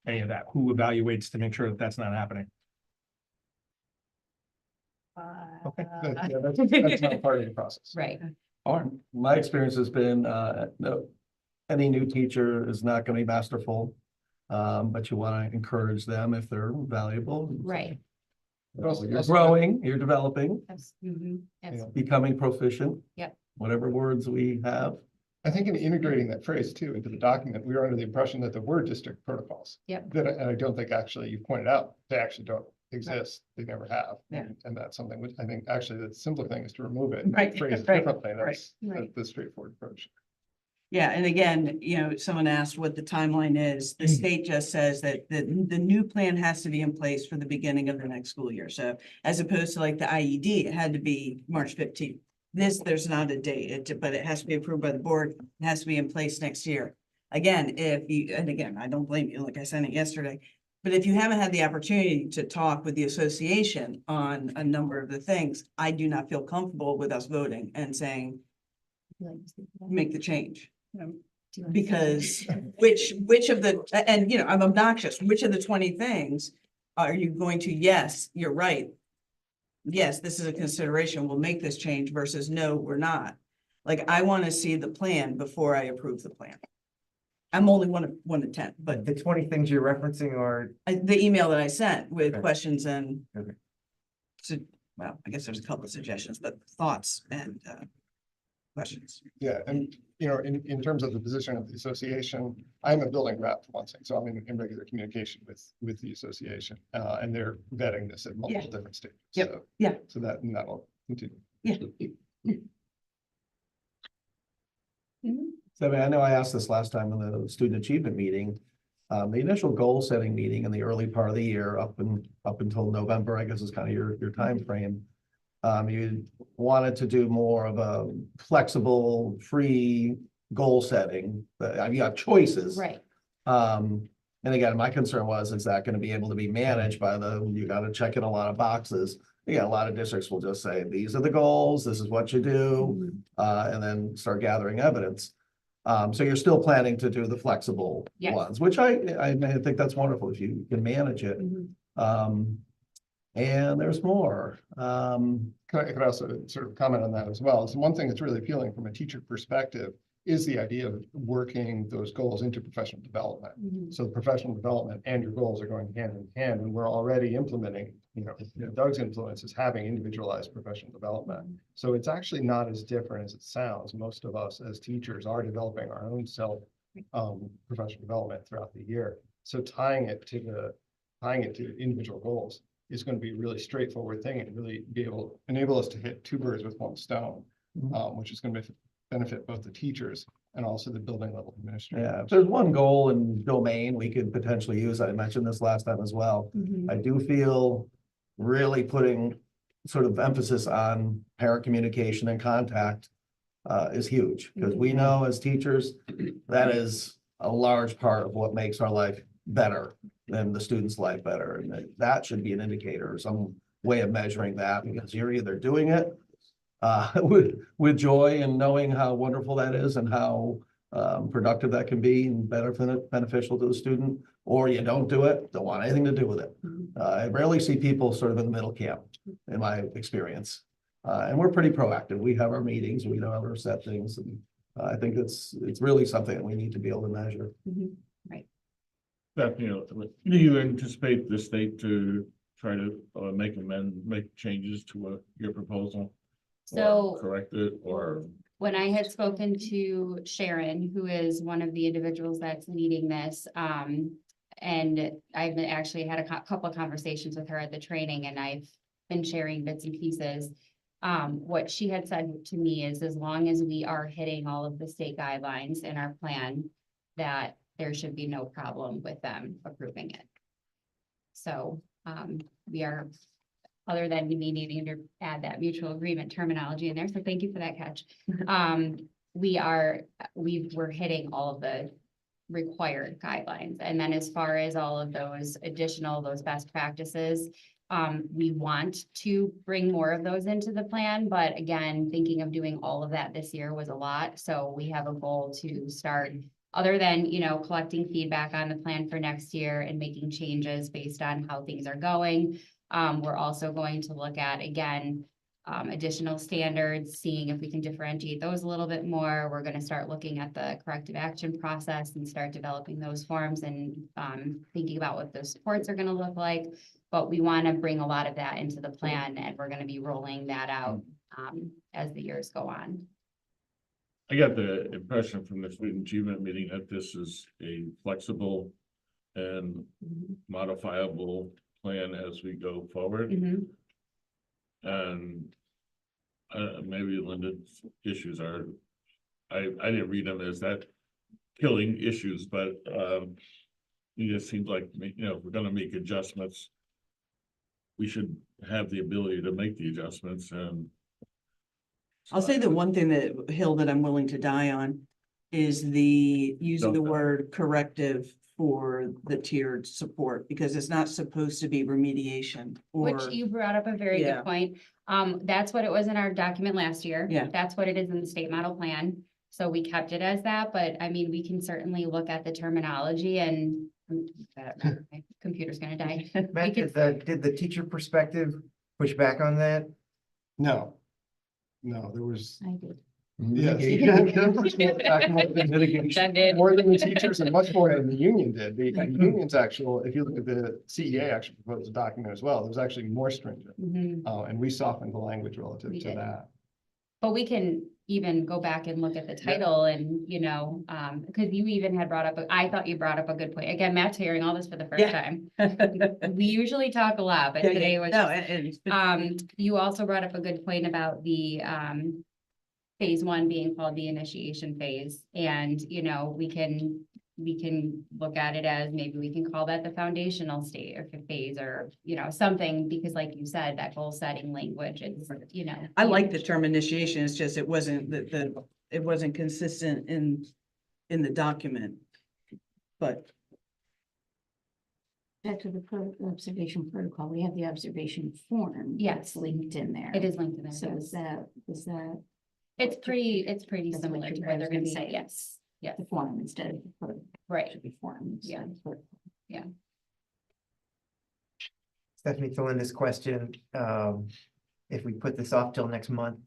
any of that. Who evaluates to make sure that that's not happening? Okay, good. Yeah, that's not part of the process. Right. All right. My experience has been, no, any new teacher is not gonna be masterful. But you wanna encourage them if they're valuable. Right. You're growing, you're developing, Yes. becoming proficient. Yep. Whatever words we have. I think in integrating that phrase too into the document, we were under the impression that there were district protocols. Yep. That, and I don't think actually you pointed out, they actually don't exist. They never have. Yeah. And that's something which I think actually the simpler thing is to remove it. and Right, Phrase it right, differently. That's right. the straightforward approach. Yeah, and again, someone asked what the timeline is. The state just says that the new plan has to be in place for the beginning of the next school year. So as opposed to like the IED, it had to be March 15th. There's not a date, but it has to be approved by the board. It has to be in place next year. Again, I don't blame you, like I sent it yesterday. But if you haven't had the opportunity to talk with the association on a number of the things, I do not feel comfortable with us voting and saying, make the change. Because which of the, and I'm obnoxious, which of the 20 things are you going to, yes, you're right. Yes, this is a consideration. We'll make this change versus no, we're not. Like, I want to see the plan before I approve the plan. I'm only one of 10, but The 20 things you're referencing are, the email that I sent with Okay. questions and Okay. so, well, I guess there's a couple of suggestions, but thoughts and questions. Yeah, and in terms of the position of the association, I'm a building rep for one thing, so I'm in regular communication with the association. And they're vetting this at multiple different stages. Yep. So- Yeah. So that'll continue. Yeah. So I know I asked this last time in the student achievement meeting. The initial goal setting meeting in the early part of the year, up until November, I guess is kind of your time frame. You wanted to do more of a flexible, free goal setting, but you have choices. Right. And again, my concern was, is that going to be able to be managed by you got to check in a lot of boxes. Yeah, a lot of districts will just say, these are the goals, this is what you do, and then start gathering evidence. So you're still planning to do the flexible Yes. ones, which I think that's wonderful if you can manage it. And there's more. I could also sort of comment on that as well. So one thing that's really appealing from a teacher perspective is the idea of working those goals into professional development. So professional development and your goals are going hand in hand, and we're already implementing, Doug's influence is having individualized professional development. So it's actually not as different as it sounds. Most of us as teachers are developing our own professional development throughout the year. So tying it to individual goals is going to be a really straightforward thing and really enable us to hit 2 birds with 1 stone, which is going to benefit both the teachers and also the building level administrators. Yeah, if there's one goal and domain we could potentially use, I mentioned this last time as well. I do feel really putting sort of emphasis on parent communication and contact is huge, because we know as teachers, that is a large part of what makes our life better and the student's life better. And that should be an indicator, some way of measuring that, because you're either doing it with joy and knowing how wonderful that is and how productive that can be and beneficial to the student, or you don't do it, don't want anything to do with it. I rarely see people sort of in the middle camp, in my experience. And we're pretty proactive. We have our meetings, we know how to set things. And I think it's really something that we need to be able to measure. Right. Beth, do you anticipate the state to try to make changes to your proposal? So Correct it, or? when I had spoken to Sharon, who is one of the individuals that's leading this, and I've actually had a couple of conversations with her at the training, and I've been sharing bits and pieces. What she had said to me is as long as we are hitting all of the state guidelines in our plan, that there should be no problem with them approving it. So, we are, other than me needing to add that mutual agreement terminology in there, so thank you for that catch. We're hitting all of the required guidelines. And then as far as all of those additional, those best practices, we want to bring more of those into the plan, but again, thinking of doing all of that this year was a lot. So we have a goal to start, other than, collecting feedback on the plan for next year and making changes based on how things are going. We're also going to look at, again, additional standards, seeing if we can differentiate those a little bit more. We're going to start looking at the corrective action process and start developing those forms and thinking about what those supports are going to look like. But we want to bring a lot of that into the plan, and we're going to be rolling that out as the years go on. I got the impression from the student achievement meeting that this is a flexible and modifiable plan as we go forward. And maybe Linda's issues are, I didn't read them as that killing issues, but it just seems like, if we're gonna make adjustments, we should have the ability to make the adjustments. And I'll say the one thing Hill, that I'm willing to die on is using the word corrective for the tiered support, because it's not supposed to be remediation or. Which you brought up a very Yeah. good point. That's what it was in our document last year. Yeah. That's what it is in the state model plan. So we kept it as that, but I mean, we can certainly look at the terminology and my computer's gonna die. Matt, did the teacher perspective push back on that? No. No, there was. I did. Yes. Mitigation, more than the teachers and much more than the union did. The union's actual, if you look at the CEA actually proposed a document as well, it was actually more stringent. And we softened the language relative We to did. that. But we can even go back and look at the title and, because you even had brought up, I thought you brought up a good point. Again, Matt's hearing all this for the first time. We usually talk a lot, but today was, you also brought up a good point about the, phase one being called the initiation phase. And, we can look at it as maybe we can call that the foundational state or phase or, something, because like you said, that goal setting language is, I like the term initiation. It's just, it wasn't it wasn't consistent in the document. But Back to the observation protocol, we have the observation form. Yes. That's linked in there. It is linked in there. So yes. is that It's pretty That's what similar to you what guys they're would gonna be, say. yes, yes, the form instead of the protocol? right, Should be form. instead of protocol. Stephanie, to Linda's question, if we put this off till next month,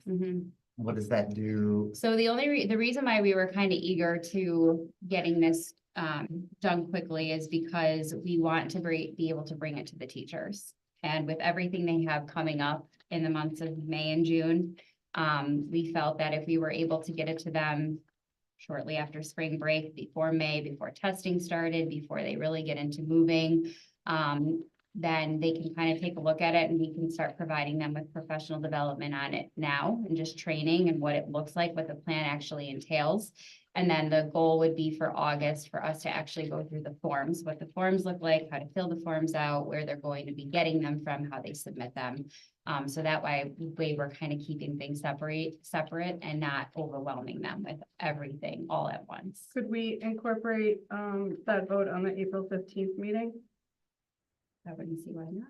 what does that do? So the reason why we were kind of eager to getting this done quickly is because we want to be able to bring it to the teachers. And with everything they have coming up in the months of May and June, we felt that if we were able to get it to them shortly after spring break, before May, before testing started, before they really get into moving, then they can kind of take a look at it and we can start providing them with professional development on it now and just training and what it looks like, what the plan actually entails. And then the goal would be for August for us to actually go through the forms, what the forms look like, how to fill the forms out, where they're going to be getting them from, how they submit them. So that way we're kind of keeping things separate and not overwhelming them with everything all at once. Could we incorporate that vote on the April 15th meeting? I wouldn't see why not.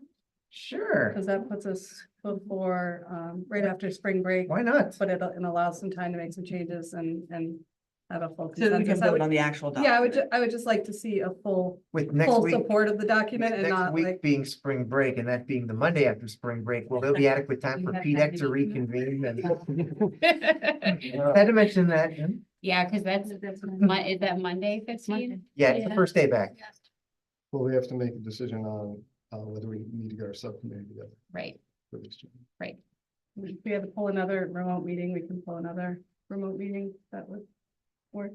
Sure. Because that puts us before, right after spring break. Why not? But it allows some time to make some changes and have a full so that we can consensus. I vote would- on the actual Yeah, document. I would just like to see a full With full support of the document and next not week like. being spring break and that being the Monday after spring break, will there be adequate time We for have PDEC time to to meet. reconvene? And had to mention that. Yeah, because is that Monday 15? Yeah, it's the first day back. Well, we have to make a decision on whether we need to get our subcommittee together Right, for this. change. right. If we had to pull another remote meeting, we can pull another remote meeting. That would work.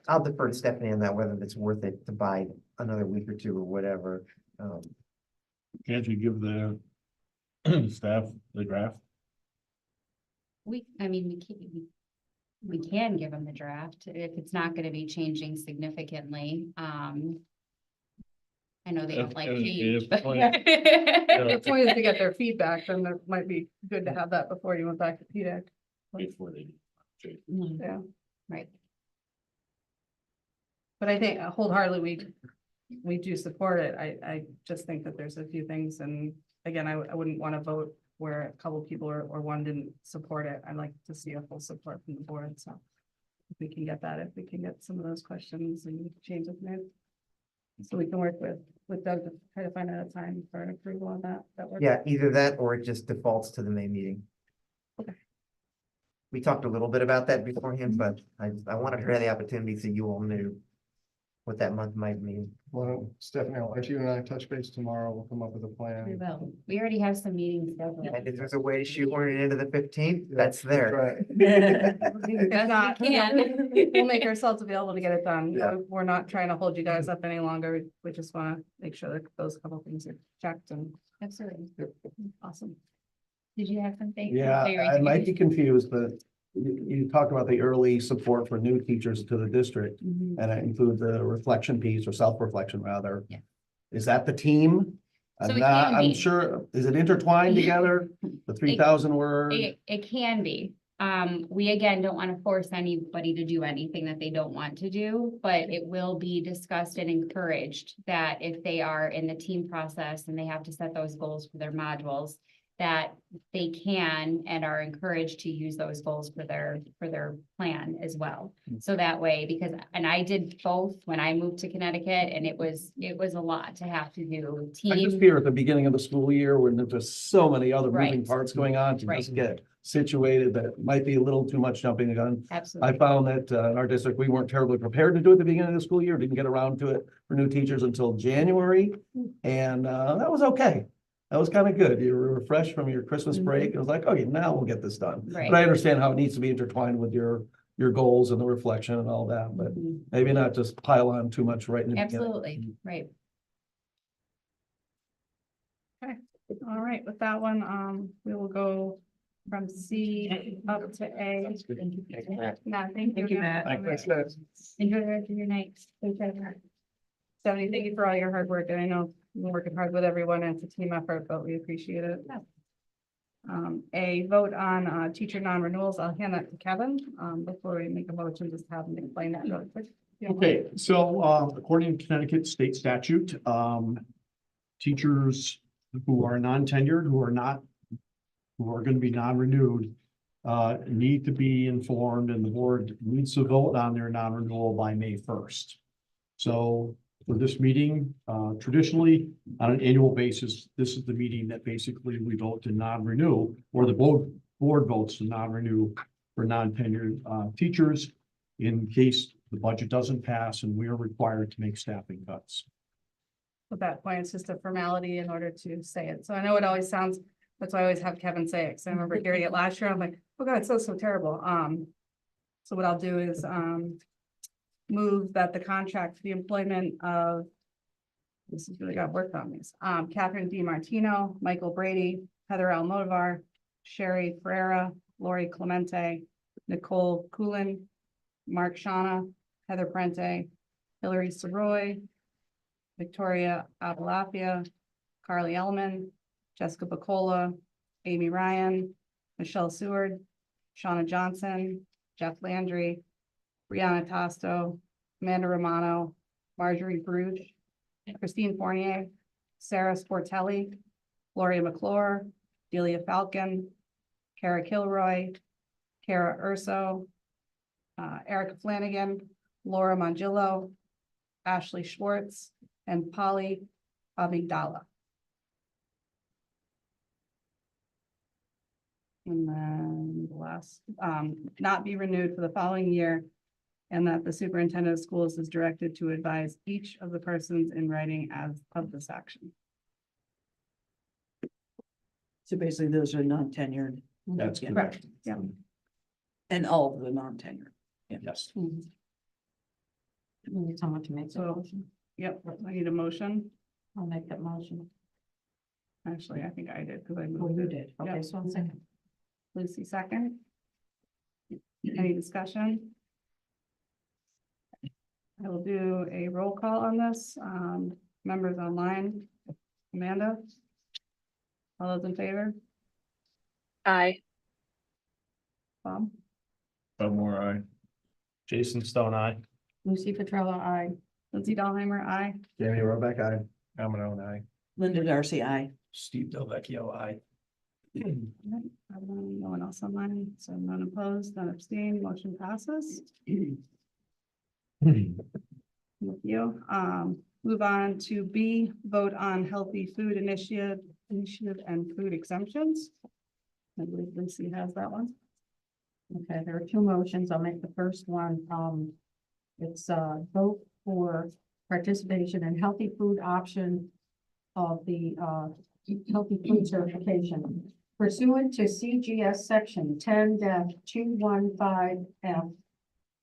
I'll defer to Stephanie on that, whether it's worth it to buy another week or two or whatever. can't you give the staff the draft? I mean, we can give them the draft if it's not gonna be changing significantly. I know they don't like change, but. The point is to get their feedback, then it might be good to have that before you went back to PDAC. Before they change. Yeah, Right. but I think wholeheartedly, we do support it. I just think that there's a few things, and again, I wouldn't want to vote where a couple people or one didn't support it. I'd like to see a full support from the board, so. If we can get that, if we can get some of those questions and changes made. So we can work with Doug to try to find out a time for an approval on that. That works. Yeah, either that or it just defaults to the May meeting. Okay. We talked a little bit about that beforehand, but I wanted to have the opportunity so you all knew what that month might mean. Well, Stephanie, I'll let you and I touch base tomorrow. We'll come up with a We plan. will. We already have some meetings scheduled. And if there's a way to shoehorn it into the 15th, that's there. Right. If not, can. we'll make ourselves available to get it done. Yeah. We're not trying to hold you guys up any longer. We just want to make sure that those couple things are checked and Absolutely. awesome. Did you have something? Yeah, Oh, you're I might be right. confused, but you talked about the early support for new teachers to the district, Mhm. and I include the reflection piece or self-reflection rather. Yeah. Is that the team? So I'm it not, can I'm be. sure, is it intertwined together? The 3,000 word? It can be. We again don't want to force anybody to do anything that they don't want to do, but it will be discussed and encouraged that if they are in the team process and they have to set those goals for their modules, that they can and are encouraged to use those goals for their plan as well. So that way, because, and I did both when I moved to Connecticut, and it was a lot to have to do I just team. fear at the beginning of the school year when there's just so many other moving Right. parts going on to Right. just get situated, that it might be a little too much jumping the gun. Absolutely. I found that in our district, we weren't terribly prepared to do it at the beginning of the school year, didn't get around to it for new teachers until January. And that was okay. That was kind of good. You were refreshed from your Christmas break. It was like, okay, now we'll get this done. Right. But I understand how it needs to be intertwined with your goals and the reflection and all that, but Mhm. maybe not just pile on too much right in the beginning. Absolutely, right. All right, with that one, we will go from C up to A. That's good. No, thank you. Thank you, Matt. Thanks, guys. Enjoy the rest of your night. Stay safe. Stephanie, thank you for all your hard work. And I know you're working hard with everyone and it's a team effort, but we appreciate it. A vote on teacher non-renewals. I'll hand that to Kevin before we make a motion, just have him explain that really quick. Okay, so according to Connecticut state statute, teachers who are non-tenured, who are going to be non-renewed, need to be informed, and the board needs to vote on their non-renewal by May 1st. So for this meeting, traditionally, on an annual basis, this is the meeting that basically we vote to non-renew, or the board votes to non-renew for non-tenured teachers in case the budget doesn't pass and we are required to make staffing cuts. At that point, it's just a formality in order to say it. So I know it always sounds, that's why I always have Kevin say it. Cause I remember hearing it last year. I'm like, oh God, it's so terrible. So what I'll do is, move that the contract for the employment of, this has really got work on these, Catherine D. Martino, Michael Brady, Heather Almodovar, Sherry Ferreira, Lori Clemente, Nicole Coolin, Mark Shauna, Heather Prente, Hillary Soroy, Victoria Abalafia, Carly Ellman, Jessica Bacola, Amy Ryan, Michelle Seward, Shauna Johnson, Jeff Landry, Brianna Tosto, Amanda Romano, Marjorie Bruce, Christine Fournier, Sarah Sportelli, Gloria McClure, Delia Falcon, Kara Kilroy, Kara Urso, Erica Flanagan, Laura Mangillo, Ashley Schwartz, and Polly Amigdala. And then the last, not be renewed for the following year, and that the superintendent of schools is directed to advise each of the persons in writing as of this action. So basically, those are non-tenured. That's Yeah. correct. Yeah. And all of the non-tenured. Yes. You need someone to make that So, motion. yep, I need a motion. I'll make that motion. Actually, I think I did, because I Oh, moved you it. did. Okay, Yep. so one second. Lucy second. Any discussion? I will do a roll call on this. Members online. Amanda? All those in favor? Aye. Bob? More I. Jason Stone, I. Lucy Petrella, aye. Lindsay Dahlheimer, aye. Jamie Roback, aye. I'm an own eye. Linda Darcy, I. Steve Delvecchio, I. No one else online, so none opposed, none abstained, motion passes. Thank you. Move on to B, vote on healthy food initiative and food exemptions. I believe Lucy has that one. Okay, there are two motions. I'll make the first one. It's vote for participation in healthy food option of the healthy food certification pursuant to CGS section 10-215F.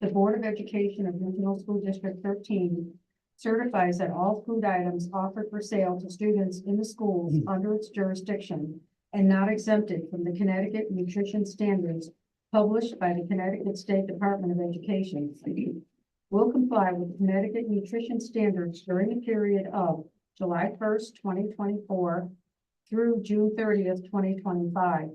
The Board of Education of Regional School District 13 certifies that all food items offered for sale to students in the schools under its jurisdiction and not exempted from the Connecticut nutrition standards published by the Connecticut State Department of Education will comply with Connecticut nutrition standards during the period of July 1st, 2024 through June 30th, 2025.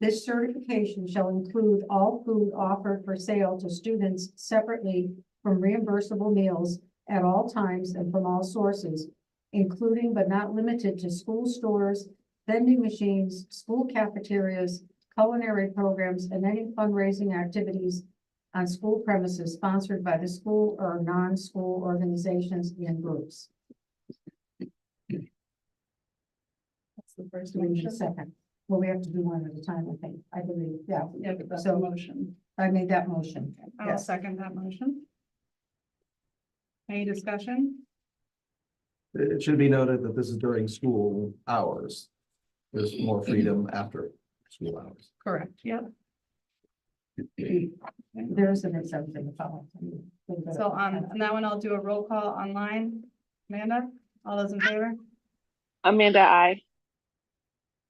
This certification shall include all food offered for sale to students separately from reimbursable meals at all times and from all sources, including but not limited to school stores, vending machines, school cafeterias, culinary programs, and any fundraising activities on school premises sponsored by the school or non-school organizations and groups. That's the first Do we need a motion. second? Well, we have to do one at a time, I think. I believe, yeah. Yeah, but that's So- a motion. I made that motion. I'll Yes. second that motion. Any discussion? It should be noted that this is during school hours. There's more freedom after school hours. Correct, yep. There is an exemption to follow. So on that one, I'll do a roll call online. Amanda, all those in favor? Amanda, I.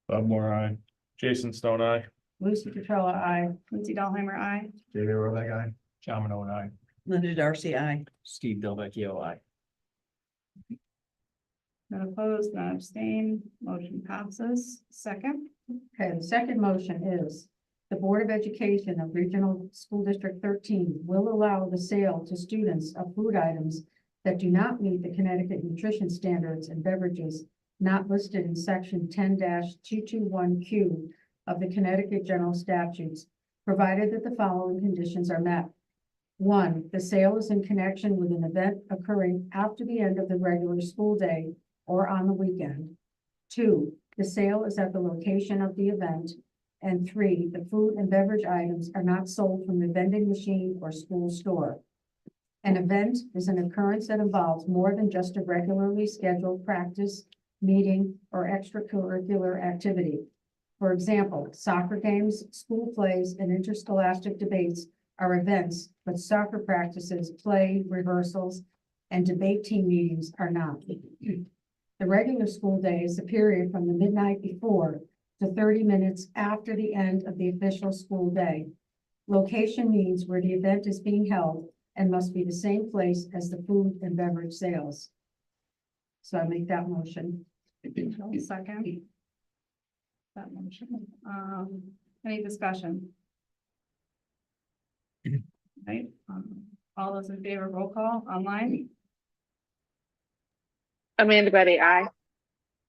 More I. Jason Stone, I. Lucy Petrella, I. Lindsay Dahlheimer, aye. Jamie Roback, aye. I'm an own eye. Linda Darcy, I. Steve Delvecchio, I. None opposed, none abstained, motion passes. Second, Okay, the second motion is the Board of Education of Regional School District 13 will allow the sale to students of food items that do not meet the Connecticut nutrition standards and beverages not listed in section 10-221Q of the Connecticut General Statutes, provided that the following conditions are met. 1, the sale is in connection with an event occurring after the end of the regular school day or on the weekend. 2, the sale is at the location of the event. And 3, the food and beverage items are not sold from the vending machine or school store. An event is an occurrence that involves more than just a regularly scheduled practice, meeting, or extracurricular activity. For example, soccer games, school plays, and interscholastic debates are events, but soccer practices, play, rehearsals, and debate team meetings are not. The regular school day is the period from the midnight before to 30 minutes after the end of the official school day. Location means where the event is being held and must be the same place as the food and beverage sales. So I make that motion. I'll second. That motion. Any discussion? Right, all those in favor, roll call online. Amanda Betty, I.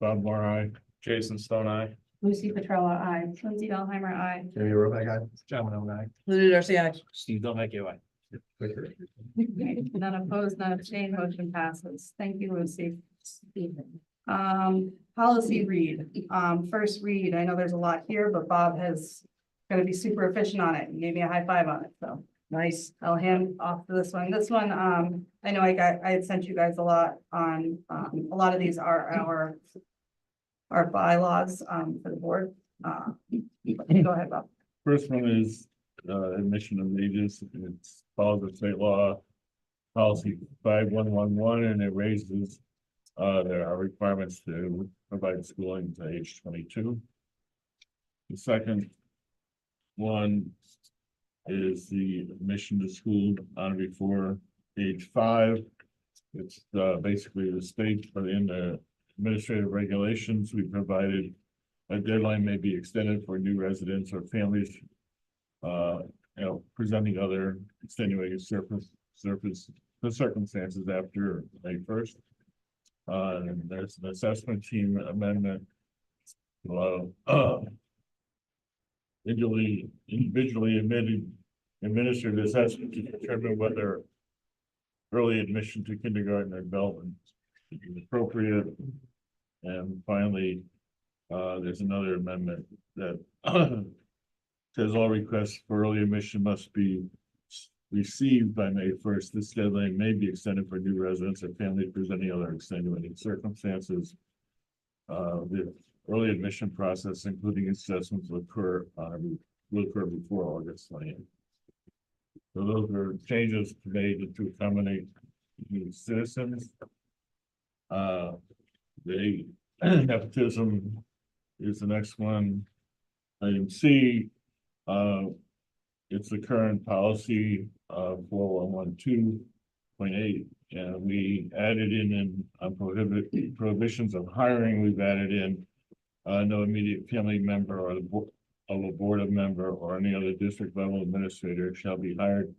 More I. Jason Stone, I. Lucy Petrella, I. Lindsay Dahlheimer, aye. Jamie Roback, aye. I'm an own eye. Linda Darcy, I. Steve Delvecchio, I. None opposed, none abstained, motion passes. Thank you, Lucy. Policy read, first read, I know there's a lot here, but Bob has gonna be super efficient on it and gave me a high five on it, so Nice. I'll hand off to this one. This one, I know I had sent you guys a lot on, a lot of these are our bylaws, for the board. Go ahead, Bob. First one is admission of wages. It's follows the state law policy 5111, and it raises There are requirements to provide schooling to age 22. The second one is the admission to school on or before age 5. It's basically the state, but in the administrative regulations, we provided a deadline may be extended for new residents or families. Presenting other extenuating circumstances after May 1st. And there's an assessment team amendment. Individually administered assessment to determine whether early admission to kindergarten or development is appropriate. And finally, there's another amendment that says all requests for early admission must be received by May 1st. This deadline may be extended for new residents or families presenting other extenuating circumstances. The early admission process, including assessments, will occur before August 20th. So those are changes made to accommodate new citizens. The nepotism is the next one. Item C, it's the current policy of 4112.8, and we added in prohibitions of hiring. We've added in no immediate family member or of a board of member or any other district level administrator shall be hired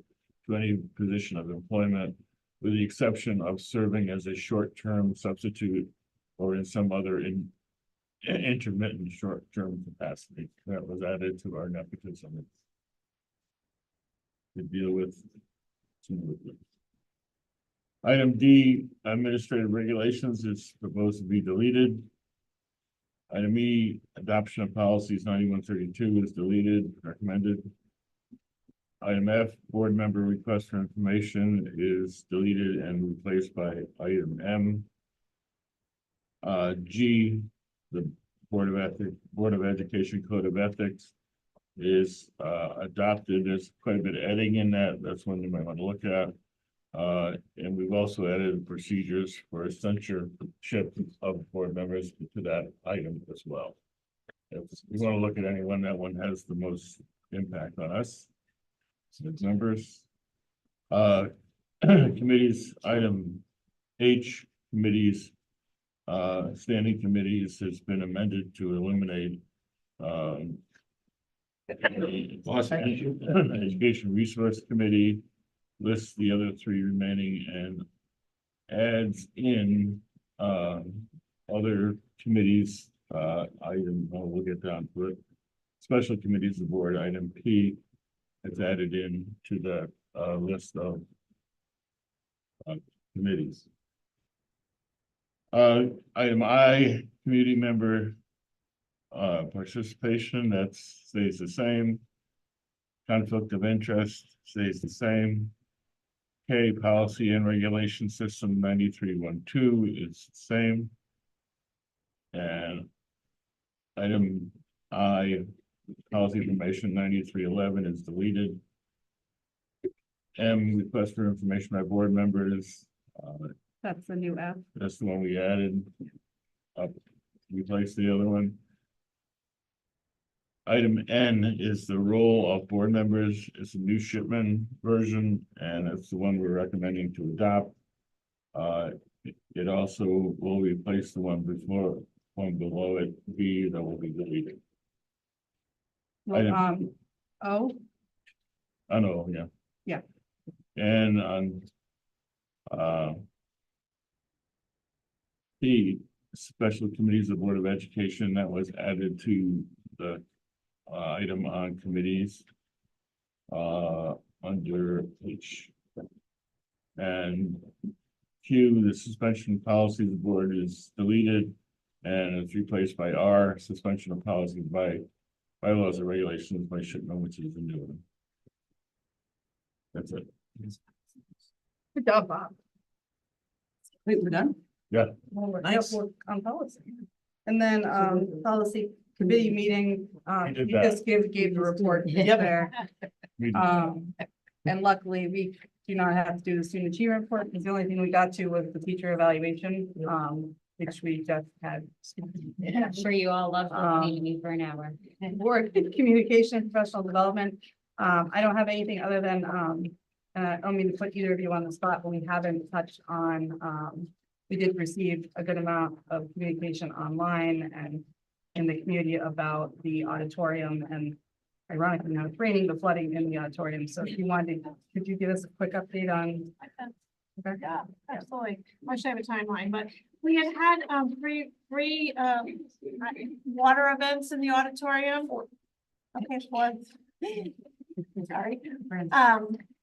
to any position of employment, with the exception of serving as a short-term substitute or in some other intermittent short-term capacity. That was added to our nepotism to deal with. Item D, administrative regulations, is proposed to be deleted. Item E, adoption of policies 9132 is deleted, recommended. Item F, board member request for information is deleted and replaced by item M. G, the Board of Education Code of Ethics is adopted. There's quite a bit of editing in that. That's one you might want to look at. And we've also added procedures for censorship of board members to that item as well. If we want to look at any one, that one has the most impact on us. Its members. Committees, item H, committees, standing committees has been amended to eliminate Education Resource Committee, lists the other 3 remaining and adds in other committees. We'll get down to it. Special committees of the board, item P, is added in to the list of committees. Item I, community member participation, that stays the same. Conflict of interest stays the same. K, policy and regulation system 9312 is the same. And item I, policy information 9311 is deleted. M, request for information by board members. That's the new F. That's the one we added. Replace the other one. Item N is the role of board members. It's a new Shipman version, and it's the one we're recommending to adopt. It also will replace the one below it, B, that will be deleted. O. I know, yeah. Yeah. And on P, special committees of Board of Education, that was added to the item on committees under H. And Q, the suspension policy of the board is deleted and it's replaced by R, suspension of policy by bylaws or regulations by Shipman, which is the new one. That's it. Good job, Bob. Wait, we're done? Yeah. Nice. On policy. And then policy committee meeting, did you that. just gave the report Yep. there. And luckily we do not have to do the student achievement report, because the only thing we got to was the teacher evaluation, which we just had. I'm sure you all love listening to me for an hour. And board communication and professional development. I don't have anything other than, I don't mean to put either of you on the spot, but we haven't touched on, we did receive a good amount of communication online and in the community about the auditorium, and ironically now it's raining, the flooding in the auditorium. So if you wanted, could you give us a quick update on? Okay. Yeah, absolutely. I should have a timeline, but we had free water events in the auditorium. Okay, floods. Sorry.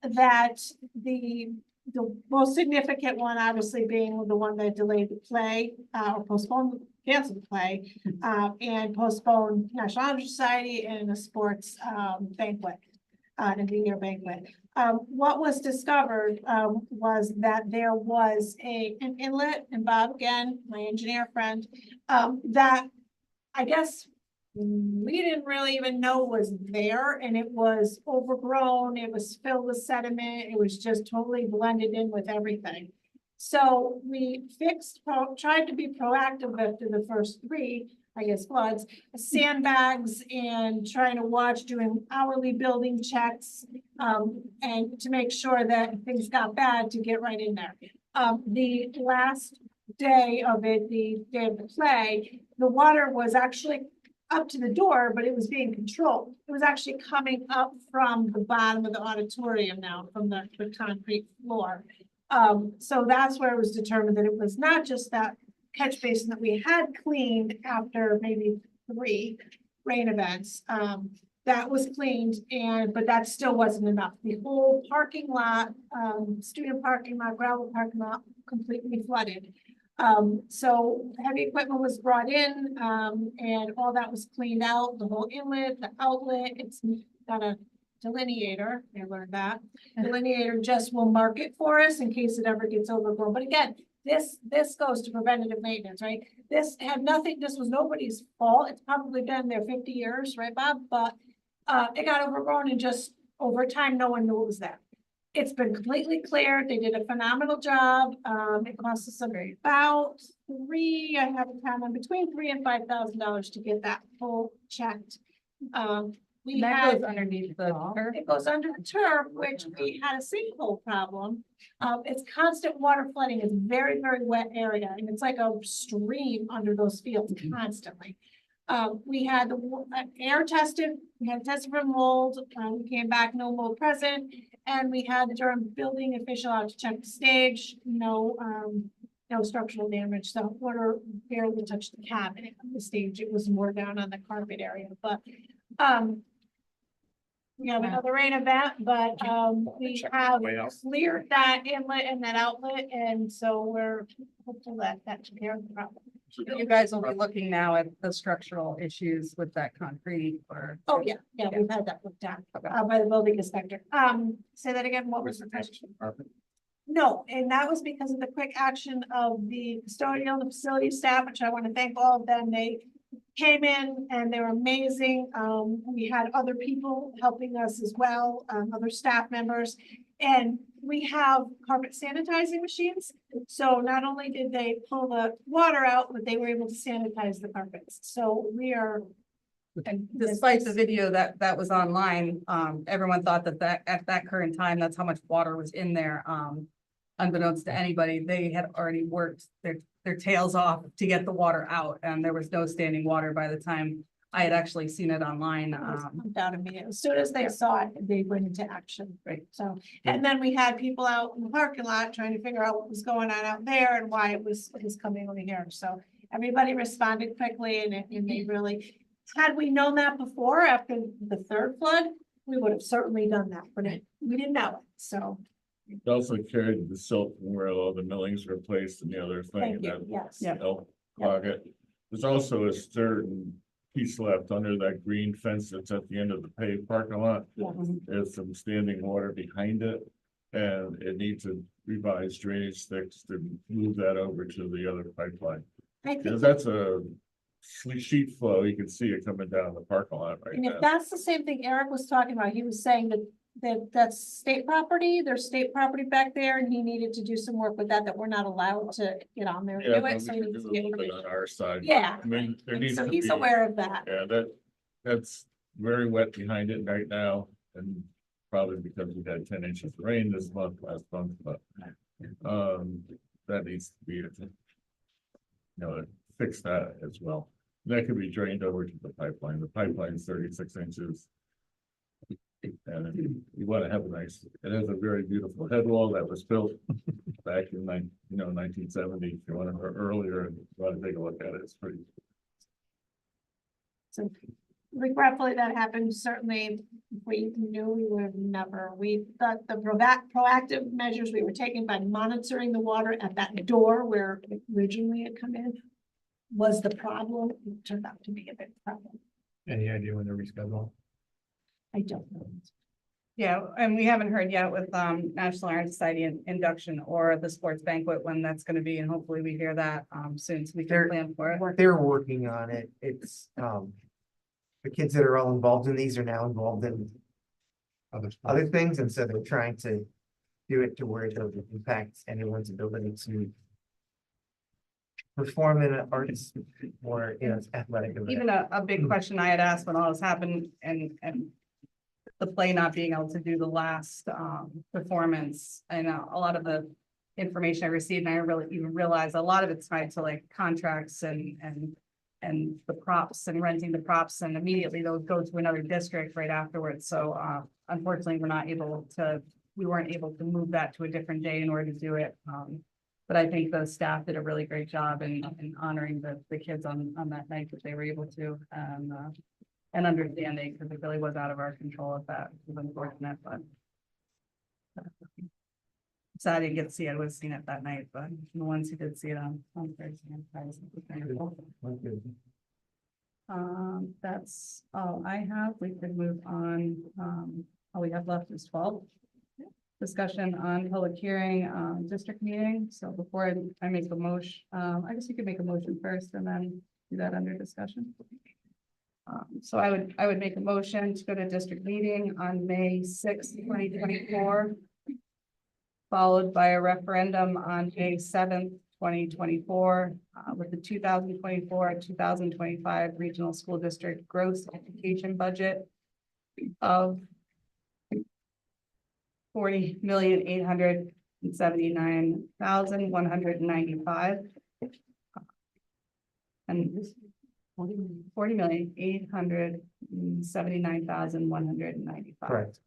That the most significant one, obviously being the one that delayed the play, or postponed, canceled the play, and postponed National Honor Society and a sports banquet, an end-of-the-year banquet. What was discovered was that there was an inlet, and Bob, again, my engineer friend, that I guess we didn't really even know was there, and it was overgrown, it was filled with sediment, it was just totally blended in with everything. So we tried to be proactive after the first three, I guess, floods, sandbags, and trying to watch, doing hourly building checks, and to make sure that if things got bad, to get right in there. The last day of it, the day of the play, the water was actually up to the door, but it was being controlled. It was actually coming up from the bottom of the auditorium now, from the concrete floor. So that's where it was determined that it was not just that catch basin that we had cleaned after maybe 3 rain events. That was cleaned, but that still wasn't enough. The whole parking lot, student parking lot, gravel parking lot, completely flooded. So heavy equipment was brought in, and all that was cleaned out, the whole inlet, the outlet. It's got a delineator, I learned that. Delineator just will mark it for us in case it ever gets overgrown. But again, this goes to preventative maintenance, right? This was nobody's fault. It's probably been there 50 years, right, Bob? But it got overgrown, and just over time, no one knew it was there. It's been completely cleared. They did a phenomenal job. It cost us about between $3,000 and $5,000 to get that full checked. That goes underneath the turf. It goes under the turf, which we had a sinkhole problem. It's constant water flooding. It's very, very wet area, and it's like a stream under those fields constantly. We had the air tested. We had tested for mold. We came back, no mold present, and we had the Durham building official out to check the stage. No structural damage. So water barely touched the cabinet on the stage. It was more down on the carpet area, but we have another rain event, but we have cleared that inlet and that outlet, and so we're hopeful that took care of the problem. You guys will be looking now at the structural issues with that concrete, or? Oh, yeah, we've had that looked at by the building inspector. Say that again, what was the question? No, and that was because of the quick action of the custodial and facility staff, which I want to thank all of them. They came in and they were amazing. We had other people helping us as well, other staff members, and we have carpet sanitizing machines. So not only did they pull the water out, but they were able to sanitize the carpets. So we are. And despite the video that was online, everyone thought that at that current time, that's how much water was in there. Unbeknownst to anybody, they had already worked their tails off to get the water out, and there was no standing water by the time I had actually seen it online. Out of me. As soon as they saw it, they went into action. Right. So, and then we had people out in the parking lot trying to figure out what was going on out there and why it was coming over here. So everybody responded quickly, and they really, had we known that before, after the 3rd flood, we would have certainly done that, but we didn't know it. So. It also carried the silt from where all the millings were placed and the other thing. Thank you. Yes. Help clog it. There's also a certain piece left under that green fence that's at the end of the paved parking lot. There's some standing water behind it, and it needs a revised drainage sticks to move that over to the other pipeline. Because that's a sheet flow. You can see it coming down the parking lot right and now. if that's the same thing Eric was talking about, he was saying that that's state property, there's state property back there, and he needed to do some work with that we're not allowed to get on there and Yeah, do but it, so we he can needs do to a get. little bit on our side. Yeah, I mean, there needs so to he's be, aware of that. yeah, that's very wet behind it right now, and probably because we had 10 inches of rain this month, last month, but that needs to be, fix that as well. That could be drained over to the pipeline. The pipeline is 36 inches. And you want to have a nice, it has a very beautiful head wall that was built back in 1970. If you want to earlier and you want to take a look at it, it's pretty. So regretfully that happened, certainly we knew we would never, we thought the proactive measures we were taking by monitoring the water at that door where it originally had come in was the problem. It turned out to be a big problem. Any idea when they're rescheduled? I don't know. Yeah, and we haven't heard yet with National Iron Society induction or the sports banquet when that's gonna be, and hopefully we hear that soon, so we can plan for it. They're working on it. It's, the kids that are all involved in these are now involved in other things, and so they're trying to do it to where it doesn't impact anyone's ability to perform in an arts or, athletic event. Even a big question I had asked when all this happened and the play not being able to do the last performance, and a lot of the information I received, and I really even realized a lot of it's tied to like contracts and the props and renting the props, and immediately those go to another district right afterwards. So unfortunately, we weren't able to move that to a different day in order to do it. But I think the staff did a really great job in honoring the kids on that night that they were able to, and understanding, because it really was out of our control if that was unfortunate, but. Sad I didn't get to see it. I would have seen it that night, but the ones who did see it on Thursday. That's all I have. We could move on. All we have left is 12. Discussion on public hearing, district meeting. So before I make a motion, I guess you could make a motion first and then do that under discussion. So I would make a motion to go to district meeting on May 6th, 2024. Followed by a referendum on May 7th, 2024, with the 2024-2025 regional school district gross education budget of $40,879,195 and $40,879,195. Correct.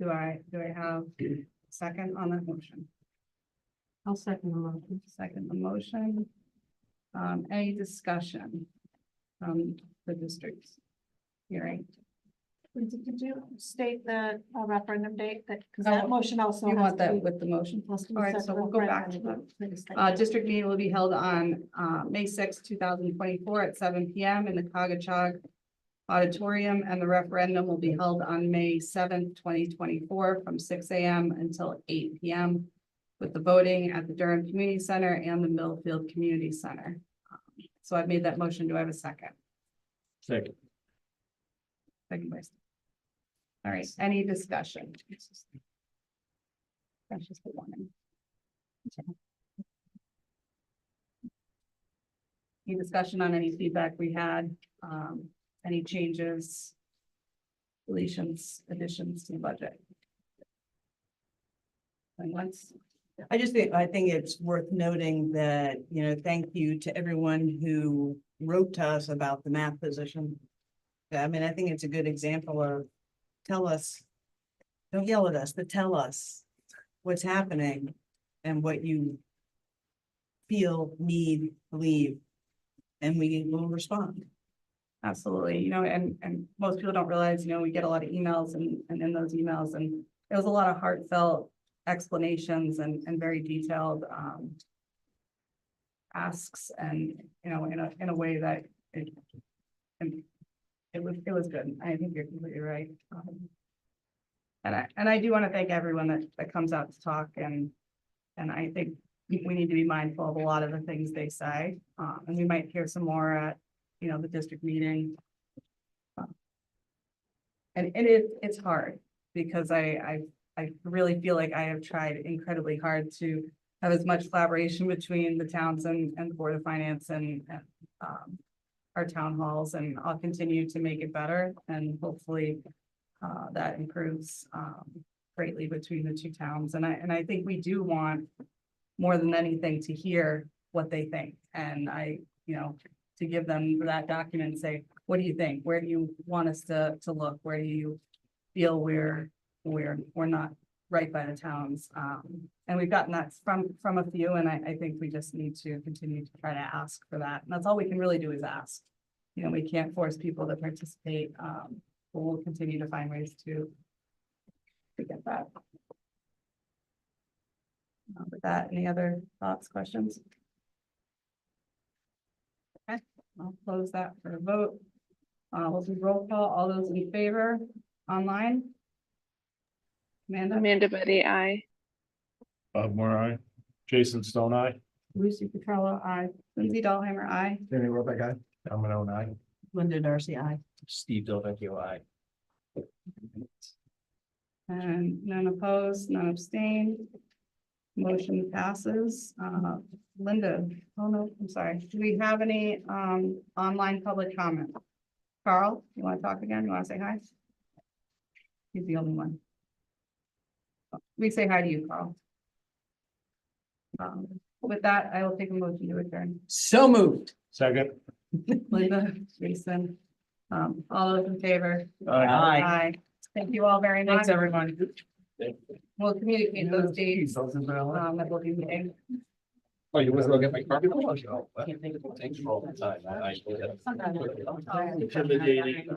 Do I have a second on that motion? I'll second the motion. Second the motion. Any discussion from the district's hearing? Did you state the referendum date that, because Oh, that motion also. You has want to that be- with the motion? has to be All right, set so for we'll go back to referendum. that. District meeting will be held on May 6th, 2024 at 7 p.m. in the Cogachog Auditorium, and the referendum will be held on May 7th, 2024 from 6 a.m. until 8 p.m. with the voting at the Durham Community Center and the Millfield Community Center. So I've made that motion. Do I have a second? Second. Second place. All right, any discussion? That's just the one. Any discussion on any feedback we had, any changes, deletions, additions to the budget? And once, I think it's worth noting that, thank you to everyone who wrote to us about the math position. I mean, I think it's a good example of tell us, don't yell at us, but tell us what's happening and what you feel, need, believe, and we will respond. absolutely, and most people don't realize, we get a lot of emails and in those emails, and there was a lot of heartfelt explanations and very detailed asks, and in a way that it was good. I think you're completely right. And I do want to thank everyone that comes out to talk, and I think we need to be mindful of a lot of the things they say, and we might hear some more at the district meeting. And it's hard because I really feel like I have tried incredibly hard to have as much collaboration between the towns and the Board of Finance and our town halls, and I'll continue to make it better, and hopefully that improves greatly between the two towns. And I think we do want more than anything to hear what they think. And to give them that document and say, what do you think? Where do you want us to look? Where do you feel we're not right by the towns? And we've gotten that from a few, and I think we just need to continue to try to ask for that. And that's all we can really do is ask. We can't force people to participate, but we'll continue to find ways to get that. With that, any other thoughts, questions? Okay, I'll close that for a vote. We'll do roll call. All those in favor online? Amanda Betty, aye. Bob Moore, aye. Jason Stone, aye. Lucy Petrello, aye. Lindsay Dahlhammer, aye. Danny Rovek, aye. I'm an own aye. Linda Darcy, aye. Steve Delvecchio, aye. And none opposed, none abstained. Motion passes. Linda, oh no, I'm sorry. Do we have any online public comment? Carl, you want to talk again? You want to say hi? He's the only one. We say hi to you, Carl. With that, I will take a motion to adjourn. So moved. Second. Linda, Jason, all those in favor? Aye. Aye. Thank you all very much. Thanks, everyone. We'll communicate those dates that we'll be meeting. Oh, you want to go get my car? Can't think of Thanks for all the time. Intimidating.